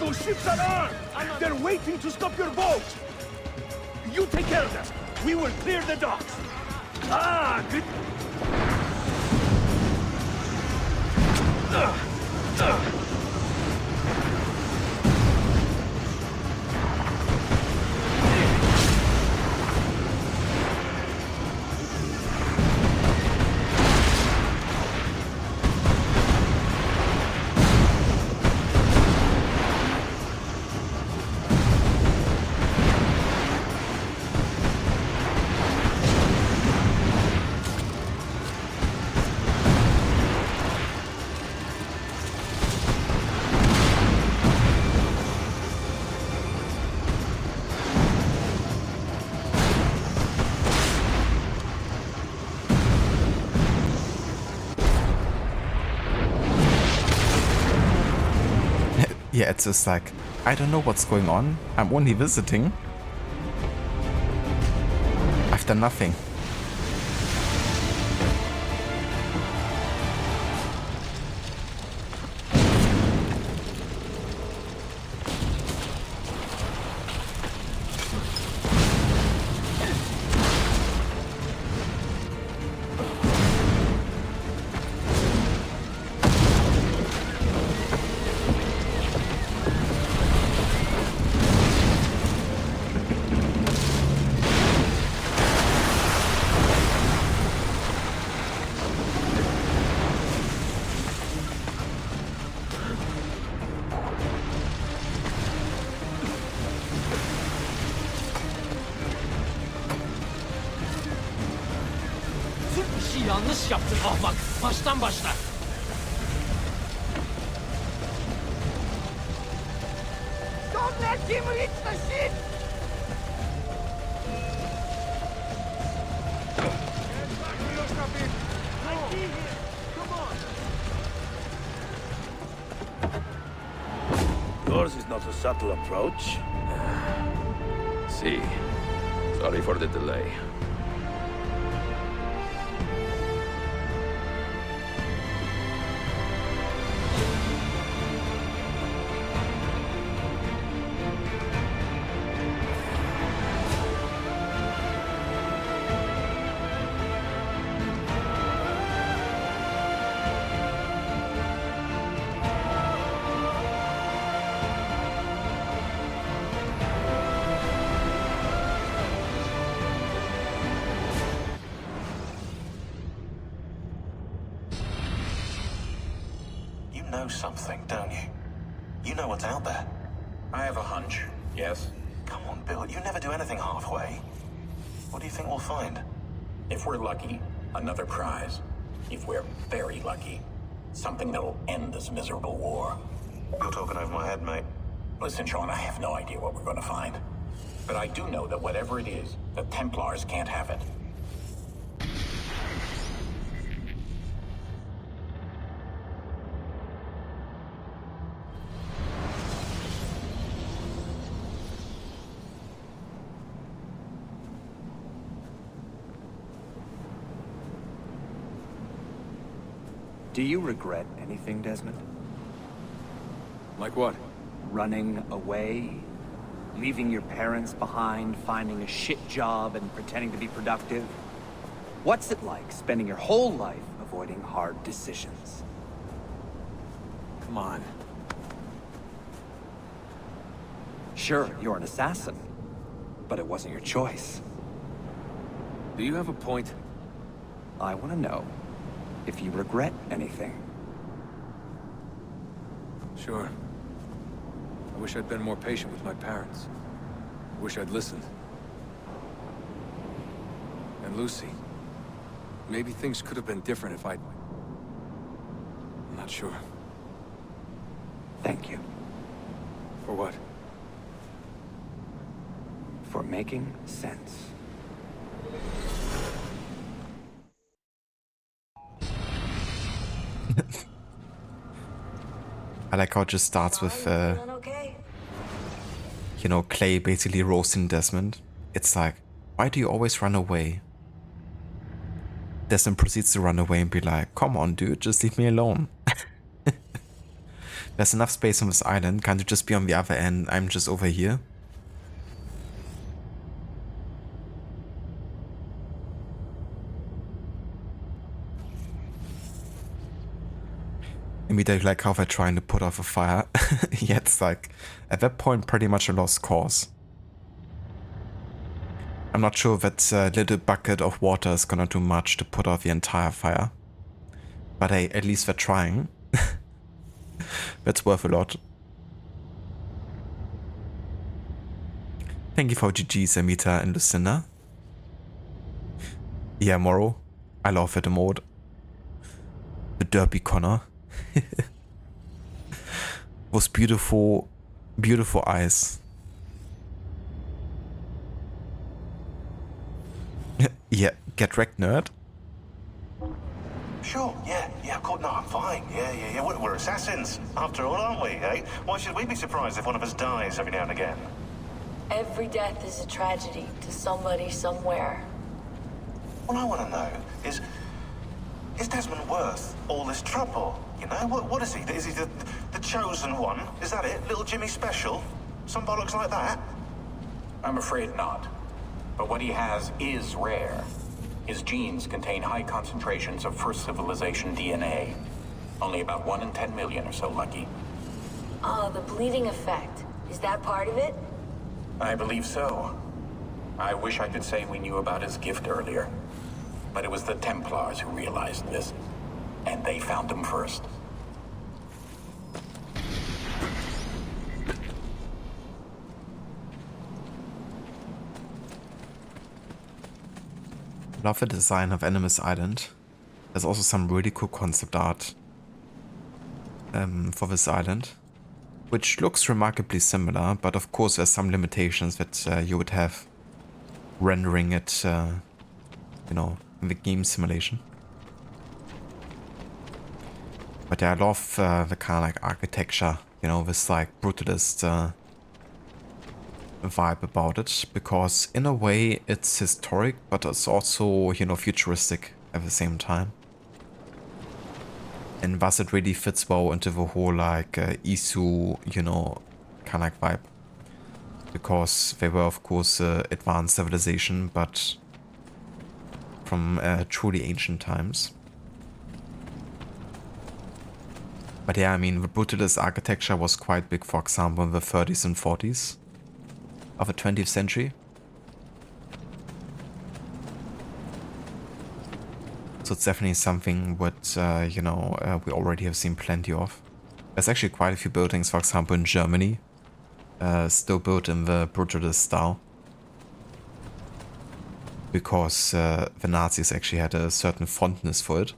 Those ships are armed! They're waiting to stop your boat! You take care of them! We will clear the docks! Ah, good... Yeah, it's just like, I don't know what's going on. I'm only visiting. I've done nothing. Yanlış yaptın ahmak. Baştan başla. Don't let him reach the ship! Yours is not a subtle approach. See. Sorry for the delay. know something, don't you? You know what's out there. I have a hunch, yes. Come on, Bill, you never do anything halfway. What do you think we'll find? If we're lucky, another prize. If we're very lucky, something that'll end this miserable war. You're talking over my head, mate. Listen, Sean, I have no idea what we're going to find. But I do know that whatever it is, the Templars can't have it. Do you regret anything, Desmond? Like what? Running away? Leaving your parents behind, finding a shit job, and pretending to be productive? What's it like spending your whole life avoiding hard decisions? Come on. Sure, you're an assassin, but it wasn't your choice. Do you have a point? I want to know if you regret anything. Sure. I wish I'd been more patient with my parents. I wish I'd listened. And Lucy. Maybe things could have been different if I'd... I'm not sure. Thank you. For what? For making sense. I like how it just starts with, you know, Clay basically roasting Desmond. It's like, why do you always run away? Desmond proceeds to run away and be like, come on, dude, just leave me alone. There's enough space on this island. Can't you just be on the other end? I'm just over here. Immediately like how they're trying to put off a fire. Yeah, it's like, at that point, pretty much a lost cause. I'm not sure that little bucket of water is gonna do much to put out the entire fire. But hey, at least they're trying. That's worth a lot. Thank you for GG's, Amita and Lucinda. Yeah, Morrow. I love it, mode. The Derpy Connor. Those beautiful, beautiful eyes. Yeah, get wrecked, nerd. Sure, yeah, of course, no, I'm fine. Yeah, we're assassins, after all, aren't we, eh? Why should we be surprised if one of us dies every now and again? Every death is a tragedy to somebody somewhere. What I want to know is Desmond worth all this trouble? You know, what is he? Is he the chosen one? Is that it? Little Jimmy Special? Some bollocks like that? I'm afraid not. But what he has is rare. His genes contain high concentrations of first civilization DNA. Only about 1 in 10 million are so lucky. Oh, the bleeding effect. Is that part of it? I believe so. I wish I could say we knew about his gift earlier. But it was the Templars who realized this. And they found him first. Love the design of Animus Island. There's also some really cool concept art for this island, which looks remarkably similar, but of course there's some limitations that you would have rendering it, you know, in the game simulation. But yeah, I love the kind of like architecture, you know, this like brutalist vibe about it, because in a way it's historic, but it's also, you know, futuristic at the same time. And thus it really fits well into the whole like Isu, you know, kind of like vibe. Because they were of course advanced civilization, but from truly ancient times. But yeah, I mean, the brutalist architecture was quite big, for example, in the 30s and 40s of the 20th century. So it's definitely something what, you know, we already have seen plenty of. There's actually quite a few buildings, for example, in Germany, still built in the brutalist style. Because the Nazis actually had a certain fondness for it.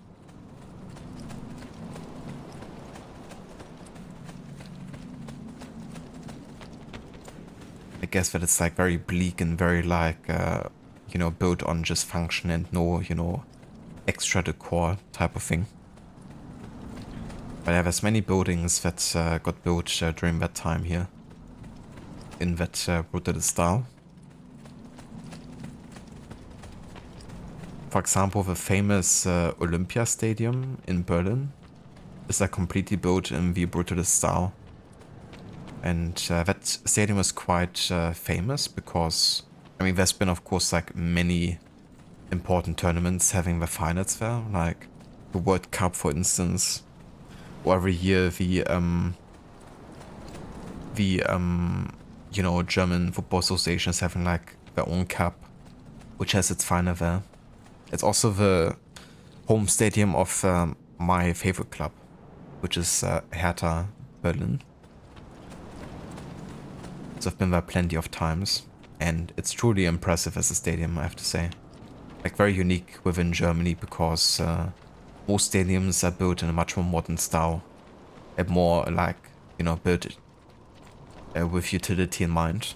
I guess that it's like very bleak and very like, you know, built on just function and no, you know, extra decor type of thing. But yeah, there's many buildings that got built during that time here. In that brutalist style. For example, the famous Olympia Stadium in Berlin is like completely built in the brutalist style. And that stadium is quite famous because, I mean, there's been of course like many important tournaments having the finals there, like the World Cup for instance, or every year the you know, German Football Association is having like their own cup, which has its final there. It's also the home stadium of my favorite club, which is Hertha Berlin. So I've been there plenty of times, and it's truly impressive as a stadium, I have to say. Like very unique within Germany because most stadiums are built in a much more modern style, and more like, you know, built with utility in mind.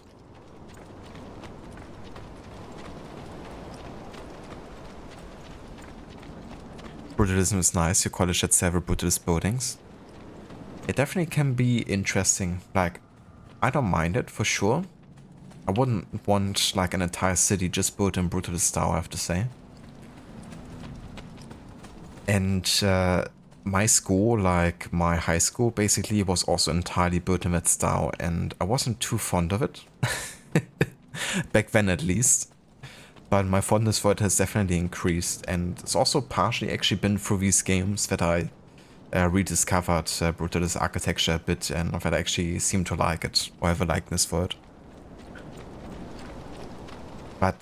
Brutalism is nice, your college had several brutalist buildings. It definitely can be interesting, like, I don't mind it for sure. I wouldn't want like an entire city just built in brutalist style, I have to say. And my school, like my high school, basically was also entirely built in that style, and I wasn't too fond of it. Back then at least. But my fondness for it has definitely increased, and it's also partially actually been through these games that I rediscovered brutalist architecture a bit, and that I actually seem to like it, or have a likeness for it. But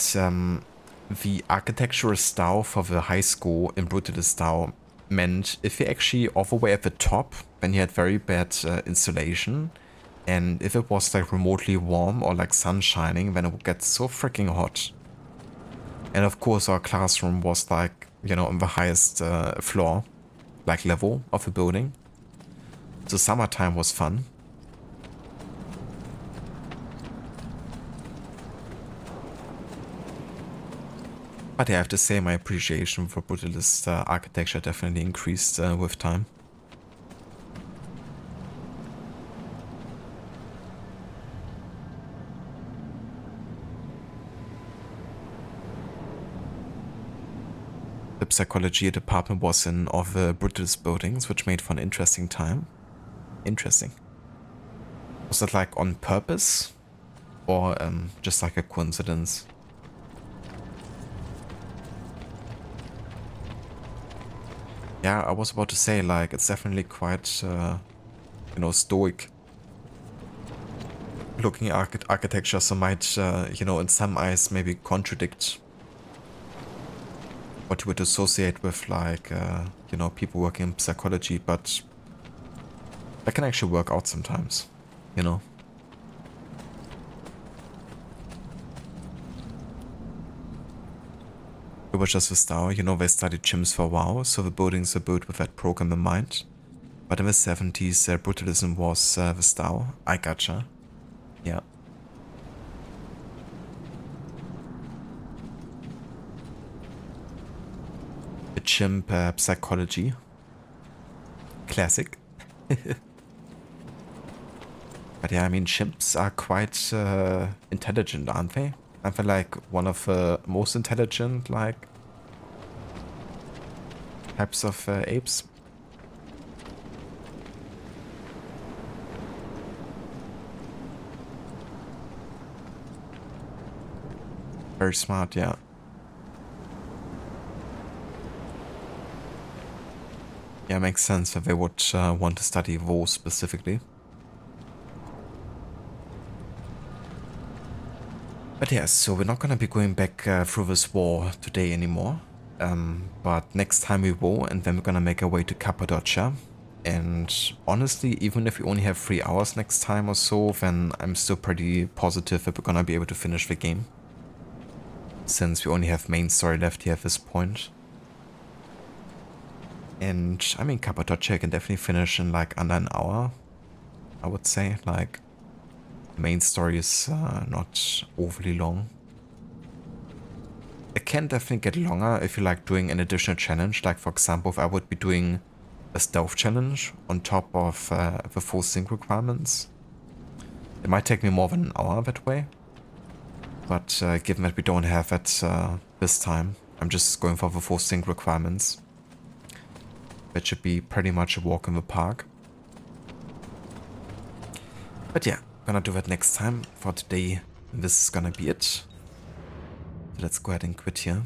the architectural style for the high school in brutalist style meant if you actually all the way at the top, then you had very bad insulation, and if it was like remotely warm or like sun shining, then it would get so freaking hot. And of course our classroom was like, you know, on the highest floor, like level of the building. So summertime was fun. But yeah, I have to say my appreciation for brutalist architecture definitely increased with time. The psychology department was in all the brutalist buildings, which made for an interesting time. Interesting. Was that like on purpose? Or just like a coincidence? Yeah, I was about to say, like, it's definitely quite, you know, stoic looking architecture, so might, you know, in some eyes maybe contradict what you would associate with, like, you know, people working in psychology, but that can actually work out sometimes, you know. It was just the style, you know, they studied gyms for a while, so the buildings were built with that program in mind. But in the 70s, brutalism was the style. I gotcha. Yeah. The chimp psychology. Classic. But yeah, I mean, chimps are quite intelligent, aren't they? Aren't they like one of the most intelligent, like, types of apes? Very smart, yeah. Yeah, makes sense that they would want to study those specifically. But yeah, so we're not gonna be going back through this war today anymore. But next time we will, and then we're gonna make our way to Cappadocia. And honestly, even if we only have 3 hours next time or so, then I'm still pretty positive that we're gonna be able to finish the game. Since we only have main story left here at this point. And I mean, Cappadocia can definitely finish in like under an hour, I would say. Like, main story is not overly long. It can definitely get longer if you like doing an additional challenge. Like, for example, if I would be doing a stealth challenge on top of the full sync requirements. It might take me more than an hour that way. But given that we don't have it this time, I'm just going for the full sync requirements. That should be pretty much a walk in the park. But yeah, gonna do that next time. For today, this is gonna be it. So let's go ahead and quit here.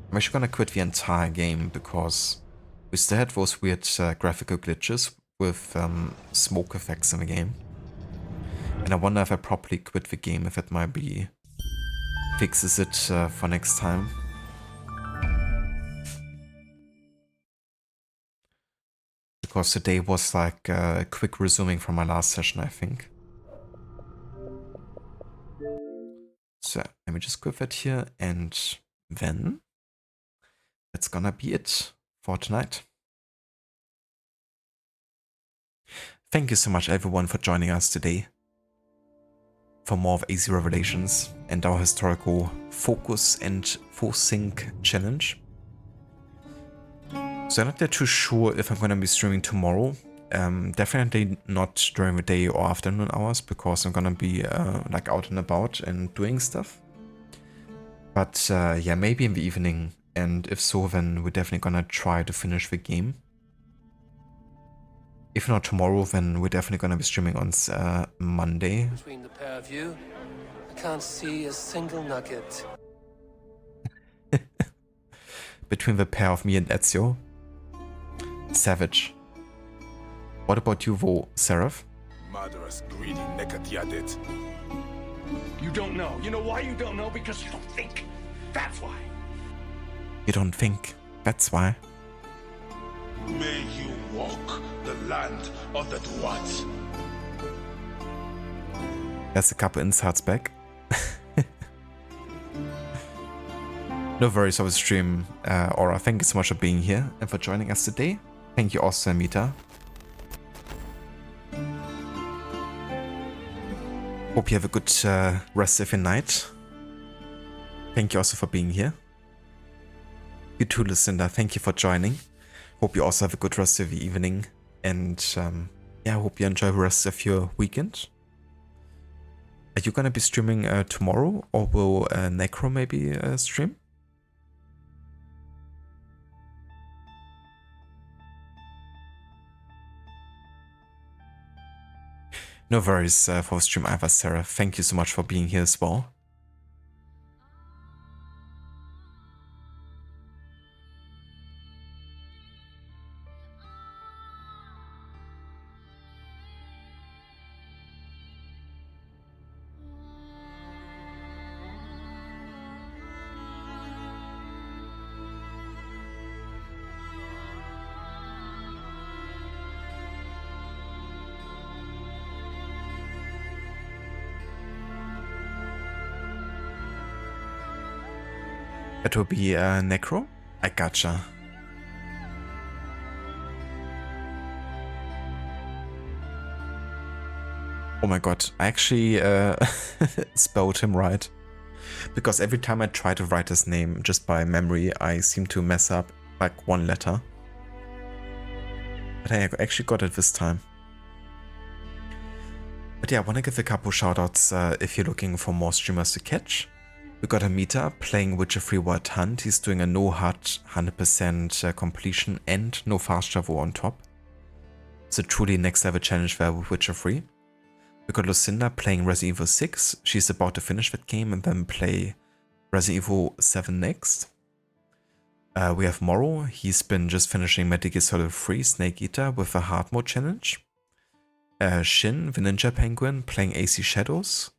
I'm actually gonna quit the entire game because we still had those weird graphical glitches with smoke effects in the game. And I wonder if I properly quit the game, if it might be fixes it for next time. Because today was like a quick resuming from my last session, I think. So let me just quit that here, and then that's gonna be it for tonight. Thank you so much everyone for joining us today for more of AZ Revelations and our historical focus and full sync challenge. So I'm not yet too sure if I'm gonna be streaming tomorrow. Definitely not during the day or afternoon hours, because I'm gonna be like out and about and doing stuff. But yeah, maybe in the evening, and if so, then we're definitely gonna try to finish the game. If not tomorrow, then we're definitely gonna be streaming on Monday. Between the pair of you, I can't see a single nugget. Between the pair of me and Ezio. Savage. What about you, though, Seraph? Murderous, greedy Nekatiadit. You don't know. You know why you don't know? Because you don't think. That's why. You don't think. That's why. May you walk the land of the Dwarves. There's a couple insights back. No worries over stream, Aura. Thank you so much for being here and for joining us today. Thank you also, Amita. Hope you have a good rest of your night. Thank you also for being here. You too, Lucinda. Thank you for joining. Hope you also have a good rest of your evening. And yeah, I hope you enjoy the rest of your weekend. Are you gonna be streaming tomorrow, or will Necro maybe stream? No worries for stream either, Sarah. Thank you so much for being here as well. That will be Necro? I gotcha. Oh my god, I actually spelled him right. Because every time I try to write his name just by memory, I seem to mess up like one letter. But I actually got it this time. But yeah, I want to give a couple shoutouts if you're looking for more streamers to catch. We got Amita playing Witcher 3 Wild Hunt. He's doing a no HUD 100% completion and no fast travel on top. It's a truly next level challenge there with Witcher 3. We got Lucinda playing Resident Evil 6. She's about to finish that game and then play Resident Evil 7 next. We have Morrow. He's been just finishing Metal Gear Solid 3 Snake Eater with a hard mode challenge. Shin, the Ninja Penguin, playing AC Shadows.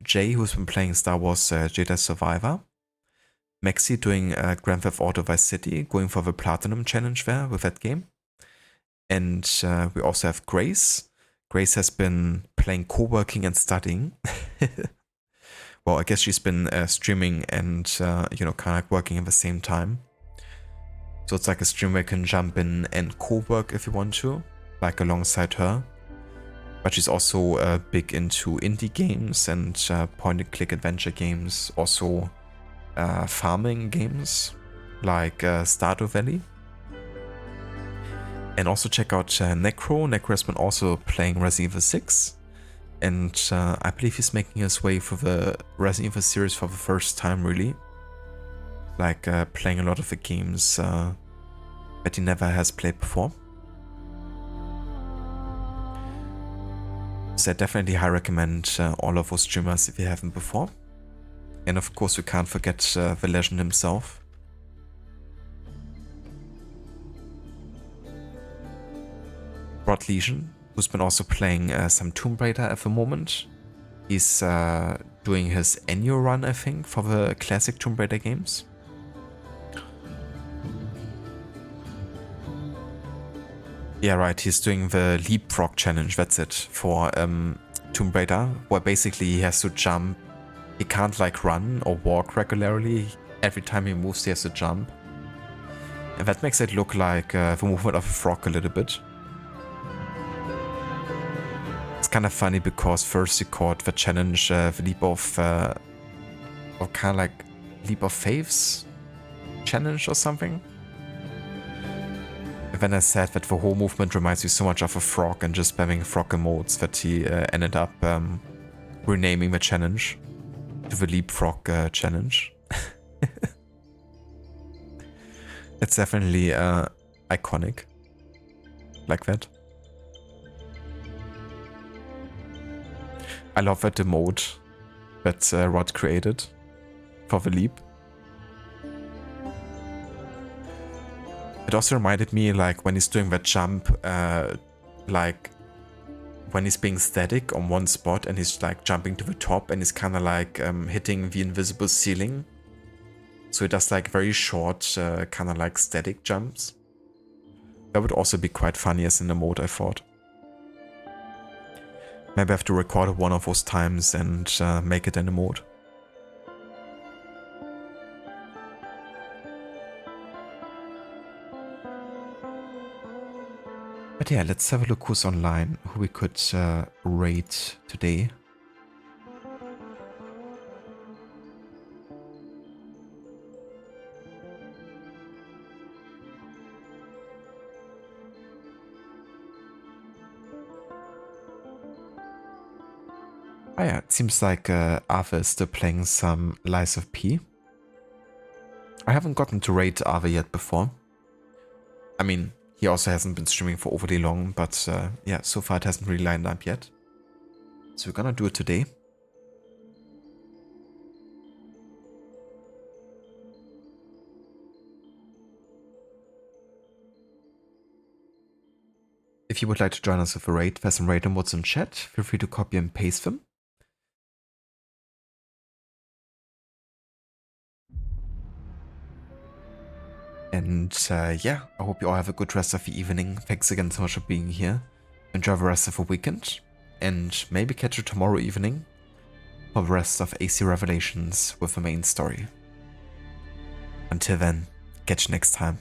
Jay, who's been playing Star Wars Jedi Survivor. Maxi doing Grand Theft Auto Vice City, going for the Platinum challenge there with that game. And we also have Grace. Grace has been playing co-working and studying. Well, I guess she's been streaming and, you know, kind of like working at the same time. So it's like a stream where you can jump in and co-work if you want to, like alongside her. But she's also big into indie games and point-and-click adventure games, also farming games like Stardew Valley. And also check out Necro. Necro has been also playing Resident Evil 6. And I believe he's making his way for the Resident Evil series for the first time, really. Like playing a lot of the games that he never has played before. So I definitely highly recommend all of those streamers if you haven't before. And of course we can't forget the legend himself. Rod Legion, who's been also playing some Tomb Raider at the moment. He's doing his annual run, I think, for the classic Tomb Raider games. Yeah, right, he's doing the leapfrog challenge, that's it, for Tomb Raider, where basically he has to jump. He can't like run or walk regularly. Every time he moves he has to jump. And that makes it look like the movement of a frog a little bit. It's kind of funny because first he called the challenge the leap of, or kind of like leap of faiths challenge or something. And then I said that the whole movement reminds me so much of a frog and just spamming frog emotes that he ended up renaming the challenge to the leapfrog challenge. It's definitely iconic like that. I love that emote that Rod created for the leap. It also reminded me, like, when he's doing that jump, like, when he's being static on one spot and he's, like, jumping to the top and he's kind of, like, hitting the invisible ceiling. So he does, like, very short, kind of, like, static jumps. That would also be quite funny as an emote, I thought. Maybe I have to record it one of those times and make it an emote. But yeah, let's have a look who's online, who we could raid today. Oh yeah, it seems like Arthur is still playing some Lies of P. I haven't gotten to raid Arthur yet before. I mean, he also hasn't been streaming for overly long, but yeah, so far it hasn't really lined up yet. So we're gonna do it today. If you would like to join us with a raid, there's some raid emotes in chat. Feel free to copy and paste them. And yeah, I hope you all have a good rest of the evening. Thanks again so much for being here. Enjoy the rest of the weekend. And maybe catch you tomorrow evening for the rest of AC Revelations with the main story. Until then, catch you next time.